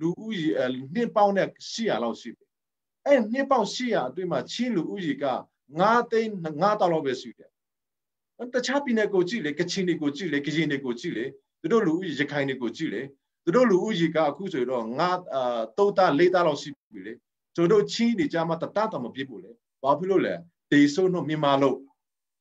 လူဦးရေနှစ်ပေါင်းနဲ့800လောက်ရှိတယ်အဲ့နှစ်ပေါင်း800အတွင်းမှာချိလူဦးရေက9သိန်း9,000လောက်ပဲရှိတယ်တခြားပြည်နယ်ကိုကြည့်လေကချင်တွေကိုကြည့်လေကရင်တွေကိုကြည့်လေသူတို့လူဦးရေရခိုင်တွေကိုကြည့်လေသူတို့လူဦးရေကအခုဆိုတော့3သား4သားလောက်ရှိပြီလေသူတို့ချင်းနေကြမှာတတမပြည့်ဘူးလေဘာဖြစ်လို့လဲတေဆိုးတော့မြန်မာလို့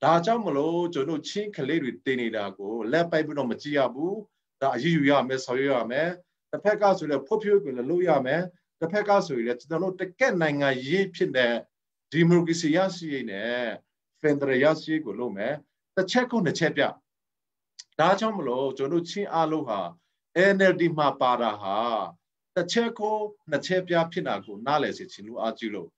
ဒါကြောင့်မလို့ကျွန်တော်ချင်းကလေးတွေတင်နေတာကိုလက်ပိုက်ပြီးတော့မကြည့်ရဘူးဒါအရေးယူရမယ်ဆောင်ရွက်ရမယ်တစ်ဖက်ကဆိုလည်းဖွံ့ဖြိုးကိုလည်းလုပ်ရမယ်တစ်ဖက်ကဆိုရင်လည်းကျွန်တော်တို့တကက်နိုင်ငံရေးဖြစ်တဲ့ဒီမိုကရေစီရရှိရေးနဲ့ဖက်ဒရယ်ရရှိရေးကိုလုပ်မယ်တစ်ချက်ကိုနှစ်ချက်ပြဒါကြောင့်မလို့ကျွန်တော်ချင်းအားလုံးဟာ NLD မှာပါတာဟာတစ်ချက်ကိုနှစ်ချက်ပြဖြစ်တာကိုနားလည်စေချင်လို့အားကြည့်လို့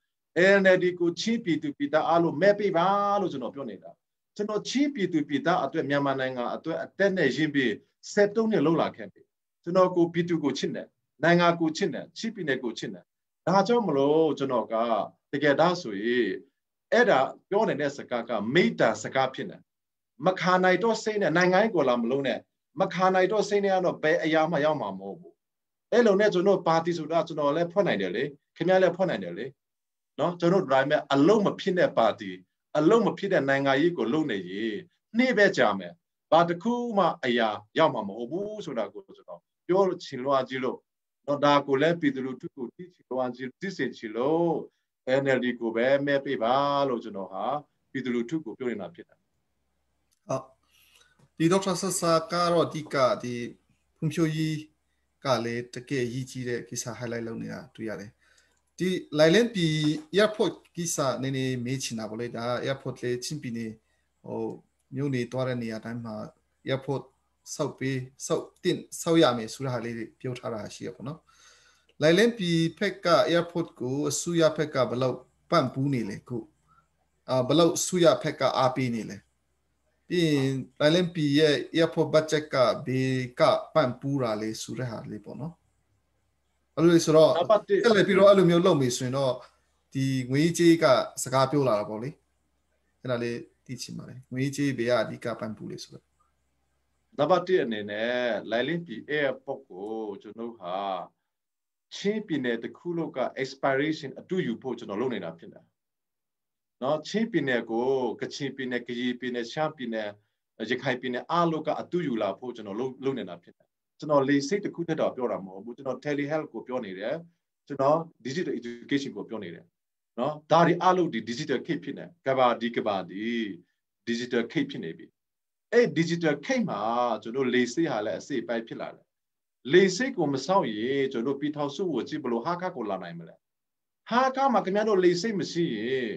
NLD ကိုချင်းပြည်သူပြည်သားအားလုံးမဲ့ပေးပါလို့ကျွန်တော်ပြောနေတာကျွန်တော်ချင်းပြည်သူပြည်သားအတွက်မြန်မာနိုင်ငံအတွက်အသက်နဲ့ရင်းပြီး73နှစ်လောက်လာခဲ့ပြီကျွန်တော်ကိုပြည်သူကိုချစ်တယ်နိုင်ငံကိုချစ်တယ်ချင်းပြည်နယ်ကိုချစ်တယ်ဒါကြောင့်မလို့ကျွန်တော်ကတကယ်ဒါဆိုရင်အဲ့ဒါပြောနေတဲ့စကားကမိတ္တာစကားဖြစ်တယ်မခါနိုင်တော့စိတ်နဲ့နိုင်ငံကိုလာမလုံးနဲ့မခါနိုင်တော့စိတ်နဲ့ကတော့ဘယ်အရာမှရောက်မှာမဟုတ်ဘူးအဲ့လိုနဲ့ကျွန်တော်ပါတီဆိုတာကျွန်တော်လည်းဖွင့်နိုင်တယ်လေခင်ဗျားလည်းဖွင့်နိုင်တယ်လေနော်ကျွန်တော်တို့ဒါပေမဲ့အလုံးမဖြစ်တဲ့ပါတီအလုံးမဖြစ်တဲ့နိုင်ငံရေးကိုလုပ်နေရင်နှိမ့်ပဲကြာမယ်ဘာတစ်ခုမှအရာရောက်မှာမဟုတ်ဘူးဆိုတာကိုကျွန်တော်ပြောချင်လို့အကြည့်လို့တော့ဒါကိုလည်းပြည်သူလူထုကိုတိချင်လို့အကြည့်သိစေချင်လို့ NLD ကိုပဲမဲပေးပါလို့ကျွန်တော်ဟာပြည်သူလူထုကိုပြောနေတာဖြစ်တယ်ဟုတ်ဒီဒေါက်တာဆဆာကတော့အဓိကဒီဖွံ့ဖြိုးရေးကလည်းတကယ်ရည်ကြီးတဲ့ကိစ္စ highlight လုပ်နေတာတွေ့ရတယ်ဒီလိုက်လန်ပြည် airport ကိစ္စနည်းနည်းမေးချင်တာပေါ့လေဒါ airport လေချင်းပြည်နေဟိုမြို့နေသွားတဲ့နေရာတိုင်းမှာ airport ဆောက်ရမယ်ဆိုတာလေးပြောထားတာရှိရပေါ့နော် ไลเลนปีเพกกาแอร์พอร์ตกูสุยาเพกกาบลาวปั่นปูนี่เลยกูบลาวสุยาเพกกาอาปีนี่เลยပြီးလိုက်လင်ပီရဲ့ airport budget ကဘေကပန့်ပူးတာလေးဆိုတဲ့ဟာလေးပေါ့နော်အဲ့လိုဆိုတော့အဲ့လေပြီးတော့အဲ့လိုမျိုးလုပ်မိဆိုရင်တော့ဒီငွေကြေးကစကားပြောလာတာပေါ့လေအဲ့ဒါလေးသိချင်ပါတယ်ငွေကြေးဘေကအဓိကပန့်ပူးလေးဆိုတော့နံပါတ်1အနေနဲ့လိုက်လင်ပီ airport ကိုကျွန်တော်ဟာချင်းပြည်နယ်တစ်ခုလုံးက expiration အတူယူဖို့ကျွန်တော်လုပ်နေတာဖြစ်တယ်နော်ချင်းပြည်နယ်ကိုကချင်ပြည်နယ်ကရင်ပြည်နယ်ရှမ်းပြည်နယ်ရခိုင်ပြည်နယ်အားလုံးကအတူယူလာဖို့ကျွန်တော်လုပ်နေတာဖြစ်တယ်ကျွန်တော်လေစိတ်တစ်ခုတည်းတော့ပြောတာမဟုတ်ဘူးကျွန်တော် telehealth ကိုပြောနေတယ်ကျွန်တော် digital education ကိုပြောနေတယ်နော်ဒါတွေအားလုံးဒီ digital cake ဖြစ်နေကဘာဒီ digital cake ဖြစ်နေပြီအဲ့ digital cake မှာကျွန်တော်လေစိတ်ဟာလည်းအစိပ်ပိုင်းဖြစ်လာတယ်လေစိတ်ကိုမဆောင်ရင်ကျွန်တော်ပြည်ထောင်စုကိုကြည့်ဘလို့ဟာခါကိုလာနိုင်မလဲဟာခါမှာခင်ဗျားတို့လေစိတ်မရှိရင်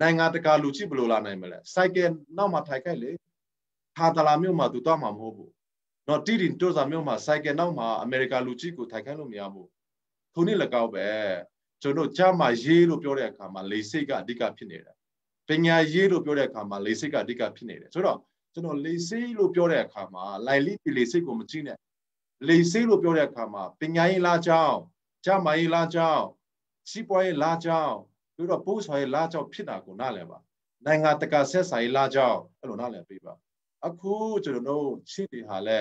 နိုင်ငံတကာလူကြည့်ဘလို့လာနိုင်မလဲစိုက်ကယ်နောက်မှာထိုင်ခိုက်လေဟာတလာမြို့မှာသူတော့မှာမဟုတ်ဘူးနော်တီတင်တိုးစာမြို့မှာစိုက်ကယ်နောက်မှာအမေရိကလူကြည့်ကိုထိုင်ခိုက်လို့မရဘူးခုနှစ်လည်းကောက်ပဲကျွန်တော်ကြားမှာရေးလို့ပြောတဲ့အခါမှာလေစိတ်ကအဓိကဖြစ်နေတယ်ပညာရေးလို့ပြောတဲ့အခါမှာလေစိတ်ကအဓိကဖြစ်နေတယ်ဆိုတော့ကျွန်တော်လေစိတ်လို့ပြောတဲ့အခါမှာလိုက်လိလေစိတ်ကိုမကြည့်နဲ့လေစိတ်လို့ပြောတဲ့အခါမှာပညာရေးလားကြောင်းကြားမှာရေးလားကြောင်းစီးပွားရေးလားကြောင်းပြီးတော့ပို့ဆောင်ရေးလားကြောင်းဖြစ်တာကိုနားလည်ပါနိုင်ငံတကာဆက်ဆံရေးလားကြောင်းအဲ့လိုနားလည်ပေးပါအခုကျွန်တော်တို့ရှိတယ်ဟာလဲ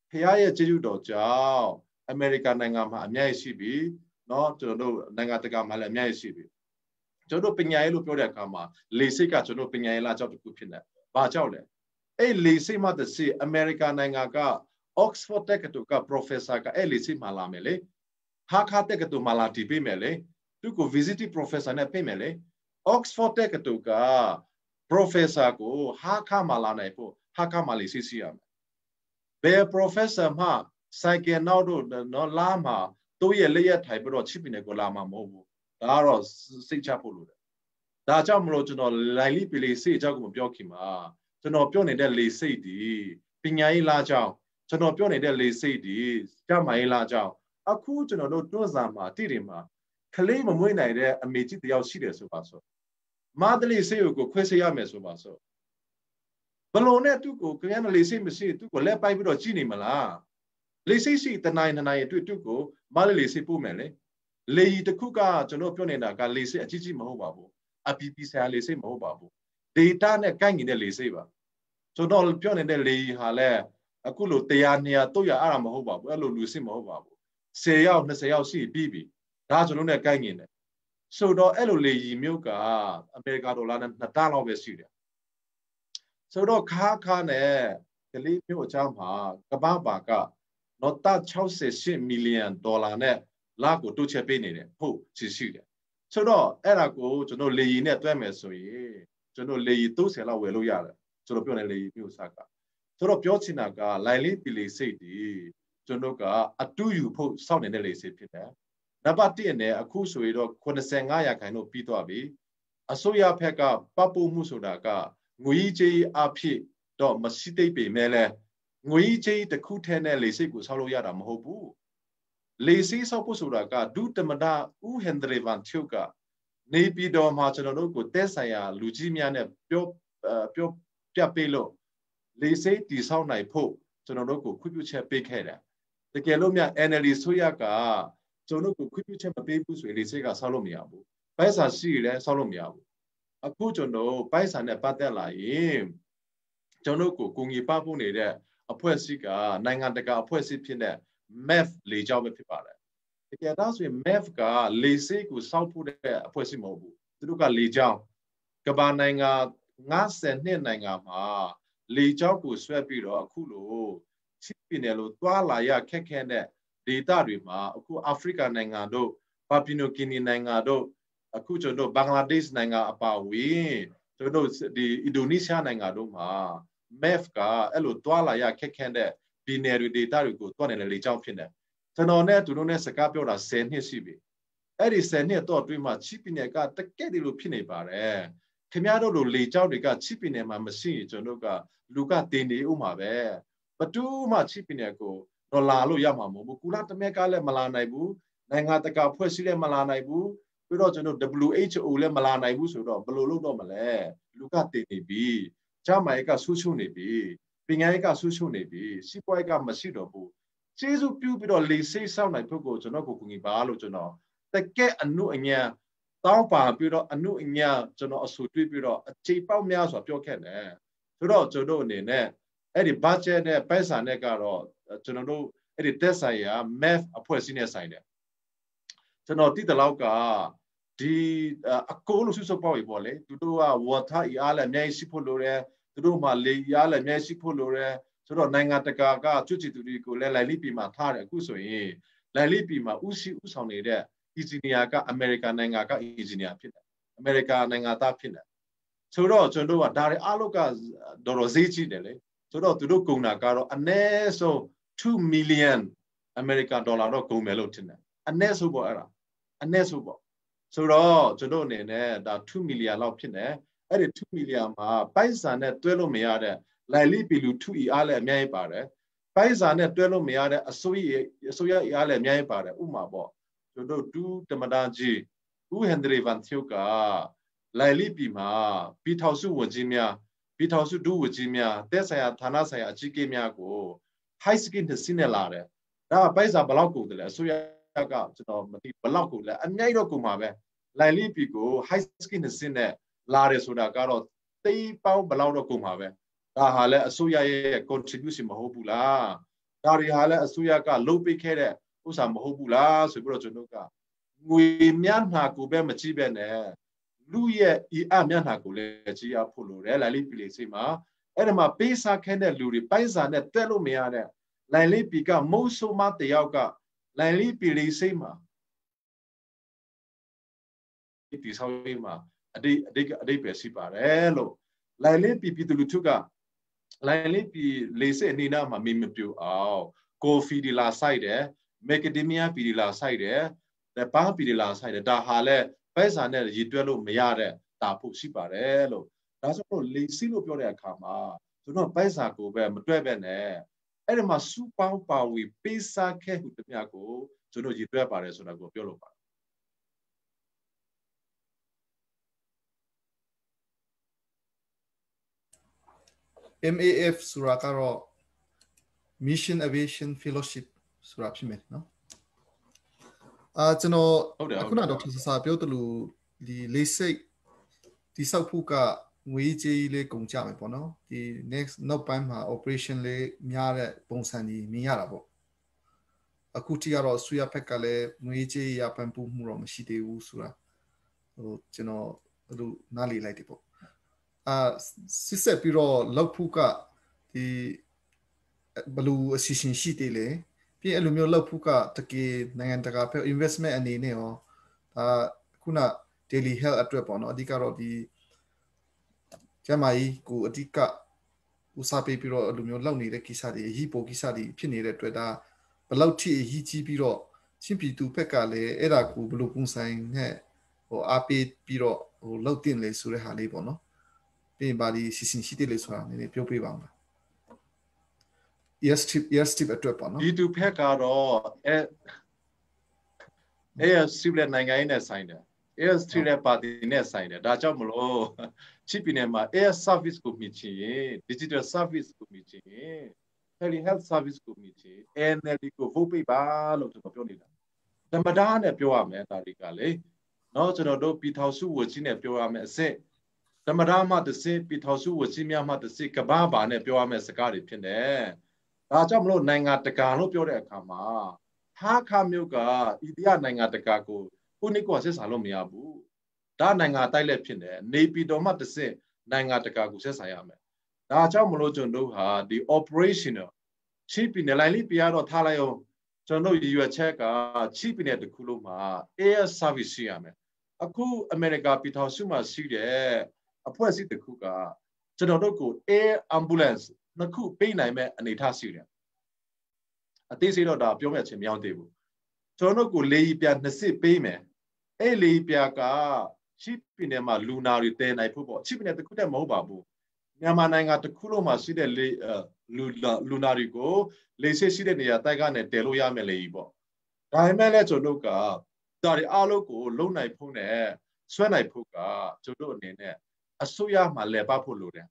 ဖခင်ရဲ့ကျေးဇူးတော်ကြောင့်အမေရိကန်နိုင်ငံမှာအများကြီးရှိပြီเนาะကျွန်တော်တို့နိုင်ငံတကာမှာလည်းအများကြီးရှိပြီကျွန်တော်တို့ပညာရေးလို့ပြောတဲ့အခါမှာလေစိတ်ကကျွန်တော်ပညာရေးလားကြောင်းတစ်ခုဖြစ်နေဘာကြောင့်လဲအဲ့လေစိတ်မှတစ်စီအမေရိကန်နိုင်ငံက Oxford တက္ကသိုလ်က professor ကအဲ့လေစိတ်မှလာမယ်လေဟာခါတက္ကသိုလ်မှလာတည်ပေးမယ်လေသူကို visiting professor နဲ့ပြင်မယ်လေ Oxford တက္ကသိုလ်က professor ကိုဟာခါမှလာနိုင်ဖို့ဟာခါမှလေစိတ်စီရမယ်ဘယ် professor မှ cycle နောက်တော့နော်လာမှာသူ့ရဲ့လက်ရထိုင်ပြီးတော့ချစ်ပင်ကိုလာမှာမဟုတ်ဘူးဒါကတော့စိတ်ချဖို့လိုတယ်ဒါကြောင့်မလို့ကျွန်တော်လိုက်လိပလီစိတ်အကြောင်းကိုမပြောခင်မှာကျွန်တော်ပြောနေတဲ့လေစိတ်ဒီပညာရေးလားကြောင်းကျွန်တော်ပြောနေတဲ့လေစိတ်ဒီကြမ်းမိုင်းလားကြောင်းအခုကျွန်တော်တို့တွန်းစာမှာတည်တယ်မှာကလေးမမွေးနိုင်တဲ့အမေကြီးတယောက်ရှိတယ်ဆိုပါဆိုမဒလီစိတ်ကိုခွဲစေရမယ်ဆိုပါဆိုဘလို့နဲ့သူ့ကိုကျန်တဲ့လေစိတ်မရှိသူ့ကိုလက်ပိုက်ပြီးတော့ကြည့်နေမလားလေစိတ်ရှိတနိုင်တွေ့သူ့ကိုမလေးလေစိတ်ပို့မယ်လေလေကြီးတစ်ခုကကျွန်တော်ပြောနေတာကလေစိတ်အကြီးကြီးမဟုတ်ပါဘူးအပီပီဆရာလေစိတ်မဟုတ်ပါဘူး data နဲ့ကိုက်နေတဲ့လေစိတ်ပါကျွန်တော်ပြောနေတဲ့လေကြီးဟာလဲအခုလို100 200 300အဲ့ဒါမဟုတ်ပါဘူးအဲ့လိုလူစိတ်မဟုတ်ပါဘူး10ယောက်20ယောက်ရှိပြီးပြီဒါကျွန်တော်နဲ့ကိုက်နေတယ်ဆိုတော့အဲ့လိုလေကြီးမျိုးကအမေရိကဒေါ်လာနဲ့2 တန်းလောက်ပဲရှိတယ်ဆိုတော့ခါနဲ့ကလေးမျိုးအကြောင်းမှာကမ္ဘာပါကနော်တ68 million dollar နဲ့လာကိုတိုးချဲ့ပေးနေတယ်ဟုတ်ရှိတယ်ဆိုတော့အဲ့ဒါကိုကျွန်တော်လေကြီးနဲ့တွဲမယ်ဆိုရင်ကျွန်တော်လေကြီး30လောက်ဝယ်လို့ရတယ်ကျွန်တော်ပြောနေလေကြီးမျိုးစားကဆိုတော့ပြောချင်တာကလိုက်လေးပီလေးစိတ်ဒီကျွန်တော်ကအတူယူဖို့စောင့်နေတဲ့လေစိတ်ဖြစ်တယ်နံပါတ်1နဲ့အခုဆိုရင်တော့85%ပြီးသွားပြီအစိုးရဘက်ကပပူမှုဆိုတာကငွေကြီးအဖြစ်တော့မရှိသိပေမဲ့လဲငွေကြီးတစ်ခုထဲနဲ့လေစိတ်ကိုဆောက်လို့ရတာမဟုတ်ဘူးလေစိတ်ဆောက်ဖို့ဆိုတာကဒုတမဒဦးဟန်ဒရီဗန်ချုပ်ကနေပြည်တော်မှာကျွန်တော်တို့ကိုတက်ဆိုင်ရာလူကြီးများနဲ့ပြောပြပေးလို့လေစိတ်တည်ဆောက်နိုင်ဖို့ကျွန်တော်တို့ကိုခွင့်ပြုချက်ပေးခဲ့တယ်တကယ်လို့များ NLD ဆိုရကကျွန်တော်တို့ကိုခွင့်ပြုချက်မပေးဘူးဆိုရင်လေစိတ်ကဆောက်လို့မရဘူးဘိုက်စာရှိရင်ဆောက်လို့မရဘူးအခုကျွန်တော်ဘိုက်စာနဲ့ပတ်သက်လာရင်ကျွန်တော်ကိုကိုငီပဖို့နေတဲ့အဖွဲ့အစည်းကနိုင်ငံတကာအဖွဲ့အစည်းဖြစ်တဲ့ MEF လေကြောင်းပဲဖြစ်ပါတယ်တကယ်တော့ဆိုရင် MEF ကလေစိတ်ကိုစောက်ဖို့တဲ့အဖွဲ့အစည်းမဟုတ်ဘူးသူတို့ကလေကြောင်းကမ္ဘာနိုင်ငံ52နိုင်ငံမှာလေကြောင်းကိုဆွဲပြီးတော့အခုလိုချစ်ပြည်နယ်လို့တွာလာရခက်ခဲတဲ့ဒေသတွေမှာအခုအာဖရိကနိုင်ငံတို့ပါပီနိုကီနီနိုင်ငံတို့အခုကျွန်တော်ဘင်္ဂလားဒေ့ရှ်နိုင်ငံအပါအဝင်ကျွန်တော်ဒီအင်ဒိုနီးရှားနိုင်ငံတို့မှာ MEF ကအဲ့လိုတွာလာရခက်ခဲတဲ့ပြည်နယ်တွေဒေသတွေကိုတွာနေတဲ့လေကြောင်းဖြစ်နေကျွန်တော်နဲ့သူတို့နဲ့စကားပြောတာ10 နှစ်ရှိပြီအဲ့ဒီ10 နှစ်တော့အတွင်းမှာချစ်ပြည်နယ်ကတကယ်ဒီလိုဖြစ်နေပါတယ်ခင်ဗျားတို့လိုလေကြောင်းတွေကချစ်ပြည်နယ်မှာမရှိရင်ကျွန်တော်ကလူကတင်နေဥမှာပဲဘတူးမှချစ်ပြည်နယ်ကိုတော့လာလို့ရမှာမဟုတ်ဘူးကုလားတမက်ကလည်းမလာနိုင်ဘူး နိုင်ငံတကာဖွဲ့စည်းလည်းမလာနိုင်ဘူးပြီးတော့ကျွန်တော် WHO လည်းမလာနိုင်ဘူးဆိုတော့ဘယ်လိုလုပ်တော့မလဲလူကတည်နေပြီကျမကြီးကဆူးရှုံနေပြီပညာရေးကဆူးရှုံနေပြီစီးပွားရေးကမရှိတော့ဘူးကျေးဇူးပြုပြီးတော့လေစိတ်ဆောက်နိုင်ဖို့ကိုကျွန်တော်ကိုကူညီပါလို့ကျွန်တော်တကယ်အမှုအညာတောင်းပါပြီးတော့အမှုအညာကျွန်တော်အဆူတွေးပြီးတော့အခြေပေါက်များစွာပြောခဲ့တယ်ဆိုတော့ကျွန်တော်အနေနဲ့အဲ့ဒီ budget နဲ့ပိုက်ဆံနဲ့ကတော့ကျွန်တော်တို့အဲ့ဒီတက်ဆိုင်ရာ math အဖွဲ့အစည်းနဲ့ဆိုင်တယ်ကျွန်တော်တိတလောက်ကဒီအကိုလို့ဆွပေါက်ပြီပေါ့လေသူတို့က water အားလည်းအများကြီးရှိဖို့လိုတယ်သူတို့မှလေအားလည်းအများကြီးရှိဖို့လိုတယ်ဆိုတော့နိုင်ငံတကာကကျွတ်ချီသူတွေကိုလည်းလိုက်လိပြည်မှာထားတယ်အခုဆိုရင်လိုက်လိပြည်မှာဥဆောင်နေတဲ့ engineer ကအမေရိကန်နိုင်ငံက engineer ဖြစ်တယ်အမေရိကန်နိုင်ငံသားဖြစ်တယ်ဆိုတော့ကျွန်တော်တို့ကဒါတွေအားလုံးကတော်ဈေးကြီးတယ်လေဆိုတော့သူတို့ကုန်တာကတော့အနည်းဆုံး2 million American dollar တော့ကုန်မယ်လို့ထင်တယ်အနည်းဆုံးပေါ့အဲ့ဒါအနည်းဆုံးပေါ့ဆိုတော့ကျွန်တော်အနေနဲ့ဒါ2 million လောက်ဖြစ်တယ်အဲ့ဒီ2 million မှာပိုက်ဆံနဲ့တွဲလို့မရတဲ့လိုက်လိပြည်လူ2 အားလည်းအများကြီးပါတယ်ပိုက်ဆံနဲ့တွဲလို့မရတဲ့အစိုးရအားလည်းအများကြီးပါတယ်ဥပမာပေါ့ကျွန်တော်ဒူးတမဒါကြီးဦးဟန်ဒရီဗန်သျုကလိုက်လိပြည်မှာပြည်ထောင်စုဝန်ကြီးများပြည်ထောင်စုဒုဝန်ကြီးများတက်ဆိုင်ရာဌာနဆိုင်ရာအကြီးအကဲများကို high skin နဲ့ဆင်းနေလာတယ်ဒါပိုက်ဆံဘယ်လောက်ကုန်တယ်လဲအစိုးရကကျွန်တော်မသိဘယ်လောက်ကုန်လဲအများကြီးတော့ကုန်ပါပဲလိုက်လိပြည်ကို high skin နဲ့ဆင်းနေလာတယ်ဆိုတာကတော့တိတ်ပေါင်းဘယ်လောက်တော့ကုန်ပါပဲဒါဟာလည်းအစိုးရရဲ့ contribution မဟုတ်ဘူးလားဒါတွေဟာလည်းအစိုးရကလုပ်ပေးခဲ့တဲ့ဥစ္စာမဟုတ်ဘူးလားဆိုပြီးတော့ကျွန်တော်ကငွေမျက်နှာကိုပဲမကြည့်ပဲနဲ့လူရဲ့အမျက်နှာကိုလည်းကြည့်ရဖို့လိုတယ်လိုက်လိပြည်လေးစိတ်မှာအဲ့ဒါမှပေးစားခဲ့တဲ့လူတွေပိုက်ဆံနဲ့တက်လို့မရတဲ့လိုက်လိပြည်ကမုတ်ဆိုးမတယောက်ကလိုက်လိပြည်လေးစိတ်မှာဒီဆောင်းလေးမှာအတိတ်ပဲရှိပါတယ်လို့လိုက်လိပြည်သူလူထုကလိုက်လိပြည်လေးစိတ်အနေနဲ့မှာမပြူအောင်ကိုဖီဒီလာဆိုင်တယ်မက်ကာဒေမီယာပြည်ဒီလာဆိုင်တယ်ဘာပြည်ဒီလာဆိုင်တယ်ဒါဟာလဲပိုက်ဆံနဲ့ရည်တွဲလို့မရတဲ့တာဖို့ရှိပါတယ်လို့ဒါဆိုတော့လေစီလို့ပြောတဲ့အခါမှာကျွန်တော်ပိုက်ဆံကိုပဲမတွဲပဲနဲ့အဲ့ဒီမှာစူပေါင်းပါဝီပေးစားခဲ့ဟုတမျှကိုကျွန်တော်ရည်တွဲပါတယ်ဆိုတာကိုပြောလို့ပါ MAF ဆိုတာကတော့ Mission Aviation Fellowship ဆိုတာဖြစ်မယ်နော်ကျွန်တော်အခုနဒေါက်တာဆာပြောသလိုဒီလေးစိတ်ဒီဆောက်ဖို့ကငွေကြေးလေးကုန်ကြမယ်ပေါ့နော်ဒီ next နောက်ပိုင်းမှာ operation လေးများတဲ့ပုံစံကြီးမြင်ရတာပေါ့အခုထိကတော့ဆွေရဖက်ကလည်းငွေကြေးရပန်ပို့မှုတော့မရှိသေးဘူးဆိုတာကျွန်တော်အဲ့လိုနားလည်လိုက်တယ်ပေါ့စစ်ဆက်ပြီးတော့လောက်ဖို့ကဒီဘလူအစီအစဉ်ရှိသေးလေပြီးအဲ့လိုမျိုးလောက်ဖို့ကတကယ်နိုင်ငံတကာဖက် investment အနေနဲ့ရောခုန daily health အတွက်ပေါ့နော်အဓိကတော့ဒီကျမကြီးကိုအဓိကဥစားပေးပြီးတော့အဲ့လိုမျိုးလောက်နေတဲ့ကိစ္စတွေအရေးပေါ်ကိစ္စတွေဖြစ်နေတဲ့အတွက်ဒါဘလောက်ထိအရေးကြီးပြီးတော့ချင်းပြည်သူဖက်ကလည်းအဲ့ဒါကိုဘယ်လိုပုံစံနဲ့အားပေးပြီးတော့လောက်တင်လေဆိုတဲ့ဟာလေးပေါ့နော်ပြင်ပါဒီစီစဉ်ရှိတယ်လေဆိုတာနည်းနည်းပြောပြပါဦး yes tip အတွက်ပေါ့နော်ဒီသူဖက်ကတော့AFC နဲ့နိုင်ငံရေးနဲ့ဆိုင်တယ် AFC နဲ့ပါတီနဲ့ဆိုင်တယ်ဒါကြောင့်မလို့ချစ်ပြည်နယ်မှာ Air Service ကိုမြင်ချင်ရင် Digital Service ကိုမြင်ချင်ရင် Telehealth Service ကိုမြင်ချင် NLD ကို vote ပေးပါလို့ကျွန်တော်ပြောနေတာဓမ္မဒါနဲ့ပြောရမယ်ဒါတွေကလေနော်ကျွန်တော်တို့ပြည်ထောင်စုဝန်ကြီးနဲ့ပြောရမယ်အစစ်ဓမ္မဒါမှတစ်စစ်ပြည်ထောင်စုဝန်ကြီးများမှတစ်စစ်ကဘာဘာနဲ့ပြောရမယ်စကားတွေဖြစ်နေဒါကြောင့်မလို့နိုင်ငံတကာလို့ပြောတဲ့အခါမှာဟာခါမျိုးကဣတိယနိုင်ငံတကာကိုခုနှစ်ကဆက်ဆံလို့မရဘူးဒါနိုင်ငံတိုက်လက်ဖြစ်နေနေပြည်တော်မှတစ်စစ်နိုင်ငံတကာကိုဆက်ဆံရမယ်ဒါကြောင့်မလို့ကျွန်တော်ဟာဒီ operational ချိပြည်နယ်လိုက်လိပြရတော့ထားလိုက်အောင်ကျွန်တော်ရွေချက်ကချိပြည်နယ်တစ်ခုလုံးမှာ air service ရှိရမယ်အခုအမေရိကပြည်ထောင်စုမှာရှိတဲ့အဖွဲ့အစည်းတစ်ခုကကျွန်တော်တို့ကို air ambulance နှစ်ခုပေးနိုင်မဲ့အနေအထားရှိတယ်အသေးစိတ်တော့ဒါပြောမဲ့ချင်းမရောက်သေးဘူးကျွန်တော်တို့ကိုလေပြ20ပေးမယ်အဲ့လေပြကချိပြည်နယ်မှာလူနာတွေတဲနိုင်ဖို့ပေါ့ချိပြည်နယ်တစ်ခုတည်းမဟုတ်ပါဘူးမြန်မာနိုင်ငံတစ်ခုလုံးမှာရှိတဲ့လူနာတွေကိုလေဆိပ်ရှိတဲ့နေရာတိုက်ကနေတဲလို့ရမယ်လေပေါ့ ဒါပေမဲ့လည်းကျွန်တော်တို့ကဒါတွေအားလုံးကိုလုံနိုင်ဖို့နဲ့ဆွဲနိုင်ဖို့ကကျွန်တော်တို့အနေနဲ့အစိုးရမှာလည်ပတ်ဖို့လိုတယ်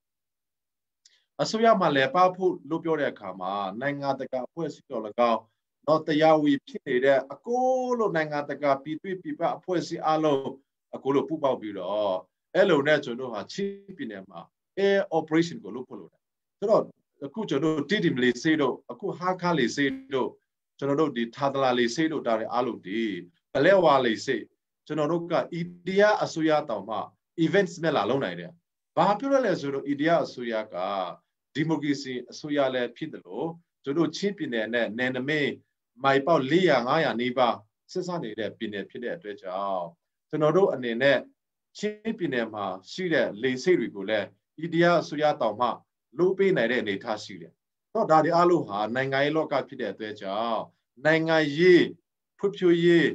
အစိုးရမှာလည်ပတ်ဖို့လို့ပြောတဲ့အခါမှာနိုင်ငံတကာအဖွဲ့အစည်းတော်၎င်းတော့တရားဝင်ဖြစ်နေတဲ့အကိုလို့နိုင်ငံတကာပြည်တွင်းပြည်ပအဖွဲ့အစည်းအားလုံးအကိုလို့ပူပေါက်ပြီးတော့အဲ့လိုနဲ့ကျွန်တော်ဟာချင်းပြည်နယ်မှာ air operation ကိုလုပ်ဖို့လိုတယ်ဆိုတော့အခုကျွန်တော်တို့တိတိမလေးစေးတို့အခုဟာခါလေးစေးတို့ကျွန်တော်တို့ဒီထာဒလာလေးစေးတို့တားတဲ့အားလုံးဒီဘလဲဝါလေးစေးကျွန်တော်တို့က India အစိုးရတောင်မှ events နဲ့လာလုပ်နိုင်တယ်ဘာပြောရလဲဆိုတော့ India အစိုးရကဒီမိုကရေစီအစိုးရလည်းဖြစ်တယ်လို့ကျွန်တော်ချင်းပြည်နယ်နဲ့နယ်နိမိတ်မိုင်ပေါက်400 500နီးပါးစစ်စားနေတဲ့ပြည်နယ်ဖြစ်တဲ့အတွက်ကြောင့်ကျွန်တော်တို့အနေနဲ့ချင်းပြည်နယ်မှာရှိတဲ့လေဆိပ်တွေကိုလည်း India အစိုးရတောင်မှလုပ်ပေးနိုင်တဲ့အနေအထားရှိတယ်တော့ဒါတွေအားလုံးဟာနိုင်ငံရေးလောကဖြစ်တဲ့အတွက်ကြောင့်နိုင်ငံရေးဖွံ့ဖြိုးရေး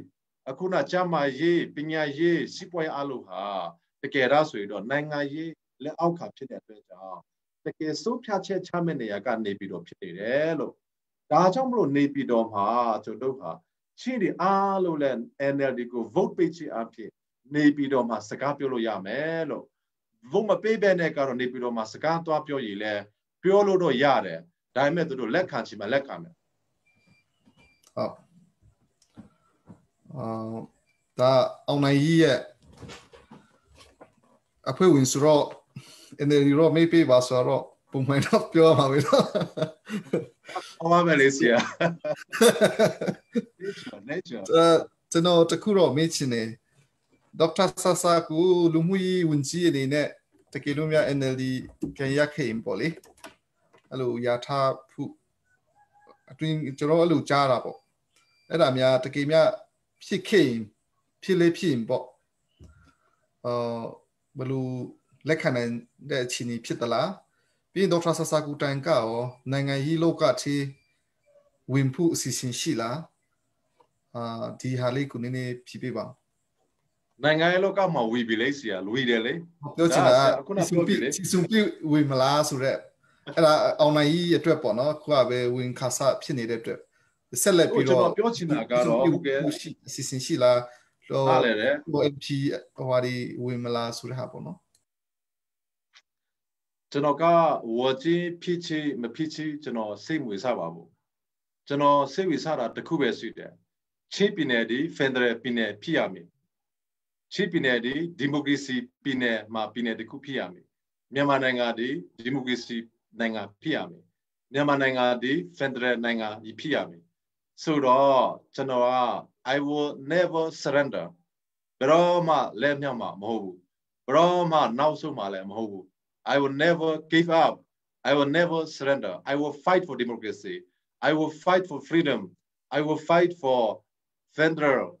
အခုနကျမရေးပညာရေးစီးပွားရေးအားလုံးဟာတကယ်တော့ဆိုရင်တော့နိုင်ငံရေးလက်အောက်ခံဖြစ်တဲ့အတွက်ကြောင့်တကယ်စိုးဖြတ်ချက်ချမဲ့နေရာကနေပြီးတော့ဖြစ်နေတယ်လို့ဒါကြောင့်မလို့နေပြီးတော့မှာကျွန်တော်တို့ဟာရှင်းဒီအားလုံးလဲ NLD ကို vote ပေးချင်အဖြစ်နေပြီးတော့မှာစကားပြောလို့ရမယ်လို့ vote မပေးဘဲနဲ့ကတော့နေပြီးတော့မှာစကားသွားပြောရည်လဲပြောလို့တော့ရတယ်ဒါပေမဲ့သူတို့လက်ခံချင်မှလက်ခံမယ်ဟုတ်ဒါအောင်နိုင်ကြီးရဲ့အဖွဲ့ဝင်ဆိုတော့ NLD ရောမေးပေးပါဆိုတော့ပုံမှန်တော့ပြောမှာပဲနော်ဟောပါမယ်လေဆရာကျွန်တော်တခုတော့မေးချင်တယ်ဒေါက်တာဆာဆာကူလူမှုရေးဝန်ကြီးအနေနဲ့တကယ်လို့များ NLD ကန်ရခဲ့ရင်ပေါ့လေအဲ့လိုရထားဖို့အတွင်းကျွန်တော်အဲ့လိုကြားတာပေါ့အဲ့ဒါများတကယ်များဖြစ်ခဲ့ရင်ဖြစ်လေဖြစ်ရင်ပေါ့ဘယ်လိုလက်ခံနိုင်တဲ့အခြေအနေဖြစ်သလားပြီးရင်ဒေါက်တာဆာဆာကူတိုင်ကရောနိုင်ငံရေးလောကထဲဝင်ဖို့အစီအစဉ်ရှိလားဒီဟာလေးကိုနည်းနည်းဖြေပေးပါနိုင်ငံရေးလောကမှာဝီပြီလေဆရာလူတယ်လေပြောချင်တာအခုနပြောပြီလေစီစဉ်ပြဝင်မလားဆိုတော့အဲ့ဒါအောင်နိုင်ကြီးအတွက်ပေါ့နော်ခုကပဲဝင်ခါဆဖြစ်နေတဲ့အတွက်ဆက်လက်ပြီးတော့ပြောချင်တာကတော့ဟုတ်ကဲ့အစီအစဉ်ရှိလားဟုတ်လေတဲ့ MP ဟိုဒီဝင်မလားဆိုတဲ့ဟာပေါ့နော်ကျွန်တော်ကဝကြီးဖြစ်ချီမဖြစ်ချီကျွန်တော်စိတ်ဝင်စားပါဘူးကျွန်တော်စိတ်ဝင်စားတာတခုပဲရှိတယ်ချင်းပြည်နယ်ဒီဖက်ဒရယ်ပြည်နယ်ဖြစ်ရမယ်ချင်းပြည်နယ်ဒီဒီမိုကရေစီပြည်နယ်မှာပြည်နယ်တစ်ခုဖြစ်ရမယ်မြန်မာနိုင်ငံဒီဒီမိုကရေစီနိုင်ငံဖြစ်ရမယ်မြန်မာနိုင်ငံဒီဖက်ဒရယ်နိုင်ငံကြီးဖြစ်ရမယ်ဆိုတော့ကျွန်တော်က I will never surrender ဘယ်တော့မှလက်မြောက်မှာမဟုတ်ဘူးဘယ်တော့မှနောက်ဆုံးမှာလည်းမဟုတ်ဘူးI will never give up. I will never surrender. I will fight for democracy. I will fight for freedom. I will fight for federal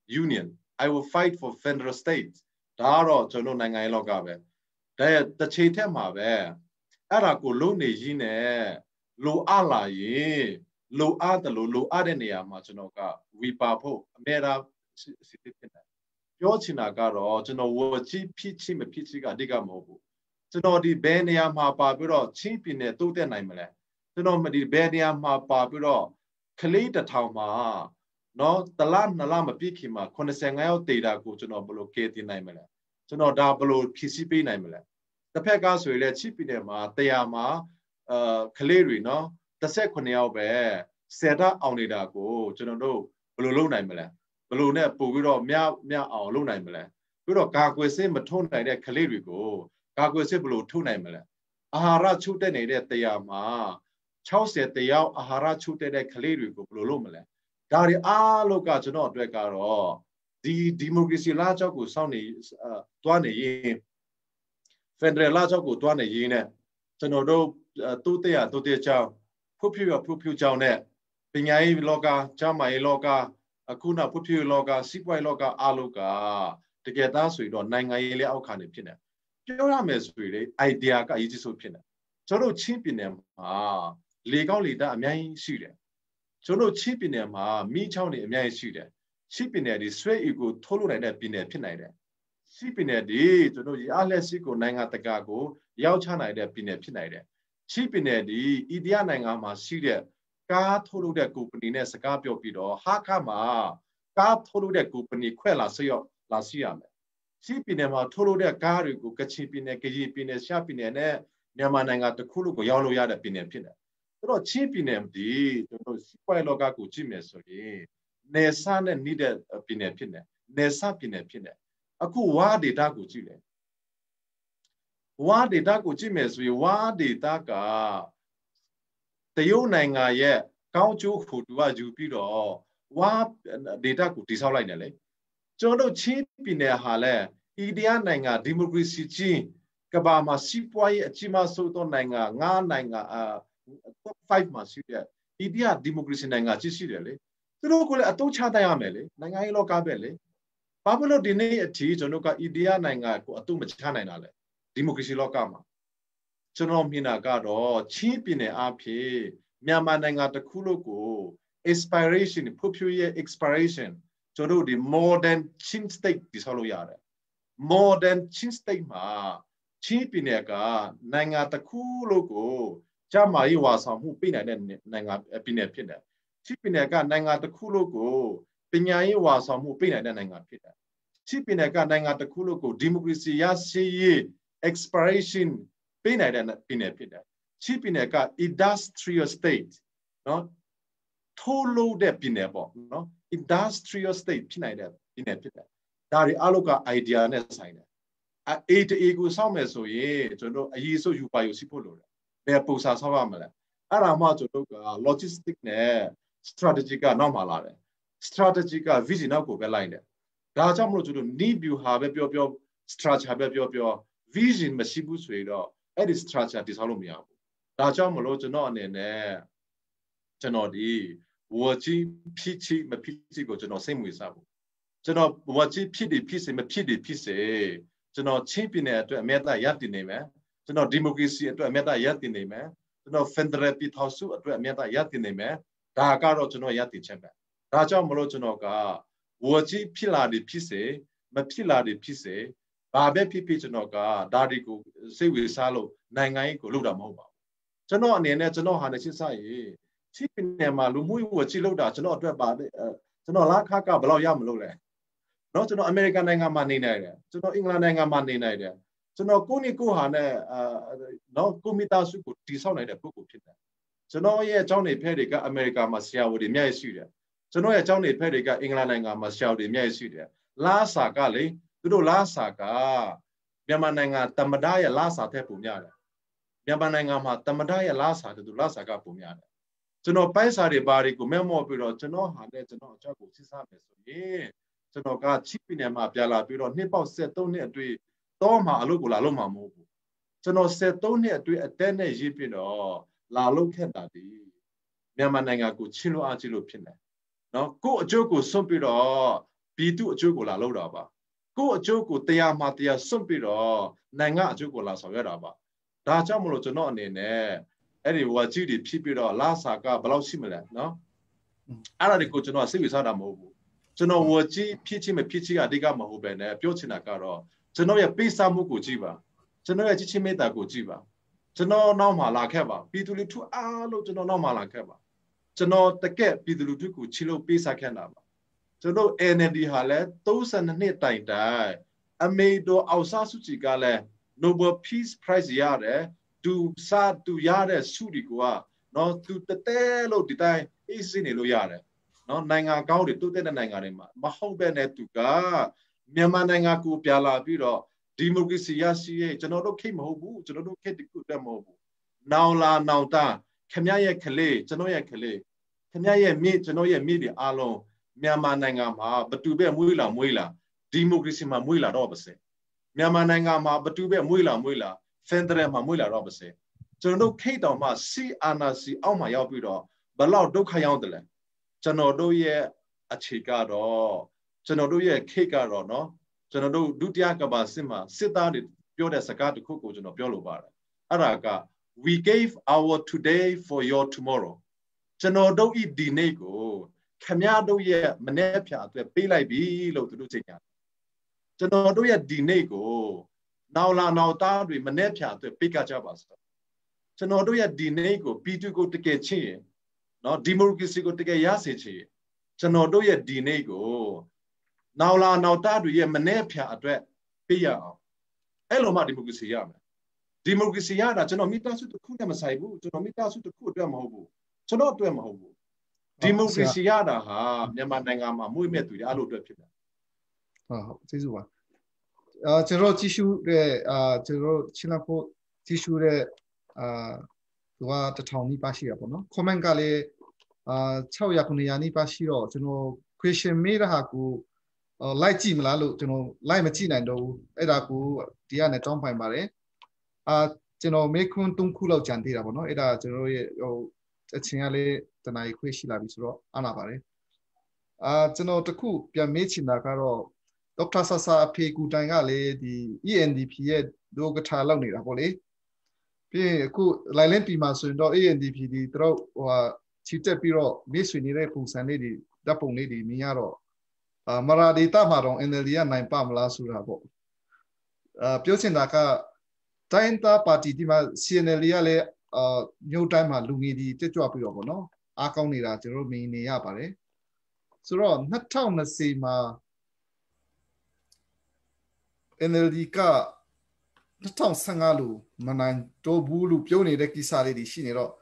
union. I will fight for federal state. ဒါတော့ကျွန်တော်နိုင်ငံရေးလောကပဲဒါတစ်ချိန်ထက်မှာပဲအဲ့ဒါကိုလုံးနေရင်းနဲ့လိုအပ်လာရင်လိုအပ်တယ်လို့လိုအပ်တဲ့နေရာမှာကျွန်တော်ကဝီပါဖို့အများအားစီစစ်ဖြစ်တယ်ပြောချင်တာကတော့ကျွန်တော်ဝကြီးဖြစ်ချင်မဖြစ်ချင်ကအဓိကမဟုတ်ဘူးကျွန်တော်ဒီဘယ်နေရာမှာပါပြီးတော့ချင်းပြည်နယ်တိုးတက်နိုင်မလဲကျွန်တော်ဒီဘယ်နေရာမှာပါပြီးတော့ခလေးတစ်ထောင်မှာနော်တလားနလားမပြည့်ခင်မှာ85ရောက်တေတာကိုကျွန်တော်ဘယ်လိုကဲတင်နိုင်မလဲကျွန်တော်ဒါဘယ်လိုဖြည့်ဆည်းပေးနိုင်မလဲတစ်ဖက်ကဆိုရင်လည်းချင်းပြည်နယ်မှာ100မှာခလေးတွေနော်18ရောက်ပဲ10တာအောင်နေတာကိုကျွန်တော်တို့ဘယ်လိုလုပ်နိုင်မလဲဘယ်လိုနဲ့ပို့ပြီးတော့မြအောင်လုပ်နိုင်မလဲပြီးတော့ကာကွယ်ဆေးမထုံးနိုင်တဲ့ခလေးတွေကိုကာကွယ်ဆေးဘယ်လိုထုတ်နိုင်မလဲအာဟာရချို့တက်နေတဲ့တရားမှာ60တယောက်အာဟာရချို့တက်တဲ့ကလေးတွေကိုဘယ်လိုလုပ်မလဲဒါတွေအားလုံးကကျွန်တော်အတွက်ကတော့ဒီမိုကရေစီလာကြောက်ကိုစောင့်နေတွားနေရင်ဖက်ဒရယ်လာကြောက်ကိုတွားနေရင်နဲ့ကျွန်တော်တို့တိုးတက်ကြောင်းဖွံ့ဖြိုးကြောင်းနဲ့ပညာရေးလောကကျန်းမာရေးလောကအခုနဖွံ့ဖြိုးလောကစီးပွားရေးလောကအားလုံးကတကယ်သားဆိုရင်တော့နိုင်ငံရေးလက်အောက်ခံနေဖြစ်နေပြောရမယ်ဆိုရင် idea ကအရေးကြီးဆုံးဖြစ်နေကျွန်တော်ချင်းပြည်နယ်မှာလေကောင်းလေတက်အများကြီးရှိတယ်ကျွန်တော်ချင်းပြည်နယ်မှာမိချောင်းတွေအများကြီးရှိတယ်ချင်းပြည်နယ်ဒီဆွဲအီကိုထုတ်လို့နိုင်တဲ့ပြည်နယ်ဖြစ်နိုင်တယ်ချင်းပြည်နယ်ဒီကျွန်တော်ရအားလက်ရှိကိုနိုင်ငံတကာကိုရောက်ချနိုင်တဲ့ပြည်နယ်ဖြစ်နိုင်တယ်ချင်းပြည်နယ်ဒီအိန္ဒိယနိုင်ငံမှာရှိတဲ့ ကားထုတ်လုပ်တဲ့ company နဲ့စကားပြောပြီးတော့ဟာခမှာကားထုတ်လုပ်တဲ့ company ခွဲလာစရောလာရှိရမယ်ချင်းပြည်နယ်မှာထုတ်လုပ်တဲ့ကားတွေကိုကချင်ပြည်နယ်ကရင်ပြည်နယ်ရှမ်းပြည်နယ်နဲ့မြန်မာနိုင်ငံတစ်ခုလုံးကိုရောက်လို့ရတဲ့ပြည်နယ်ဖြစ်တယ်ဆိုတော့ချင်းပြည်နယ်ဒီကျွန်တော်စီးပွားရေးလောကကိုကြည့်မယ်ဆိုရင်နေဆာနဲ့နေတဲ့ပြည်နယ်ဖြစ်တယ်နေဆာပြည်နယ်ဖြစ်တယ်အခုဝါဒေတာကိုကြည့်တယ်ဝါဒေတာကိုကြည့်မယ်ဆိုရင်ဝါဒေတာကတရုတ်နိုင်ငံရဲ့ကောင်းကျိုးဖို့သူကယူပြီးတော့ဝါဒေတာကိုတိဆောက်လိုက်တယ်လေကျွန်တော်တို့ချင်းပြည်နယ်ဟာလဲအိန္ဒိယနိုင်ငံဒီမိုကရေစီကြီးကဘာမှာစီးပွားရေးအကြီးမားဆုံးသောနိုင်ငံ9နိုင်ငံtop 5မှာရှိတဲ့အိန္ဒိယဒီမိုကရေစီနိုင်ငံကြီးရှိတယ်လေသူတို့ကလည်းအတုံးချတတ်ရမယ်လေနိုင်ငံရေးလောကပဲလေဘာဖြစ်လို့ဒီနေ့အထိကျွန်တော်ကအိန္ဒိယနိုင်ငံကိုအတုံးမချနိုင်တာလဲဒီမိုကရေစီလောကမှာကျွန်တော်မြင်တာကတော့ချင်းပြည်နယ်အဖြစ်မြန်မာနိုင်ငံတစ်ခုလုံးကို expiration ဖွံ့ဖြိုးရေး expiration ကျွန်တော်တို့ဒီ modern chin state ဒီဆောက်လို့ရတယ် modern chin state မှာချင်းပြည်နယ်ကနိုင်ငံတစ်ခုလုံးကိုကျမကြီးဝါဆောင်မှုပေးနိုင်တဲ့နိုင်ငံပြည်နယ်ဖြစ်တယ်ချင်းပြည်နယ်ကနိုင်ငံတစ်ခုလုံးကိုပညာရေးဝါဆောင်မှုပေးနိုင်တဲ့နိုင်ငံဖြစ်တယ်ချင်းပြည်နယ်ကနိုင်ငံတစ်ခုလုံးကိုဒီမိုကရေစီရရှိရေး expiration ပေးနိုင်တဲ့ပြည်နယ်ဖြစ်တယ်ချင်းပြည်နယ်က industrial state နော်ထုတ်လုပ်တဲ့ပြည်နယ်ပေါ့နော် industrial state ဖြစ်နိုင်တဲ့ပြည်နယ်ဖြစ်တယ်ဒါတွေအလုပ်က idea နဲ့ဆိုင်တယ်Aကိုစောင့်မယ်ဆိုရင်ကျွန်တော်အရေးဆိုယူပါယူစီဖို့လိုတယ်ဘယ်ပုံစံဆောက်ရမလဲအဲ့ဒါမှကျွန်တော်က logistics နဲ့ strategy ကနောက်မှလာတယ် strategy က vision နောက်ကိုပဲလိုက်တယ်ဒါကြောင့်မလို့ကျွန်တော် need view ဟာပဲပြော structure ပဲပြော vision မရှိဘူးဆိုရင်တော့အဲ့ဒီ structure တည်ဆောက်လို့မရဘူးဒါကြောင့်မလို့ကျွန်တော်အနေနဲ့ကျွန်တော်ဒီဝကြီးဖြစ်ချီမဖြစ်ချီကိုကျွန်တော်စိတ်ဝင်စားဘူးကျွန်တော်ဝကြီးဖြစ်တယ်ဖြစ်စေမဖြစ်တယ်ဖြစ်စေကျွန်တော်ချင်းပြည်နယ်အတွက်အမြတ်ရတည်နေမယ်ကျွန်တော်ဒီမိုကရေစီအတွက်အမြတ်ရတည်နေမယ်ကျွန်တော် Federal ပြည်ထောင်စုအတွက်အမြတ်ရတည်နေမယ်ဒါကတော့ကျွန်တော်ရတည်ချက်ပဲဒါကြောင့်မလို့ကျွန်တော်ကဝကြီးဖြစ်လာတယ်ဖြစ်စေမဖြစ်လာတယ်ဖြစ်စေဘာပဲဖြစ်ဖြစ်ကျွန်တော်ကဒါတွေကိုစိတ်ဝင်စားလို့နိုင်ငံရေးကိုလုပ်တာမဟုတ်ပါဘူးကျွန်တော်အနေနဲ့ကျွန်တော်ဟာနေစစ်စားရေးချင်းပြည်နယ်မှာလူမှုရေးဝကြီးလုပ်တာကျွန်တော်အတွက်ပါကျွန်တော်လာခကဘယ်လောက်ရမလို့လဲနော်ကျွန်တော်အမေရိကန်နိုင်ငံမှာနေနေတယ်ကျွန်တော်အင်္ဂလန်နိုင်ငံမှာနေနေတယ်ကျွန်တော်ကိုဟာနဲ့နော်ကွန်ပျူတာစုကိုတည်ဆောက်နိုင်တဲ့ပုဂ္ဂိုလ်ဖြစ်တယ်ကျွန်တော်ရဲ့အကြောင်းတွေဖဲတွေကအမေရိကန်မှာဆရာဝန်တွေအများကြီးရှိတယ်ကျွန်တော်ရဲ့အကြောင်းတွေဖဲတွေကအင်္ဂလန်နိုင်ငံမှာဆရာဝန်တွေအများကြီးရှိတယ်လာစာကလေသူတို့လာစာကမြန်မာနိုင်ငံတမဒါရဲ့လာစာထက်ပုံများတယ်မြန်မာနိုင်ငံမှာတမဒါရဲ့လာစာတူလာစာကပုံများတယ်ကျွန်တော်ပိုင်းစာတွေဘာတွေကိုမဲမော့ပြီးတော့ကျွန်တော်ဟာနဲ့ကျွန်တော်အကြောက်ကိုစစ်စားမယ်ဆိုရင်ကျွန်တော်ကချစ်ပြည်နယ်မှာပြလာပြီးတော့နှစ်ပေါက်73နှစ်အတွေ့တော့မှအလုပ်ကိုလာလုပ်မှာမဟုတ်ဘူးကျွန်တော်73နှစ်အတွေ့အတက်နဲ့ရေးပြီးတော့လာလုပ်ခဲ့တာဒီမြန်မာနိုင်ငံကိုချင်းလို့အားကြီးလို့ဖြစ်နေနော်ကို့အကျိုးကိုစွန့်ပြီးတော့ပြည်သူအကျိုးကိုလာလုပ်တာပါကို့အကျိုးကိုတရားမှတရားစွန့်ပြီးတော့နိုင်ငံအကျိုးကိုလာဆောင်ရတာပါဒါကြောင့်မလို့ကျွန်တော်အနေနဲ့အဲ့ဒီဝါကြီးတွေဖြစ်ပြီးတော့လာစာကဘယ်လောက်ရှိမလဲနော်အဲ့ဒါတွေကိုကျွန်တော်စိတ်ဝင်စားတာမဟုတ်ဘူးကျွန်တော်ဝါကြီးဖြစ်ချင်းမဖြစ်ချင်းအဓိကမဟုတ်ပဲနဲ့ပြောချင်တာကတော့ကျွန်တော်ရဲ့ပေးစားမှုကိုကြည့်ပါကျွန်တော်ရဲ့ချစ်ချင်းမေတ္တာကိုကြည့်ပါကျွန်တော်နောက်မှလာခဲ့ပါပြည်သူလူထုအားလို့ကျွန်တော်နောက်မှလာခဲ့ပါကျွန်တော်တကက်ပြည်သူလူထုကိုချီလို့ပေးစားခဲ့တာပါကျွန်တော် NLD ဟာလဲ32နှစ်တိုင်အမေတော်အောင်ဆစုကြည်ကလည်း Nobel Peace Prize ရတယ်သူရတဲ့ဆုတွေကနော်သူတဲလို့ဒီတိုင်းအေးစင်းနေလို့ရတယ်နော်နိုင်ငံကောင်းတွေတိုးတက်တဲ့နိုင်ငံတွေမှာမဟုတ်ပဲနဲ့သူကမြန်မာနိုင်ငံကိုပြလာပြီးတော့ဒီမိုကရေစီရရှိရေးကျွန်တော်တို့ခိတ်မဟုတ်ဘူးကျွန်တော်တို့ခိတ်တခုတည်းမဟုတ်ဘူးနောင်လာနောင်တခမရဲ့ခလေးကျွန်တော်ရဲ့ခလေးခမရဲ့မြေကျွန်တော်ရဲ့မြေတွေအားလုံးမြန်မာနိုင်ငံမှာဘတူပဲမွေးလာဒီမိုကရေစီမှာမွေးလာတော့ပါစေမြန်မာနိုင်ငံမှာဘတူပဲမွေးလာဖန်ဒရယ်မှာမွေးလာတော့ပါစေကျွန်တော်တို့ခိတ်တော်မှာစီအာနာစီအောက်မှာရောက်ပြီးတော့ဘလောက်ဒုက္ခရောက်တယ်လဲကျွန်တော်တို့ရဲ့အခြေကတော့ကျွန်တော်တို့ရဲ့ခိတ်ကတော့နော်ကျွန်တော်တို့ဒုတိယကမ္ဘာစစ်မှာစစ်သားတွေပြောတဲ့စကားတစ်ခုကိုကျွန်တော်ပြောလိုပါတယ်အဲ့ဒါက we gave our today for your tomorrow ကျွန်တော်တို့ဤဒီနေ့ကိုခမရတို့ရဲ့မနေ့ဖြာအတွက်ပေးလိုက်ပြီလို့သူတို့ကြေညာကျွန်တော်တို့ရဲ့ဒီနေ့ကိုနောက်လာနောက်သားတွေမနေ့ဖြာအတွက်ပေးကြပါစို့ကျွန်တော်တို့ရဲ့ဒီနေ့ကိုပြည်သူကိုတကယ်ချင်းရင် နော်ဒီမိုကရေစီကိုတကယ်ရစေချင်ကျွန်တော်တို့ရဲ့ဒီနေ့ကိုနောက်လာနောက်သားတွေရဲ့မနှဲဖြာအတွက်ပေးရအောင်အဲ့လိုမှဒီမိုကရေစီရမယ်ဒီမိုကရေစီရတာကျွန်တော်မိသားစုတစ်ခုနဲ့မဆိုင်ဘူးကျွန်တော်မိသားစုတစ်ခုအတွက်မဟုတ်ဘူးကျွန်တော်အတွက်မဟုတ်ဘူးဒီမိုကရေစီရတာဟာမြန်မာနိုင်ငံမှာမွေးမြတ်သူတွေအားလုံးအတွက်ဖြစ်တယ်ဟုတ်ကျေးဇူးပါကျွန်တော်ကြည့်ရှုတဲ့ကျွန်တော်ချင်းလာဖို့ကြည့်ရှုတဲ့သူက1000နီးပါးရှိရပါတော့ comment ကလည်း600 900နီးပါးရှိတော့ကျွန်တော် question မေးတာဟာကိုlike ကြည့်မလားလို့ကျွန်တော် like မကြည့်နိုင်တော့ဘူးအဲ့ဒါကိုဒီကနေတောင်းပိုင်ပါတယ်ကျွန်တော်မေးခွန်း3ခုလောက်ကြံသေးတာပေါ့နော်အဲ့ဒါကျွန်တော်ရဲ့အချင်းကလည်းတနားရီခွေးရှိလာပြီဆိုတော့အားလာပါတယ်ကျွန်တော်တခုပြန်မေးချင်တာကတော့ဒေါက်တာဆာဆာအဖေကူတိုင်ကလည်းဒီ ENDP ရဲ့ဒုက္ကထာလောက်နေတာပေါ့လေပြီးရင်အခုလိုင်လင်းပြည်မှာဆိုရင်တော့ ENDP ဒီတော့ချီတက်ပြီးတော့မေးဆွေနေတဲ့ပုံစံလေးတွေဓာတ်ပုံလေးတွေမြင်ရတော့မရာဒေတာမှာတော့ NLD ကနိုင်ပါမလားဆိုတာပေါ့ပြောချင်တာကတိုင်းတာပါတီဒီမှာ CNL ကလည်းမြို့တိုင်းမှာလူငယ်တွေတက်ကြွပြီးတော့ပေါ့နော်အားကောင်းနေတာကျွန်တော်မြင်နေရပါတယ်ဆိုတော့2020မှာ NLD က2015လို့မနိုင်တော့ဘူးလို့ပြောနေတဲ့ကိစ္စလေးတွေရှိနေတော့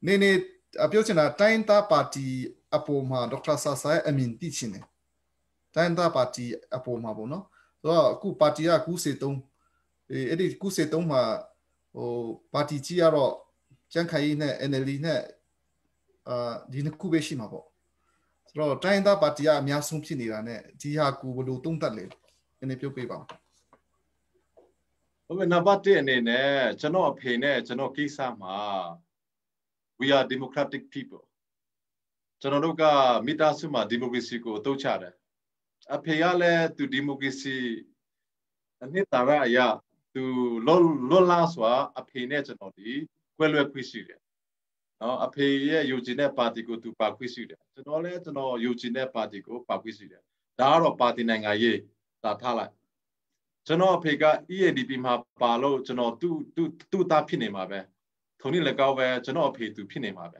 နေပြောချင်တာတိုင်းတာပါတီအပေါ်မှာဒေါက်တာဆာဆာရဲ့အမြင်သိချင်တယ်တိုင်းတာပါတီအပေါ်မှာပေါ့နော်ဆိုတော့အခုပါတီက93အဲ့ဒီ93မှာပါတီကြီးကတော့ကျန်းခိုင်နဲ့ NLD နဲ့ဒီနှစ်ခုပဲရှိမှာပေါ့ဆိုတော့တိုင်းတာပါတီကအများဆုံးဖြစ်နေတာနဲ့ဒီဟာကိုဘယ်လိုသုံးသပ်လဲနည်းပြောပြပါဟုတ်ပြီနံပါတ်1အနေနဲ့ကျွန်တော်အဖေနဲ့ကျွန်တော်ကိစ္စမှာ we are democratic people ကျွန်တော်တို့ကမိသားစုမှာဒီမိုကရေစီကိုအသုံးချတယ်အဖေကလည်းသူဒီမိုကရေစီအနှစ်သာရအရသူလွတ်လပ်စွာအဖေနဲ့ကျွန်တော်ဒီကွဲလွဲခွင့်ရှိတယ်နော်အဖေရဲ့ယုံကြည်တဲ့ပါတီကိုသူပါခွင့်ရှိတယ်ကျွန်တော်လည်းကျွန်တော်ယုံကြည်တဲ့ပါတီကိုပါခွင့်ရှိတယ်ဒါကတော့ပါတီနိုင်ငံရေးသာထားလိုက်ကျွန်တော်အဖေက ENDP မှာပါလို့ကျွန်တော်သူ့သားဖြစ်နေမှာပဲထုံနည်းလည်းကောက်ပဲကျွန်တော်အဖေသူဖြစ်နေမှာပဲ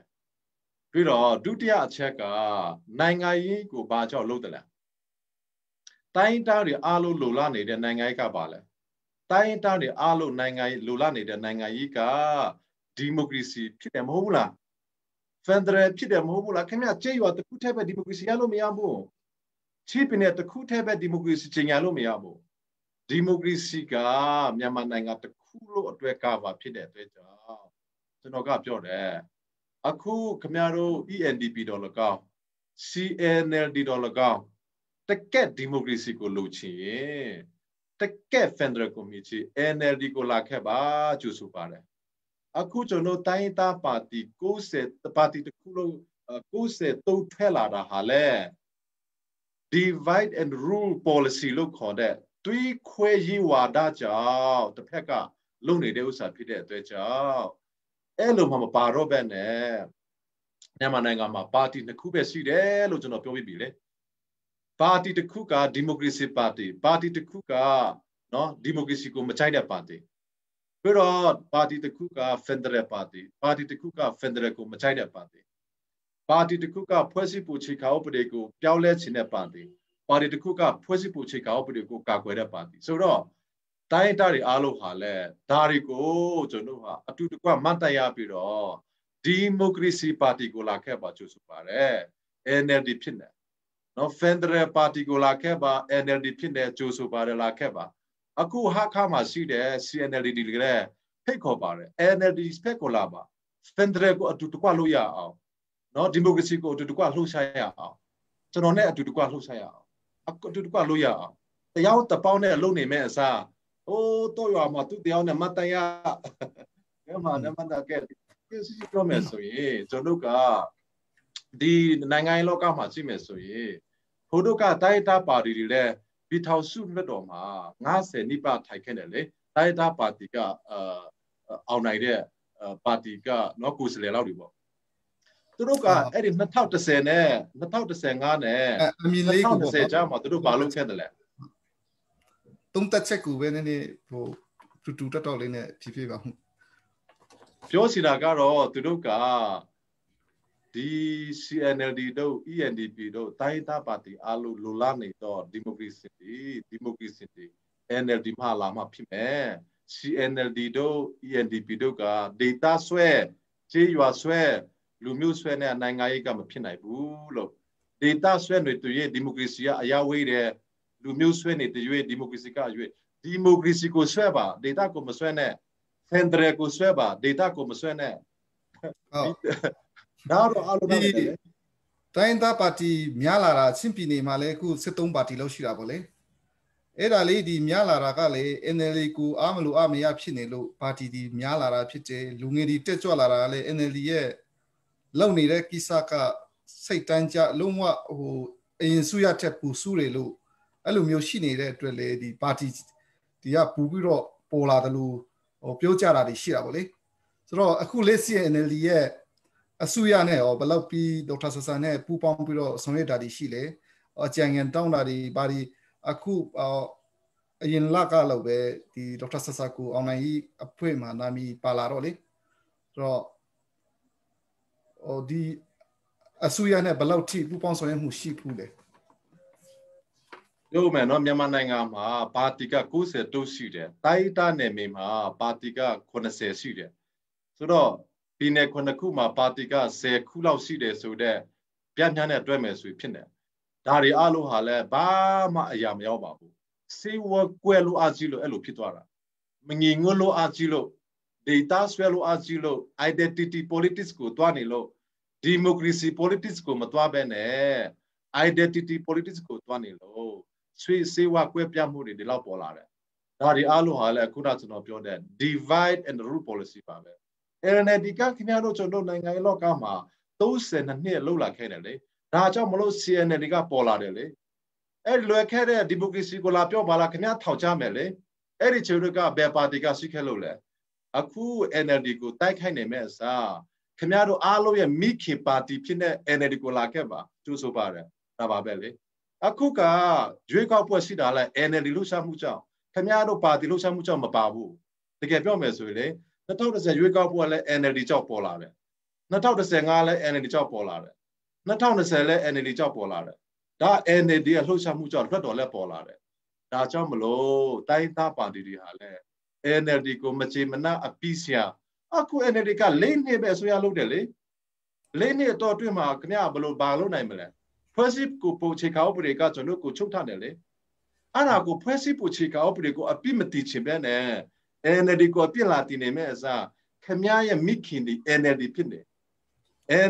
ပြီးတော့ဒုတိယအချက်ကနိုင်ငံရေးကိုဘာကြောင့်လုပ်တယ်လဲတိုင်းတားတွေအားလုံးလိုလားနေတဲ့နိုင်ငံရေးကပါလဲတိုင်းတားတွေအားလုံးနိုင်ငံရေးလိုလားနေတဲ့နိုင်ငံရေးကဒီမိုကရေစီဖြစ်တယ်မဟုတ်ဘူးလားဖက်ဒရယ်ဖြစ်တယ်မဟုတ်ဘူးလားခင်ဗျကျေးရွာတစ်ခုတည်းပဲဒီမိုကရေစီရလို့မရဘူးချီးပင်တဲ့တစ်ခုတည်းပဲဒီမိုကရေစီကျင့်ရလို့မရဘူးဒီမိုကရေစီကမြန်မာနိုင်ငံတစ်ခုလို့အတွက်ကပါဖြစ်တဲ့အတွက်ကြောင့်ကျွန်တော်ကပြောတယ်အခုခင်ဗျားတို့ ENDP တော်လကောက် CNLD တော်လကောက်တကက်ဒီမိုကရေစီကိုလိုချင်ရင်တကက်ဖက်ဒရယ်ကွန်မြူနတီ NLD ကိုလာခဲ့ပါကြိုဆိုပါတယ်အခုကျွန်တော်တိုင်းသားပါတီ90ပါတီတစ်ခုလုံး93ထွက်လာတာဟာလေ divide and rule policy လို့ခေါ်တဲ့တွေးခွဲရေးဝါဒကြောင့်တစ်ဖက်ကလုံနေတဲ့ဥစ္စာဖြစ်တဲ့အတွက်ကြောင့်အဲ့လိုမှမပါတော့ပဲနဲ့မြန်မာနိုင်ငံမှာပါတီနှစ်ခုပဲရှိတယ်လို့ကျွန်တော်ပြောပြပြီလေပါတီတစ်ခုကဒီမိုကရေစီပါတီတစ်ခုကနော်ဒီမိုကရေစီကိုမချိုက်တဲ့ပါတီပြီးတော့ပါတီတစ်ခုကဖက်ဒရယ်ပါတီတစ်ခုကဖက်ဒရယ်ကိုမချိုက်တဲ့ပါတီတစ်ခုကဖွဲ့စည်းပုံခြေခံဥပဒေကိုပြောင်းလဲခြင်းတဲ့ပါတီတစ်ခုကဖွဲ့စည်းပုံခြေခံဥပဒေကိုကာကွယ်တဲ့ပါတီဆိုတော့တိုင်းတာတွေအားလုံးဟာလဲဒါတွေကိုကျွန်တော်ဟာအတူတကွမှတ်တရပြီးတော့ဒီမိုကရေစီပါတီကိုလာခဲ့ပါကြိုဆိုပါတယ် NLD ဖြစ်နေနော်ဖက်ဒရယ်ပါတီကိုလာခဲ့ပါ NLD ဖြစ်နေကြိုဆိုပါတယ်လာခဲ့ပါအခုဟာခါမှာရှိတဲ့ CNLD တွေလည်းဖိတ်ခေါ်ပါတယ် NLD ဖက်ကိုလာပါဖက်ဒရယ်ကိုအတူတကွလုပ်ရအောင်နော်ဒီမိုကရေစီကိုအတူတကွလှုပ်ရှားရအောင်ကျွန်တော်နဲ့အတူတကွလှုပ်ရှားရအောင်အတူတကွလုပ်ရအောင်တရားတပေါင်းနဲ့လုံနေမဲ့အစားတော့ရွာမှာသူတရားနဲ့မတ်တရဘယ်မှာနမတာကဲစီပြောမယ်ဆိုရင်ကျွန်တော်ကဒီနိုင်ငံရေးလောကမှာရှိမယ်ဆိုရင်ဟိုတို့ကတိုင်းတာပါတီတွေလည်းပြည်ထောင်စုလွှတ်တော်မှာ90နိဗ္ဗာန်ထိုင်ခဲ့တယ်လေတိုင်းတာပါတီကအောင်နိုင်တဲ့ပါတီကနော်ကိုယ်စားလှယ်လောက်တွေပေါ့သူတို့ကအဲ့ဒီ2010နဲ့2015နဲ့2020ကြာမှာသူတို့ဘာလုပ်ခဲ့တယ်လဲသုံးသက်ချက်ကိုပဲနည်းနည်းဟိုတူတော်လေးနဲ့ဖြည်းဖြည်းပါပြောစီတာကတော့သူတို့ကဒီ D CNLD တို့ ENDP တို့တိုင်းသားပါတီအားလုံးလိုလားနေတော့ဒီမိုကရေစီ NLD မှာလာမှဖြစ်မယ် CNLD တို့ ENDP တို့က data ဆွဲကြေးရွာဆွဲလူမျိုးဆွဲနဲ့နိုင်ငံရေးကမဖြစ်နိုင်ဘူးလို့ data ဆွဲနေတဲ့ဒီမိုကရေစီကအရာဝေးတယ်လူမျိုးဆွဲနေတဲ့ဒီမိုကရေစီကအရွေးဒီမိုကရေစီကိုဆွဲပါ data ကိုမဆွဲနဲ့ Federal ကိုဆွဲပါ data ကိုမဆွဲနဲ့ဒါတော့အလုံးနဲ့တိုင်းသားပါတီများလာတာချင်းပြည်နယ်မှာလည်းအခု73ပါတီလောက်ရှိတာပေါ့လေအဲ့ဒါလေးဒီများလာတာကလေ NLD ကိုအားမလို့အားမရဖြစ်နေလို့ပါတီဒီများလာတာဖြစ်တယ်လူငယ်တွေတက်ကြွလာတာလည်း NLD ရဲ့လုံနေတဲ့ကိစ္စကစိတ်တန်းကြလုံးဝဟိုအရင်စုရချက်ပူစုတွေလို့အဲ့လိုမျိုးရှိနေတဲ့အတွက်လေဒီပါတီဒီကပူပြီးတော့ပေါ်လာတယ်လို့ဟိုပြောကြတာတွေရှိတာပေါ့လေဆိုတော့အခုလေး CNLD ရဲ့အစုရနဲ့ရောဘယ်လောက်ပြီးဒေါက်တာဆဆာနဲ့ပူပေါင်းပြီးတော့ဆောင်ရွက်တာတွေရှိလေအကြံဉာဏ်တောင်းတာတွေဘာတွေအခုအရင်လကလောက်ပဲဒီဒေါက်တာဆဆာကိုအွန်လိုင်းကြီးအဖွဲ့မှာနာမည်ပါလာတော့လေဆိုတော့ဟိုဒီအစုရနဲ့ဘယ်လောက်ထိပူပေါင်းဆောင်ရွက်မှုရှိဘူးလေရုပ်မယ်နော်မြန်မာနိုင်ငံမှာပါတီက90တိုးရှိတယ်တိုင်းတာနယ်မြေမှာပါတီက80ရှိတယ်ဆိုတော့ပြည်နယ်9ခုမှာပါတီက10ခုလောက်ရှိတယ်ဆိုတော့ပြန့်နှံ့နဲ့တွဲမယ်ဆိုဖြစ်နေဒါတွေအလုံးဟာလည်းဘာမှအရာမရောက်ပါဘူးစေဝကွယ်လို့အကြည့်လို့အဲ့လိုဖြစ်သွားတာမငြိငွလို့အကြည့်လို့ data ဆွဲလို့အကြည့်လို့ identity politics ကိုတွားနေလို့ democracy politics ကိုမတွားဘဲနဲ့ identity politics ကိုတွားနေလို့ဆွေးစေဝကွယ်ပြမှုတွေဒီလောက်ပေါ်လာတယ်ဒါတွေအလုံးဟာလည်းအခုနကျွန်တော်ပြောတဲ့ divide and rule policy ပါပဲ NLD ကခင်ဗျားတို့ကျွန်တော်နိုင်ငံရေးလောကမှာ32နှစ်လောက်လာခဲ့တယ်လေဒါကြောင့်မလို့ CNLD ကပေါ်လာတယ်လေအဲ့လွယ်ခဲ့တဲ့ဒီမိုကရေစီကိုလာပြောပါလားခင်ဗျားထောက်ချမယ်လေအဲ့ဒီချိန်ကဘယ်ပါတီကရှိခဲ့လို့လဲအခု NLD ကိုတိုက်ခိုက်နိုင်မဲ့အစားခင်ဗျားတို့အားလုံးရဲ့မိခင်ပါတီဖြစ်တဲ့ NLD ကိုလာခဲ့ပါကျိုးဆိုပါတယ်ဒါပါပဲလေအခုကရွေးကောက်ပွဲရှိတာလဲ NLD လှုပ်ရှားမှုကြောင့်ခင်ဗျားတို့ပါတီလှုပ်ရှားမှုကြောင့်မပါဘူးတကယ်ပြောမယ်ဆိုရင်လေ2010ရွေးကောက်ပွဲလဲ NLD ကြောင့်ပေါ်လာတယ်2015လဲ NLD ကြောင့်ပေါ်လာတယ်2020လဲ NLD ကြောင့်ပေါ်လာတယ်ဒါ NLD ရဲ့လှုပ်ရှားမှုကြောင့်လွှတ်တော်လဲပေါ်လာတယ်ဒါကြောင့်မလို့တိုင်းသားပါတီတွေဟာလဲ NLD ကိုမချေမနှအပီးစရာအခု NLD က၄နှစ်ပဲအစိုးရလုပ်တယ်လေ၄နှစ်တော့အတွင်းမှာခင်ဗျာဘယ်လိုဘာလုပ်နိုင်မလဲဖွဲ့စည်းကိုပုံချေခါဥပဒေကကျွန်တော်ကိုချုပ်ထားတယ်လေအဲ့ဒါကိုဖွဲ့စည်းပုံချေခါဥပဒေကိုအပြစ်မတည်ချင်ပဲနဲ့ NLD ကိုအပြစ်လာတည်နေမဲ့အစားခင်ဗျာရဲ့မိခင်ဒီ NLD ဖြစ်နေ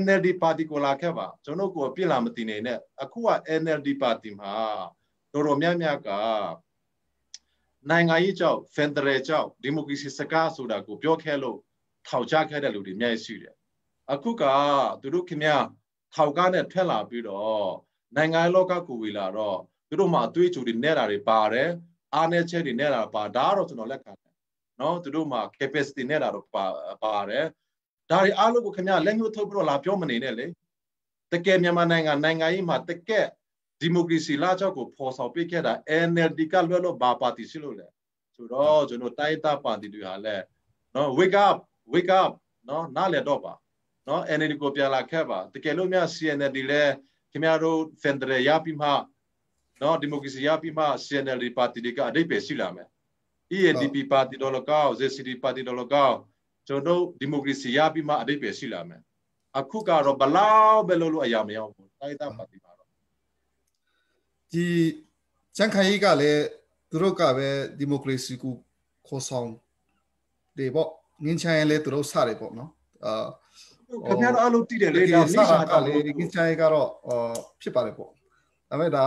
NLD ပါတီကိုလာခဲ့ပါကျွန်တော်ကိုအပြစ်လာမတည်နေနဲ့အခုက NLD ပါတီမှာတော်များများကနိုင်ငံရေးကြောင့်ဖက်ဒရယ်ကြောင့်ဒီမိုကရေစီစကားဆိုတာကိုပြောခဲ့လို့ထောက်ချခဲ့တဲ့လူတွေအများကြီးရှိတယ်အခုကသူတို့ခင်ဗျာထောက်ကားနဲ့ထွက်လာပြီးတော့နိုင်ငံလောကကိုဝေလာတော့သူတို့မှအသွေးကြိုတွေနဲ့တာတွေပါတယ်အားနဲ့ချက်တွေနဲ့တာပါဒါတော့ကျွန်တော်လက်ခံတယ်နော်သူတို့မှ capacity နဲ့တာတော့ပါတယ်ဒါတွေအားလုံးကိုခင်ဗျာလက်ညှိုးထုတ်ပြီးတော့လာပြောမနေနဲ့လေတကယ်မြန်မာနိုင်ငံရေးမှာတကယ်ဒီမိုကရေစီလာကြောက်ကိုဖော်ဆောင်ပေးခဲ့တာ NLD ကလွှဲလို့ဘာပါတီရှိလို့လဲဆိုတော့ကျွန်တော်တိုင်းသားပါတီတွေဟာလဲနော် wake up နော်နားလည်တော့ပါနော် NLD ကိုပြန်လာခဲ့ပါတကယ်လို့များ CNLD လဲခင်ဗျားတို့ Federal ရပြီးမှနော်ဒီမိုကရေစီရပြီးမှ CNLD ပါတီတွေကအဓိပ္ပာယ်ရှိလာမယ် ENDP ပါတီတော်လကောက် ZCD ပါတီတော်လကောက်ကျွန်တော်ဒီမိုကရေစီရပြီးမှအဓိပ္ပာယ်ရှိလာမယ်အခုကတော့ဘလောက်ပဲလို့အရာမရောက်ဘူးတိုင်းသားပါတီပါတော့ဒီချန်ခိုင်ကလည်းသူတို့ကပဲဒီမိုကရေစီကိုခေါ်ဆောင်တယ်ပေါ့ငင်းချိုင်းလည်းသူတို့စတယ်ပေါ့နော်ခင်ဗျားတို့အလုပ်တည်တယ်လေဒါလိစာကလည်းငင်းချိုင်းကတော့ဖြစ်ပါတယ်ပေါ့ဒါပေမဲ့ဒါ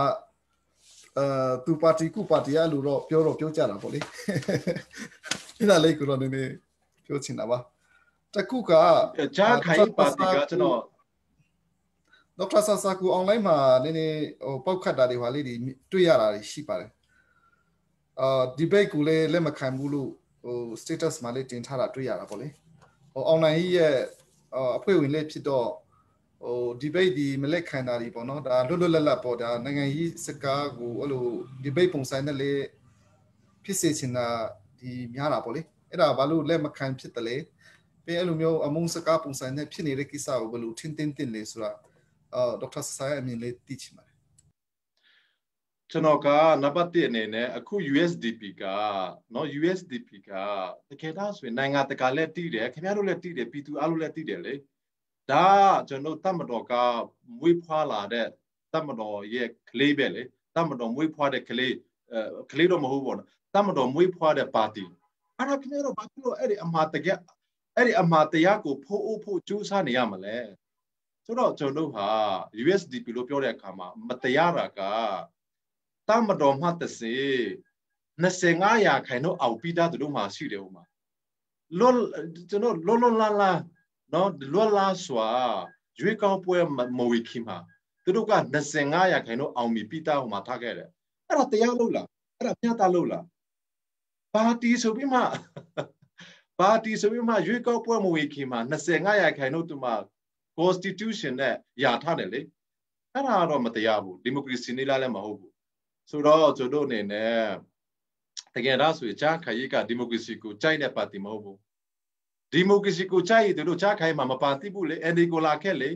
သူပါတီကူပါတီအလိုတော့ပြောကြတာပေါ့လေအဲ့ဒါလေးကိုတော့နည်းနည်းပြောချင်တာပါတခုကဂျာခိုင်ပါတီကကျွန်တော်ဒေါက်တာဆဆာကူအွန်လိုင်းမှာနည်းနည်းပောက်ခတ်တာတွေဟာလေးတွေတွေ့ရတာရှိပါတယ်ဒီဘိတ်ကိုလည်းလက်မခံဘူးလို့status မှာလေးတင်ထားတာတွေ့ရတာပေါ့လေအွန်လိုင်းရဲ့အဖွဲ့ဝင်လေးဖြစ်တော့ဒီဘိတ်ဒီမလက်ခံတာတွေပေါ့နော်ဒါလွတ်လပ်ပေါ့ဒါနိုင်ငံရေးစကားကိုအဲ့လိုဒီဘိတ်ပုံစံနဲ့လေးဖြစ်စေချင်တာဒီများတာပေါ့လေအဲ့ဒါဘာလို့လက်မခံဖြစ်တယ်လဲ เป็นอารมณ์โยอมงสกาปุ่งสันเนี่ยพี่นี่เล็กกิสาวบลูทิ้งตินเลยสุดละดร.สายมีเลยติดมาฉะนั้นก็นับตีเนี่ยအခု USDP ก็เนาะ USDP ก็แต่แค่ถ้าส่วนในงานตะการเล่ตีเด็กแค่ไม่รู้เล่ตีเด็กปีตูอารู้เล่ตีเด็กเลยဒါကျွန်တော်တတ်မတော်ကမွေးဖွားလာတဲ့တတ်မတော်ရဲ့ကလေးပဲလေတတ်မတော်မွေးဖွားတဲ့ကလေးတော့မဟုတ်ဘူးနော်တတ်မတော်မွေးဖွားတဲ့ပါတီအဲ့ဒါခင်ဗျားတို့ဘာဖြစ်လို့အဲ့ဒီအမှားတရားကိုဖို့ကြိုးစားနေရမလဲဆိုတော့ကျွန်တော်တို့ဟာ USDP လို့ပြောတဲ့အခါမှာမတရားတာကတတ်မတော်မှတစ်စေ25ရာခိုင်နှုန်းအောင်ပြီးသားသူတို့မှရှိတယ်ဟိုမှာကျွန်တော်လွန်လာနော်လွတ်လာစွာရွေးကောင်းပွဲမဝေခီမှာသူတို့က25ရာခိုင်နှုန်းအောင်ပြီပြီးသားဟိုမှာထားခဲ့တယ်အဲ့ဒါတရားလို့လားအဲ့ဒါမျှတလို့လားပါတီဆိုပြီးမှရွေးကောင်းပွဲမဝေခီမှာ25ရာခိုင်နှုန်းသူမှာ constitution နဲ့ယာထားတယ်လေအဲ့ဒါတော့မတရားဘူးဒီမိုကရေစီနေလည်းမဟုတ်ဘူးဆိုတော့ကျွန်တော်အနေနဲ့တကယ်တော့ဆိုကြားခရီးကဒီမိုကရေစီကိုကြိုက်တဲ့ပါတီမဟုတ်ဘူးဒီမိုကရေစီကိုကြိုက်ရင်တို့ကြားခိုင်းမှာမပါတိဘူးလေအန်ဒီကိုလာခဲ့လေ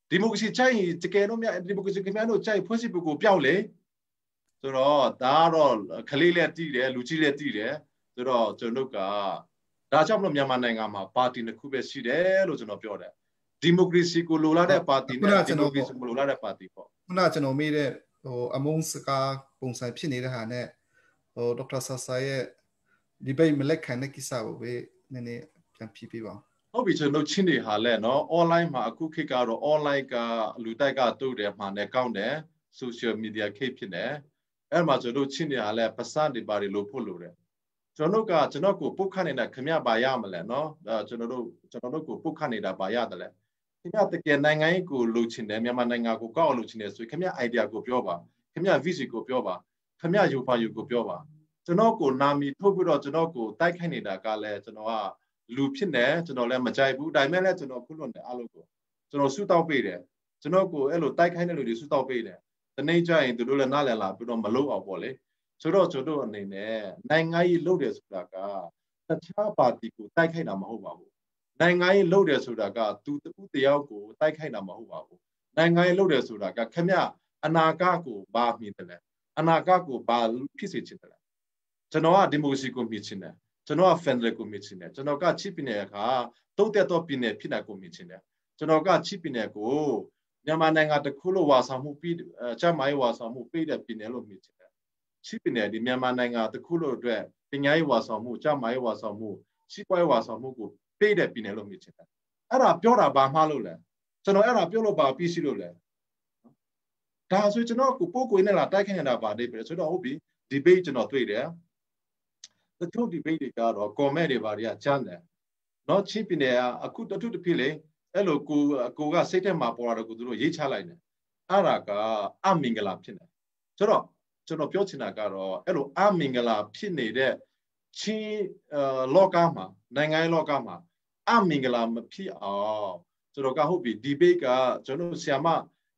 ဒီမိုကရေစီကြိုက်ရင်တကယ်တော့မြဒီမိုကရေစီခင်ဗျားတို့ကြိုက်ဖွဲ့စည်းပုံကိုပျောက်လေဆိုတော့ဒါတော့ခလေးလက်တီးတယ်လူကြီးလက်တီးတယ်ဆိုတော့ကျွန်တော်ကဒါကြောင့်မလို့မြန်မာနိုင်ငံမှာပါတီတစ်ခုပဲရှိတယ်လို့ကျွန်တော်ပြောတယ်ဒီမိုကရေစီကိုလိုလားတဲ့ပါတီနဲ့ဒီမိုကရေစီကိုလိုလားတဲ့ပါတီပေါ့ခုနကျွန်တော်မေးတဲ့အမုန်းစကားပုံစံဖြစ်နေတဲ့ဟာနဲ့ဒေါက်တာဆာဆာရဲ့ဒီဘေးမလက်ခံတဲ့ကိစ္စကိုပဲနည်းနည်းပြန်ဖြည့်ပေးပါဟုတ်ပြီကျွန်တော်ချင်းနေဟာလဲနော် online မှာအခုခေတ်ကတော့ online ကလူတိုက်ကတိုးတယ်မှာနဲ့ကောင်းတယ် social media ခေတ်ဖြစ်နေအဲ့မှာကျွန်တော်ချင်းနေဟာလဲပတ်စံတွေပါလို့ဖို့လို့တယ်ကျွန်တော်ကိုပုတ်ခတ်နေတာခင်ဗျပါရမလဲနော်ကျွန်တော်တို့ကိုပုတ်ခတ်နေတာပါရတယ်လေခင်ဗျတကယ်နိုင်ငံရေးကိုလိုချင်တယ်မြန်မာနိုင်ငံကိုကောက်အောင်လိုချင်တယ်ဆိုရင်ခင်ဗျ idea ကိုပြောပါခင်ဗျ vision ကိုပြောပါခင်ဗျယူပါယူကိုပြောပါကျွန်တော်ကိုနာမီထုတ်ပြီးတော့ကျွန်တော်ကိုတိုက်ခိုက်နေတာကလည်းကျွန်တော်ကလူဖြစ်နေကျွန်တော်လည်းမကြိုက်ဘူးဒါပေမဲ့လည်းကျွန်တော်ခုလွန်တယ်အားလုံးကိုကျွန်တော်ဆူတောက်ပေးတယ်ကျွန်တော်ကိုအဲ့လိုတိုက်ခိုက်တဲ့လူတွေဆူတောက်ပေးတယ်တနေ့ကျရင်သူတို့လည်းနားလည်လာပြီးတော့မလုပ်အောင်ပေါ့လေဆိုတော့ကျွန်တော်အနေနဲ့နိုင်ငံရေးလုပ်တယ်ဆိုတာကတခြားပါတီကိုတိုက်ခိုက်တာမဟုတ်ပါဘူးနိုင်ငံရေးလုပ်တယ်ဆိုတာကသူတယောက်ကိုတိုက်ခိုက်တာမဟုတ်ပါဘူးနိုင်ငံရေးလုပ်တယ်ဆိုတာကခင်ဗျအနာဂတ်ကိုဘာမြင်တယ်လဲအနာဂတ်ကိုဘာဖြစ်စေချင်တယ်လဲကျွန်တော်ကဒီမိုကရေစီကိုမြင်ချင်တယ်ကျွန်တော်က Federal ကိုမြင်ချင်တယ်ကျွန်တော်ကချစ်ပြည်နယ်ကတုတ်တက်တော့ပြည်နယ်ဖြစ်နိုင်ကိုမြင်ချင်တယ်ကျွန်တော်ကချစ်ပြည်နယ်ကိုမြန်မာနိုင်ငံတစ်ခုလို့ဝါဆောင်မှုပြီးကျမ်းမာရေးဝါဆောင်မှုပြီးတဲ့ပြည်နယ်လို့မြင်ချင်တယ်ချစ်ပြည်နယ်ဒီမြန်မာနိုင်ငံတစ်ခုလို့အတွက်ပညာရေးဝါဆောင်မှုကျမ်းမာရေးဝါဆောင်မှုစီးပွားရေးဝါဆောင်မှုကိုပြီးတဲ့ပြည်နယ်လို့မြင်ချင်တယ်အဲ့ဒါပြောတာဘာမှလို့လဲကျွန်တော်အဲ့ဒါပြောလို့ဘာပြီးရှိလို့လဲဒါဆိုကျွန်တော်ကိုပို့ကိုနဲ့လာတိုက်ခိုက်နေတာပါနေပြီဆိုတော့ဟုတ်ပြီ debate ကျွန်တော်တွေ့တယ်တချို့ debate တွေကတော့ comment တွေပါတွေကကျန်းတယ်เนาะချင်းပြည်နယ်ကအခုတထုတဖြစ်လေအဲ့လိုကိုကစိတ်ထဲမှာပေါ်လာတော့ကိုသူတို့ရေးချလိုက်တယ်အဲ့ဒါကအမင်္ဂလာဖြစ်နေဆိုတော့ကျွန်တော်ပြောချင်တာကတော့အဲ့လိုအမင်္ဂလာဖြစ်နေတဲ့ချင်းလောကမှာနိုင်ငံရေးလောကမှာအမင်္ဂလာမဖြစ်အောင်ကျွန်တော်ကဟုတ်ပြီ debate ကကျွန်တော်ဆရာမ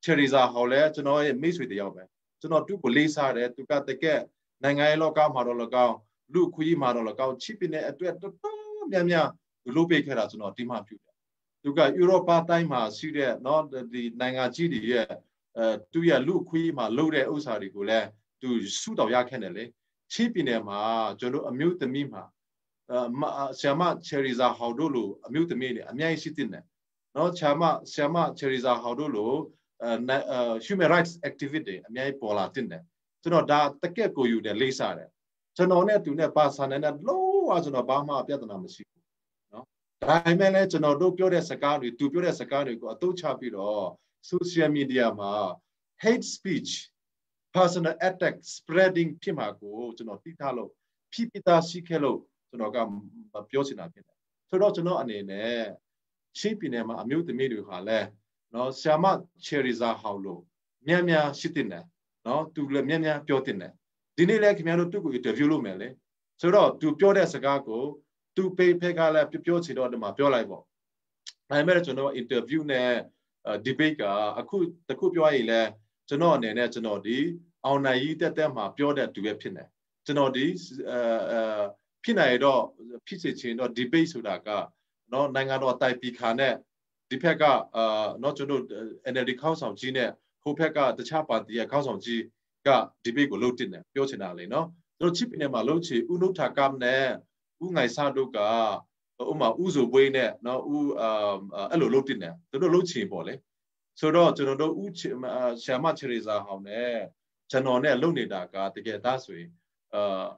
ချယ်ရီဇာဟော်လဲကျွန်တော်ရဲ့မိတ်ဆွေတယောက်ပဲကျွန်တော်သူ့ကိုလေးစားတယ်သူကတကယ်နိုင်ငံရေးလောကမှာတော့၎င်းလူခွေးမှာတော့၎င်းချစ်ပင်တဲ့အတွက်တော်တော်များများလုပ်ပေးခဲ့တာကျွန်တော်ဒီမှပြုတယ်သူကဥရောပတိုင်းမှာရှိတဲ့เนาะဒီနိုင်ငံကြီးတွေရဲ့သူရဲ့လူခွေးမှာလုပ်တဲ့ဥစ္စာတွေကိုလည်းသူစုတော်ရခဲ့တယ်လေချစ်ပင်မှာကျွန်တော်အမျိုးသမီးမှာဆရာမချယ်ရီဇာဟော်တို့လိုအမျိုးသမီးတွေအများကြီးရှိတဲ့เนาะဆရာမချယ်ရီဇာဟော်တို့လိုhuman rights activity အများကြီးပေါ်လာတဲ့ကျွန်တော်ဒါတကက်ကိုယူတယ်လေးစားတယ်ကျွန်တော်နဲ့သူနဲ့ပါဆာနဲ့လုံးဝကျွန်တော်ဘာမှပြဿနာမရှိဘူးเนาะဒါပေမဲ့လည်းကျွန်တော်တို့ပြောတဲ့စကားတွေသူပြောတဲ့စကားတွေကိုအသုံးချပြီးတော့ social media မှာ hate speech personal attack spreading ဖြစ်မှာကိုကျွန်တော်သိထားလို့ဖိပိတာရှိခဲ့လို့ကျွန်တော်ကပြောချင်တာဖြစ်တယ်ဆိုတော့ကျွန်တော်အနေနဲ့ရှေ့ပြည်နယ်မှာအမျိုးသမီးတွေဟာလဲเนาะဆရာမချယ်ရီဇာဟောင်လို့များရှိတဲ့တယ်เนาะသူလည်းများပြောတဲ့တယ်ဒီနေ့လည်းခင်ဗျားတို့သူ့ကို interview လုပ်မယ်လေဆိုတော့သူပြောတဲ့စကားကိုသူပေးဖက်ကလည်းပြောချင်တော့ဒီမှာပြောလိုက်ပေါ့ဒါပေမဲ့ကျွန်တော် interview နဲ့ debate ကအခုတခုပြောရရင်လည်းကျွန်တော်အနေနဲ့ကျွန်တော်ဒီအောင်နိုင်ရေးတက်မှာပြောတဲ့သူပဲဖြစ်နေကျွန်တော်ဒီဖြစ်နိုင်တော့ ဖြစ်စေချင်တော့ debate ဆိုတာကနော်နိုင်ငံတော်အတိုင်ပင်ခံနဲ့ဒီဘက်ကနော်ကျွန်တော် NLD ခေါင်းဆောင်ကြီးနဲ့ဟိုဘက်ကတခြားပါတီရဲ့ခေါင်းဆောင်ကြီးက debate ကိုလုပ်တင်တယ်ပြောချင်တာလေနော်သူတို့ chip နဲ့မှာလုပ်ချင်ဥနုထာကမ်နဲ့ဥငိုင်ဆာတို့ကဥမာဥဆိုပွေးနဲ့နော်ဥအဲ့လိုလုပ်တင်တယ်သူတို့လုပ်ချင်ပေါ့လေဆိုတော့ကျွန်တော်တို့ဥရှာမချရေစာဟောင်းနဲ့ကျွန်တော်နဲ့လုပ်နေတာကတကယ်သားဆိုရင်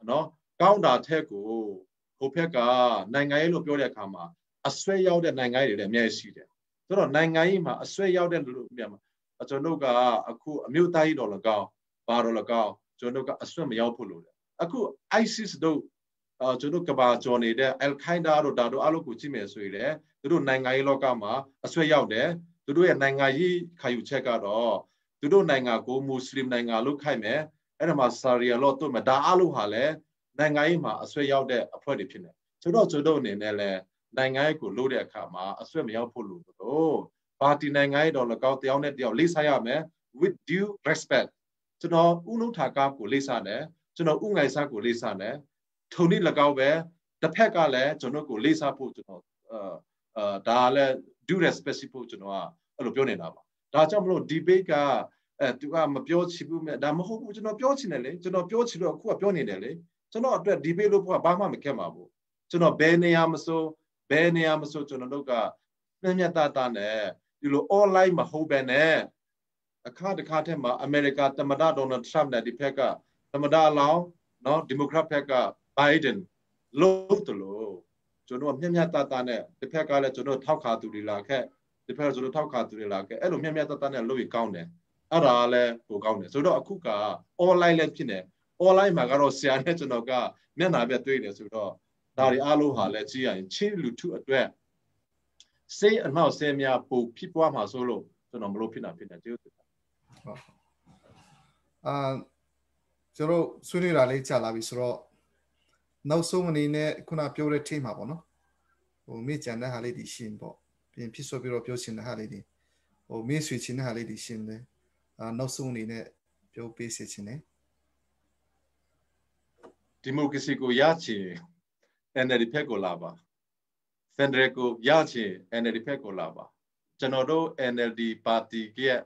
နော်ကောင်းတာထက်ကိုဟိုဘက်ကနိုင်ငံရေးလို့ပြောတဲ့အခါမှာအဆွဲရောက်တဲ့နိုင်ငံရေးတွေလည်းအများကြီးရှိတယ်ဆိုတော့နိုင်ငံရေးမှာအဆွဲရောက်တဲ့လူတွေများမှာကျွန်တော်တို့ကအခုအမျိုးသားရေးတော်လကောင်းဘာတော်လကောင်းကျွန်တော်တို့ကအဆွဲမရောက်ဖို့လို့တယ်အခု ISIS တို့ကျွန်တော်ကဘာကျော်နေတဲ့ Al-Qaeda တို့ဒါတို့အလုပ်ကိုကြည့်မယ်ဆိုရင်သူတို့နိုင်ငံရေးလောကမှာအဆွဲရောက်တယ်သူတို့ရဲ့နိုင်ငံရေးခံယူချက်ကတော့သူတို့နိုင်ငံကိုမွတ်စလင်နိုင်ငံလို့ခိုင်းမယ်အဲ့ဒါမှာဆာရီယာလော့တို့မှာဒါအလုပ်ဟာလည်းနိုင်ငံရေးမှာအဆွဲရောက်တဲ့အဖွဲ့တွေဖြစ်နေဆိုတော့ကျွန်တော်အနေနဲ့လည်းနိုင်ငံရေးကိုလို့တဲ့အခါမှာအဆွဲမရောက်ဖို့လို့တော့ပါတီနိုင်ငံရေးတော်လည်းကောင်းတယောက်နဲ့တယောက်လေးစားရမယ် with due respect ကျွန်တော်ဥနုထာကကိုလေးစားတယ်ကျွန်တော်ဥငိုင်စားကိုလေးစားတယ်ထုံနည်းလည်းကောင်းပဲတစ်ဖက်ကလည်းကျွန်တော်ကိုလေးစားဖို့ကျွန်တော်ဒါလည်း due respect ဖို့ကျွန်တော်ကအဲ့လိုပြောနေတာပါဒါကြောင့်မလို့ debate ကသူကမပြောချင်ဘူးဒါမဟုတ်ဘူးကျွန်တော်ပြောချင်တယ်လေကျွန်တော်ပြောချင်တော့အခုကပြောနေတယ်လေကျွန်တော်အတွက် debate လို့ဘာမှမခက်ပါဘူးကျွန်တော်ဘယ်နေရာမဆိုကျွန်တော်တို့ကမျက်သားသားနဲ့ဒီလို online မဟုတ်ပဲနဲ့အခါတခါထဲမှာအမေရိကသမ္မတဒေါ်နယ်ထရမ့်နဲ့ဒီဘက်ကသမ္မတလောင်းနော်ဒီမိုကရက်ဘက်ကဘိုင်ဒန်လို့တလို့ကျွန်တော်မျက်သားသားနဲ့ဒီဘက်ကလည်းကျွန်တော်ထောက်ခါသူတွေလာခဲ့ဒီဘက်ကကျွန်တော်ထောက်ခါသူတွေလာခဲ့အဲ့လိုမျက်သားသားနဲ့လုပ်ရကောင်းတယ်အဲ့ဒါလည်းပိုကောင်းတယ်ဆိုတော့အခုက online လည်းဖြစ်နေ online မှာကတော့ဆရာနဲ့ကျွန်တော်ကမျက်နှာပြတွေ့နေဆိုတော့ဒါတွေအားလုံးဟာလည်းကြည့်ရရင်ချင်းလူထုအတွက်စိတ်အနှောက်အယှက်များပိုဖြစ်ပွားမှာဆိုလို့ကျွန်တော်မလို့ဖြစ်နေကျေးဇူးတင်ပါတယ်ကျွန်တော်ဆွေးနွေးတာလေးကြာလာပြီဆိုတော့နောက်ဆုံးအနေနဲ့ခုနပြောတဲ့ team မှာပေါ့နော်ဟိုမိကြံတဲ့ဟာလေးဒီရှင်းပေါ့ပြင်ဖြစ်ဆိုပြီးတော့ပြောချင်တဲ့ဟာလေးဒီဟိုမိဆွေချင်တဲ့ဟာလေးဒီရှင်းတယ်နောက်ဆုံးအနေနဲ့ပြောပေးစေချင်တယ်ဒီမိုကရေစီကိုရချင် NLD ဖက်ကိုလာပါဖက်ဒရယ်ကိုရချင် NLD ဖက်ကိုလာပါကျွန်တော်တို့ NLD ပါတီရဲ့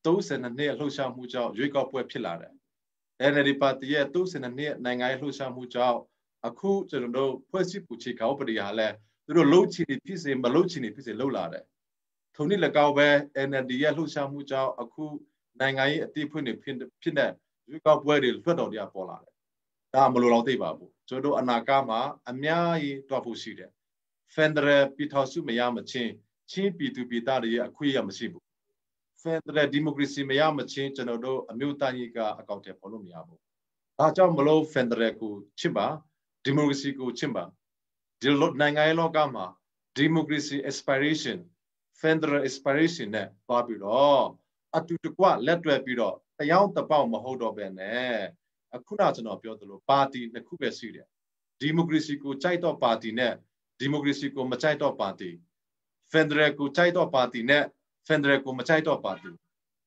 32နှစ်လှုပ်ရှားမှုကြောင့်ရွေးကောက်ပွဲဖြစ်လာတယ် NLD ပါတီရဲ့32နှစ်နိုင်ငံရေးလှုပ်ရှားမှုကြောင့်အခုကျွန်တော်တို့ဖွဲ့စည်းပုံချေကောက်ပရိဟာလဲသူတို့လှုပ်ချင်ဖြစ်စေမလှုပ်ချင်ဖြစ်စေလှုပ်လာတယ်ထုံနည်း၎င်းပဲ NLD ရဲ့လှုပ်ရှားမှုကြောင့်အခုနိုင်ငံရေးအသစ်ဖွင့်နေဖြစ်တဲ့ရွေးကောက်ပွဲတွေလွှတ်တော်တွေကပေါ်လာတယ်ဒါမလိုတော့သိပါဘူးကျွန်တော်တို့အနာဂတ်မှာအများကြီးတွားဖို့ရှိတယ်ဖက်ဒရယ်ပြည်ထောင်စုမရမချင်းပြည်သူပြည်သားတွေရဲ့အခွင့်အရေးမရှိဘူးဖက်ဒရယ်ဒီမိုကရေစီမရမချင်းကျွန်တော်တို့အမျိုးသားရေးကအကောင့်ထဲပေါ်လို့မရဘူးဒါကြောင့်မလို့ဖက်ဒရယ်ကိုချစ်ပါဒီမိုကရေစီကိုချစ်ပါဒီနိုင်ငံရေးလောကမှာဒီမိုကရေစီ aspiration federal aspiration နဲ့ပါပြီးတော့အတူတကွလက်တွဲပြီးတော့တယောက်တစ်ပေါက်မဟုတ်တော့ပဲနဲ့အခုနကျွန်တော်ပြောသလိုပါတီနှစ်ခုပဲရှိတယ်ဒီမိုကရေစီကိုကြိုက်တော့ပါတီနဲ့ဒီမိုကရေစီကိုမကြိုက်တော့ပါတီဖက်ဒရယ်ကိုကြိုက်တော့ပါတီနဲ့ဖက်ဒရယ်ကိုမကြိုက်တော့ပါတီ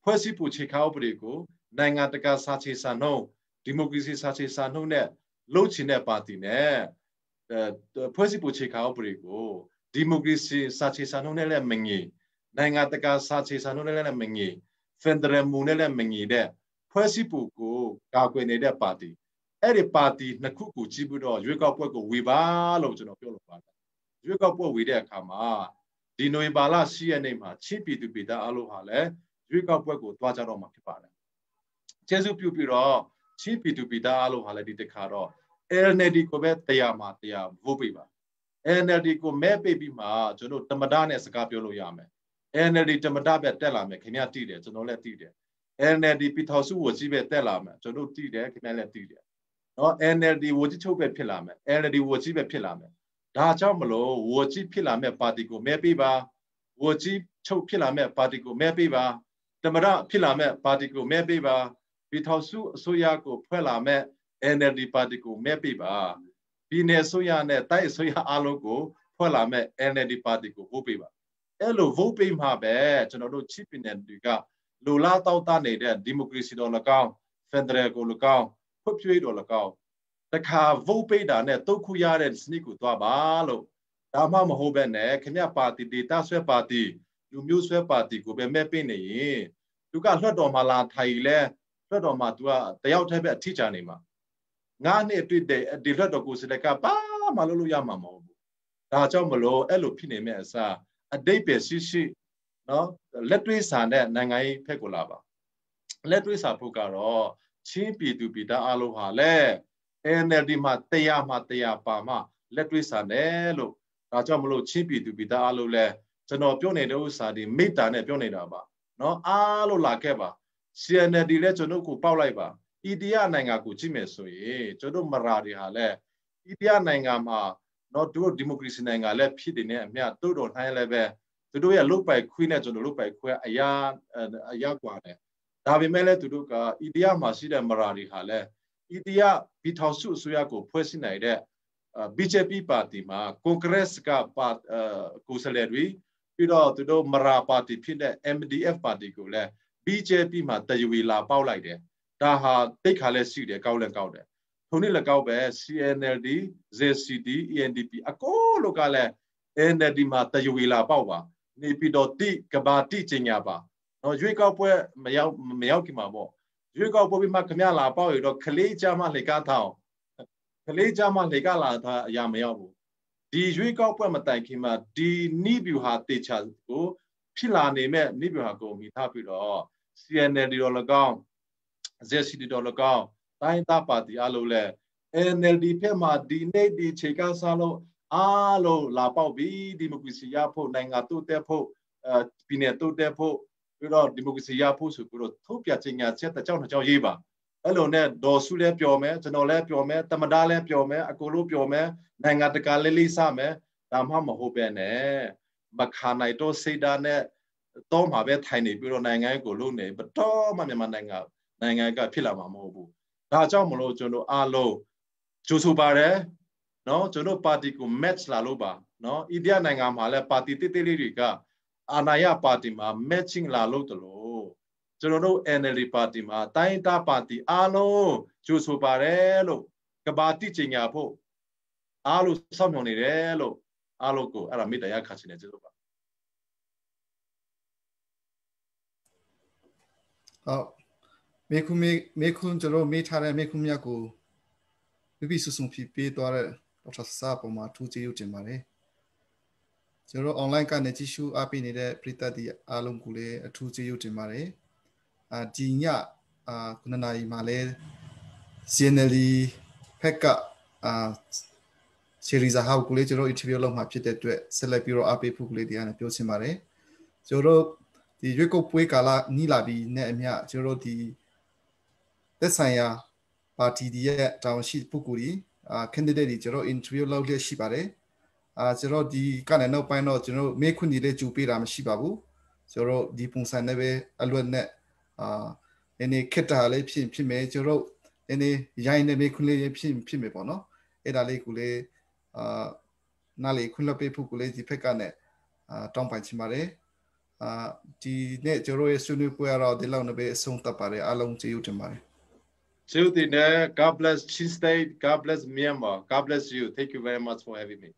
ဖွဲ့စည်းပုံခြေခါဥပဒေကိုနိုင်ငံတကာစာချေစာနှုန်းဒီမိုကရေစီစာချေစာနှုန်းနဲ့လှုပ်ချင်တဲ့ပါတီနဲ့ဖွဲ့စည်းပုံခြေခါဥပဒေကိုဒီမိုကရေစီစာချေစာနှုန်းနဲ့လည်းမငြိနိုင်ငံတကာစာချေစာနှုန်းနဲ့လည်းမငြိဖက်ဒရယ်မူနဲ့လည်းမငြိတဲ့ဖွဲ့စည်းပုံကိုကာကွယ်နေတဲ့ပါတီအဲ့ဒီပါတီနှစ်ခုကိုကြည့်ပြီးတော့ရွေးကောက်ပွဲကိုဝေပါလို့ကျွန်တော်ပြောလို့ပါတယ်ရွေးကောက်ပွဲဝေတဲ့အခါမှာဒီနိုဝင်ဘာလ10ရက်နေ့မှာချင်းပြည်သူပြည်သားအလို့ဟာလည်းရွေးကောက်ပွဲကိုတွားကြတော့မှာဖြစ်ပါတယ်ကျေးဇူးပြုပြီးတော့ချင်းပြည်သူပြည်သားအလို့ဟာလည်းဒီတစ်ခါတော့ NLD ကိုပဲတရားမှာတရား vote ပေးပါ NLD ကိုမဲပေးပြီးမှကျွန်တော်တမဒနဲ့စကားပြောလို့ရမယ် NLD တမဒပဲတက်လာမယ်ခင်ဗျားသိတယ်ကျွန်တော်လည်းသိတယ် NLD ပြည်ထောင်စုဝကြီးပဲတက်လာမယ်ကျွန်တော်သိတယ်ခင်ဗျားလည်းသိတယ်နော် NLD ဝကြီးချုပ်ပဲဖြစ်လာမယ် NLD ဝကြီးပဲဖြစ်လာမယ်ဒါကြောင့်မလို့ဝကြီးဖြစ်လာမဲ့ပါတီကိုမဲပေးပါဝကြီးချုပ်ဖြစ်လာမဲ့ပါတီကိုမဲပေးပါတမဒဖြစ်လာမဲ့ပါတီကိုမဲပေးပါပြည်ထောင်စုအစိုးရကိုဖွဲ့လာမဲ့ NLD ပါတီကိုမဲပေးပါပြည်နယ်အစိုးရနဲ့တိုင်းအစိုးရအားလုံးကိုဖွဲ့လာမဲ့ NLD ပါတီကို vote ပေးပါအဲ့လို vote ပေးမှာပဲကျွန်တော်တို့ချစ်ပြည်နယ်တွေကလူလားတောက်တနေတဲ့ဒီမိုကရေစီတော်၎င်းဖက်ဒရယ်ကို၎င်းဖွံ့ဖြိုးရေးတော်၎င်း တခါ vote ပေးတာနဲ့တုတ်ခုရတဲ့စနစ်ကိုသွားပါလို့ဒါမှမဟုတ်ပဲနဲ့ခင်ဗျပါတီ data ဆွဲပါတီလူမျိုးဆွဲပါတီကိုပဲမဲ့ပေးနေရင်သူကလွှတ်တော်မှာလာထိုင်လဲလွှတ်တော်မှာသူကတယောက်တည်းပဲအထီးကျနေမှာငါနဲ့တွေ့တဲ့ဒီလွှတ်တော်ကိုစတဲ့ကပါမလို့ရမှာမဟုတ်ဘူးဒါကြောင့်မလို့အဲ့လိုဖြစ်နေမဲ့အစားအတိတ်ပဲရှိနော်လက်တွေ့စာနဲ့နိုင်ငံရေးဖက်ကိုလာပါလက်တွေ့စာဖို့ကတော့ချင်းပြည်သူပြည်သားအလုံးဟာလဲ NLD မှာတရားပါမှလက်တွေ့စာနဲ့လို့ဒါကြောင့်မလို့ချင်းပြည်သူပြည်သားအလုံးလဲကျွန်တော်ပြောနေတဲ့ဥစ္စာဒီမိတာနဲ့ပြောနေတာပါနော်အားလို့လာခဲ့ပါ CNLD လဲကျွန်တော်ကိုပေါက်လိုက်ပါဣန္ဒိယနိုင်ငံကိုကြည့်မယ်ဆိုရင်ကျွန်တော်မရာတွေဟာလဲဣန္ဒိယနိုင်ငံမှာနော်တို့ဒီမိုကရေစီနိုင်ငံလဲဖြစ်နေတဲ့အမြတ်တို့တော်နိုင်လဲပဲသူတို့ရဲ့လုတ်ပိုက်ခွေးနဲ့ကျွန်တော်လုတ်ပိုက်ခွေးအရာกว่าတယ်ဒါပေမဲ့လဲသူတို့ကဣန္ဒိယမှာရှိတဲ့မရာတွေဟာလဲဣန္ဒိယပြည်ထောင်စုအစိုးရကိုဖွဲ့စည်းနိုင်တဲ့BJP ပါတီမှာ Congress ကကိုယ်စားလှယ်တွေပြီးတော့သူတို့မရာပါတီဖြစ်တဲ့ MDF ပါတီကိုလဲ BJP မှာတရွေလာပေါက်လိုက်တယ်ဒါဟာတိတ်ခါလဲရှိတယ်ကောက်လဲကောက်တယ်ထုံးနေလည်းကောက်ပဲ CNLD ZCD ENDP အကိုလိုကလဲ NLD မှာတရွေလာပေါက်ပါနေပြီးတော့တိကဘာတိကျညာပါနော်ရွေးကောက်ပွဲမရောက်ခင်မှာပေါ့ရွေးကောက်ပွဲပြီးမှခမရလာပေါက်ရတော့ခလေးကြမှာလေကားထောင်ခလေးကြမှာလေကားလာတာအရာမရောက်ဘူးဒီရွေးကောက်ပွဲမတိုင်ခင်မှာဒီနိဗျူဟာတေချာကိုဖြစ်လာနေမဲ့နိဗျူဟာကိုမိထားပြီးတော့ CNLD တော်၎င်း ZCD တော်၎င်းတိုင်းသားပါတီအလုံးလဲ NLD ဖက်မှာဒီနေ့ဒီခြေကစားလို့အားလုံးလာပေါက်ပြီးဒီမိုကရေစီရဖို့နိုင်ငံတိုးတက်ဖို့ပြည်နယ်တိုးတက်ဖို့ပြီးတော့ဒီမိုကရေစီရဖို့ဆိုပြီးတော့ထုတ်ပြချင်ညာချက်တကြောင်ရေးပါအဲ့လိုနဲ့ဒေါ်စုလဲပြောမယ်ကျွန်တော်လဲပြောမယ်တမဒါလဲပြောမယ်အကိုလိုပြောမယ်နိုင်ငံတကာလေးစမယ်ဒါမှမဟုတ်ပဲနဲ့မခါနိုင်တော့စိတ်ဓာတ်နဲ့တော့မှာပဲထိုင်နေပြီးတော့နိုင်ငံကိုလုံးနေဘတော်မှမြန်မာနိုင်ငံကဖြစ်လာမှာမဟုတ်ဘူးဒါကြောင့်မလို့ကျွန်တော်အားလုံးကြိုးဆိုပါတယ်နော်ကျွန်တော်ပါတီကို match လာလို့ပါနော်အိန္ဒိယနိုင်ငံမှာလဲပါတီတိတိလေးတွေကအာဏာရပါတီမှာ matching လာလို့တလို့ကျွန်တော်တို့ NLD ပါတီမှာတိုင်းတာပါတီအားလုံးကြိုးဆိုပါတယ်လို့ကဘာတိကျညာဖို့အားလုံးစောင့်မျှော်နေတယ်လို့အားလုံးကိုအဲ့ဒါမေတ္တာရခါချင်တယ်ကျေးဇူးပါဟုတ်မေခုကျွန်တော်မေးထားတဲ့မေခုမြတ်ကိုပြစုံဖြစ်ပေးသွားတဲ့ဒေါက်တာဆာပေါ်မှာထူးခြားရုပ်တင်ပါတယ်ကျွန်တော် online ကနေကြည့်ရှုအားပေးနေတဲ့ပရိသတ်တွေအားလုံးကိုလည်းအထူးကျေးဇူးတင်ပါတယ်ဒီည9နာရီမှာလဲ CNLD ဖက်ကseries ဟောက်ကိုလည်းကျွန်တော် interview လုပ်မှာဖြစ်တဲ့အတွက်ဆက်လက်ပြီးတော့အားပေးဖို့ကလေးတရားနဲ့ပြောချင်ပါတယ်ကျွန်တော်ဒီရွေးကောက်ပွဲကာလနီးလာပြီးနဲ့အမျှကျွန်တော်ဒီသက်ဆိုင်ရာပါတီရဲ့တာဝန်ရှိပုဂ္ဂိုလ်တွေcandidate တွေကျွန်တော် interview လုပ်ရရှိပါတယ်ကျွန်တော်ဒီကနေနောက်ပိုင်းတော့ကျွန်တော်မေးခွန်းတွေလည်းကြိုပေးတာမရှိပါဘူးကျွန်တော်ဒီပုံစံနဲ့ပဲအလွတ်နဲ့နည်းခက်တာလေးဖြစ်မယ်ကျွန်တော်နည်းရိုင်းနေမေးခွန်းလေးဖြစ်မယ်ပေါ့နော်အဲ့ဒါလေးကိုလည်းနားလေခွင့်လွှတ်ပေးဖို့ကိုလည်းဒီဖက်ကနဲ့တောင်းပန်ချင်ပါတယ်ဒီနေ့ကျွန်တော်ရဲ့ဆွေးနွေးပွဲတော့ဒီလောက်နဲ့ပဲအဆုံးသတ်ပါတယ်အားလုံးကျေးဇူးတင်ပါတယ်ကျေးဇူးတင်တယ် God bless Chin State God bless Myanmar God bless you thank you very much for having me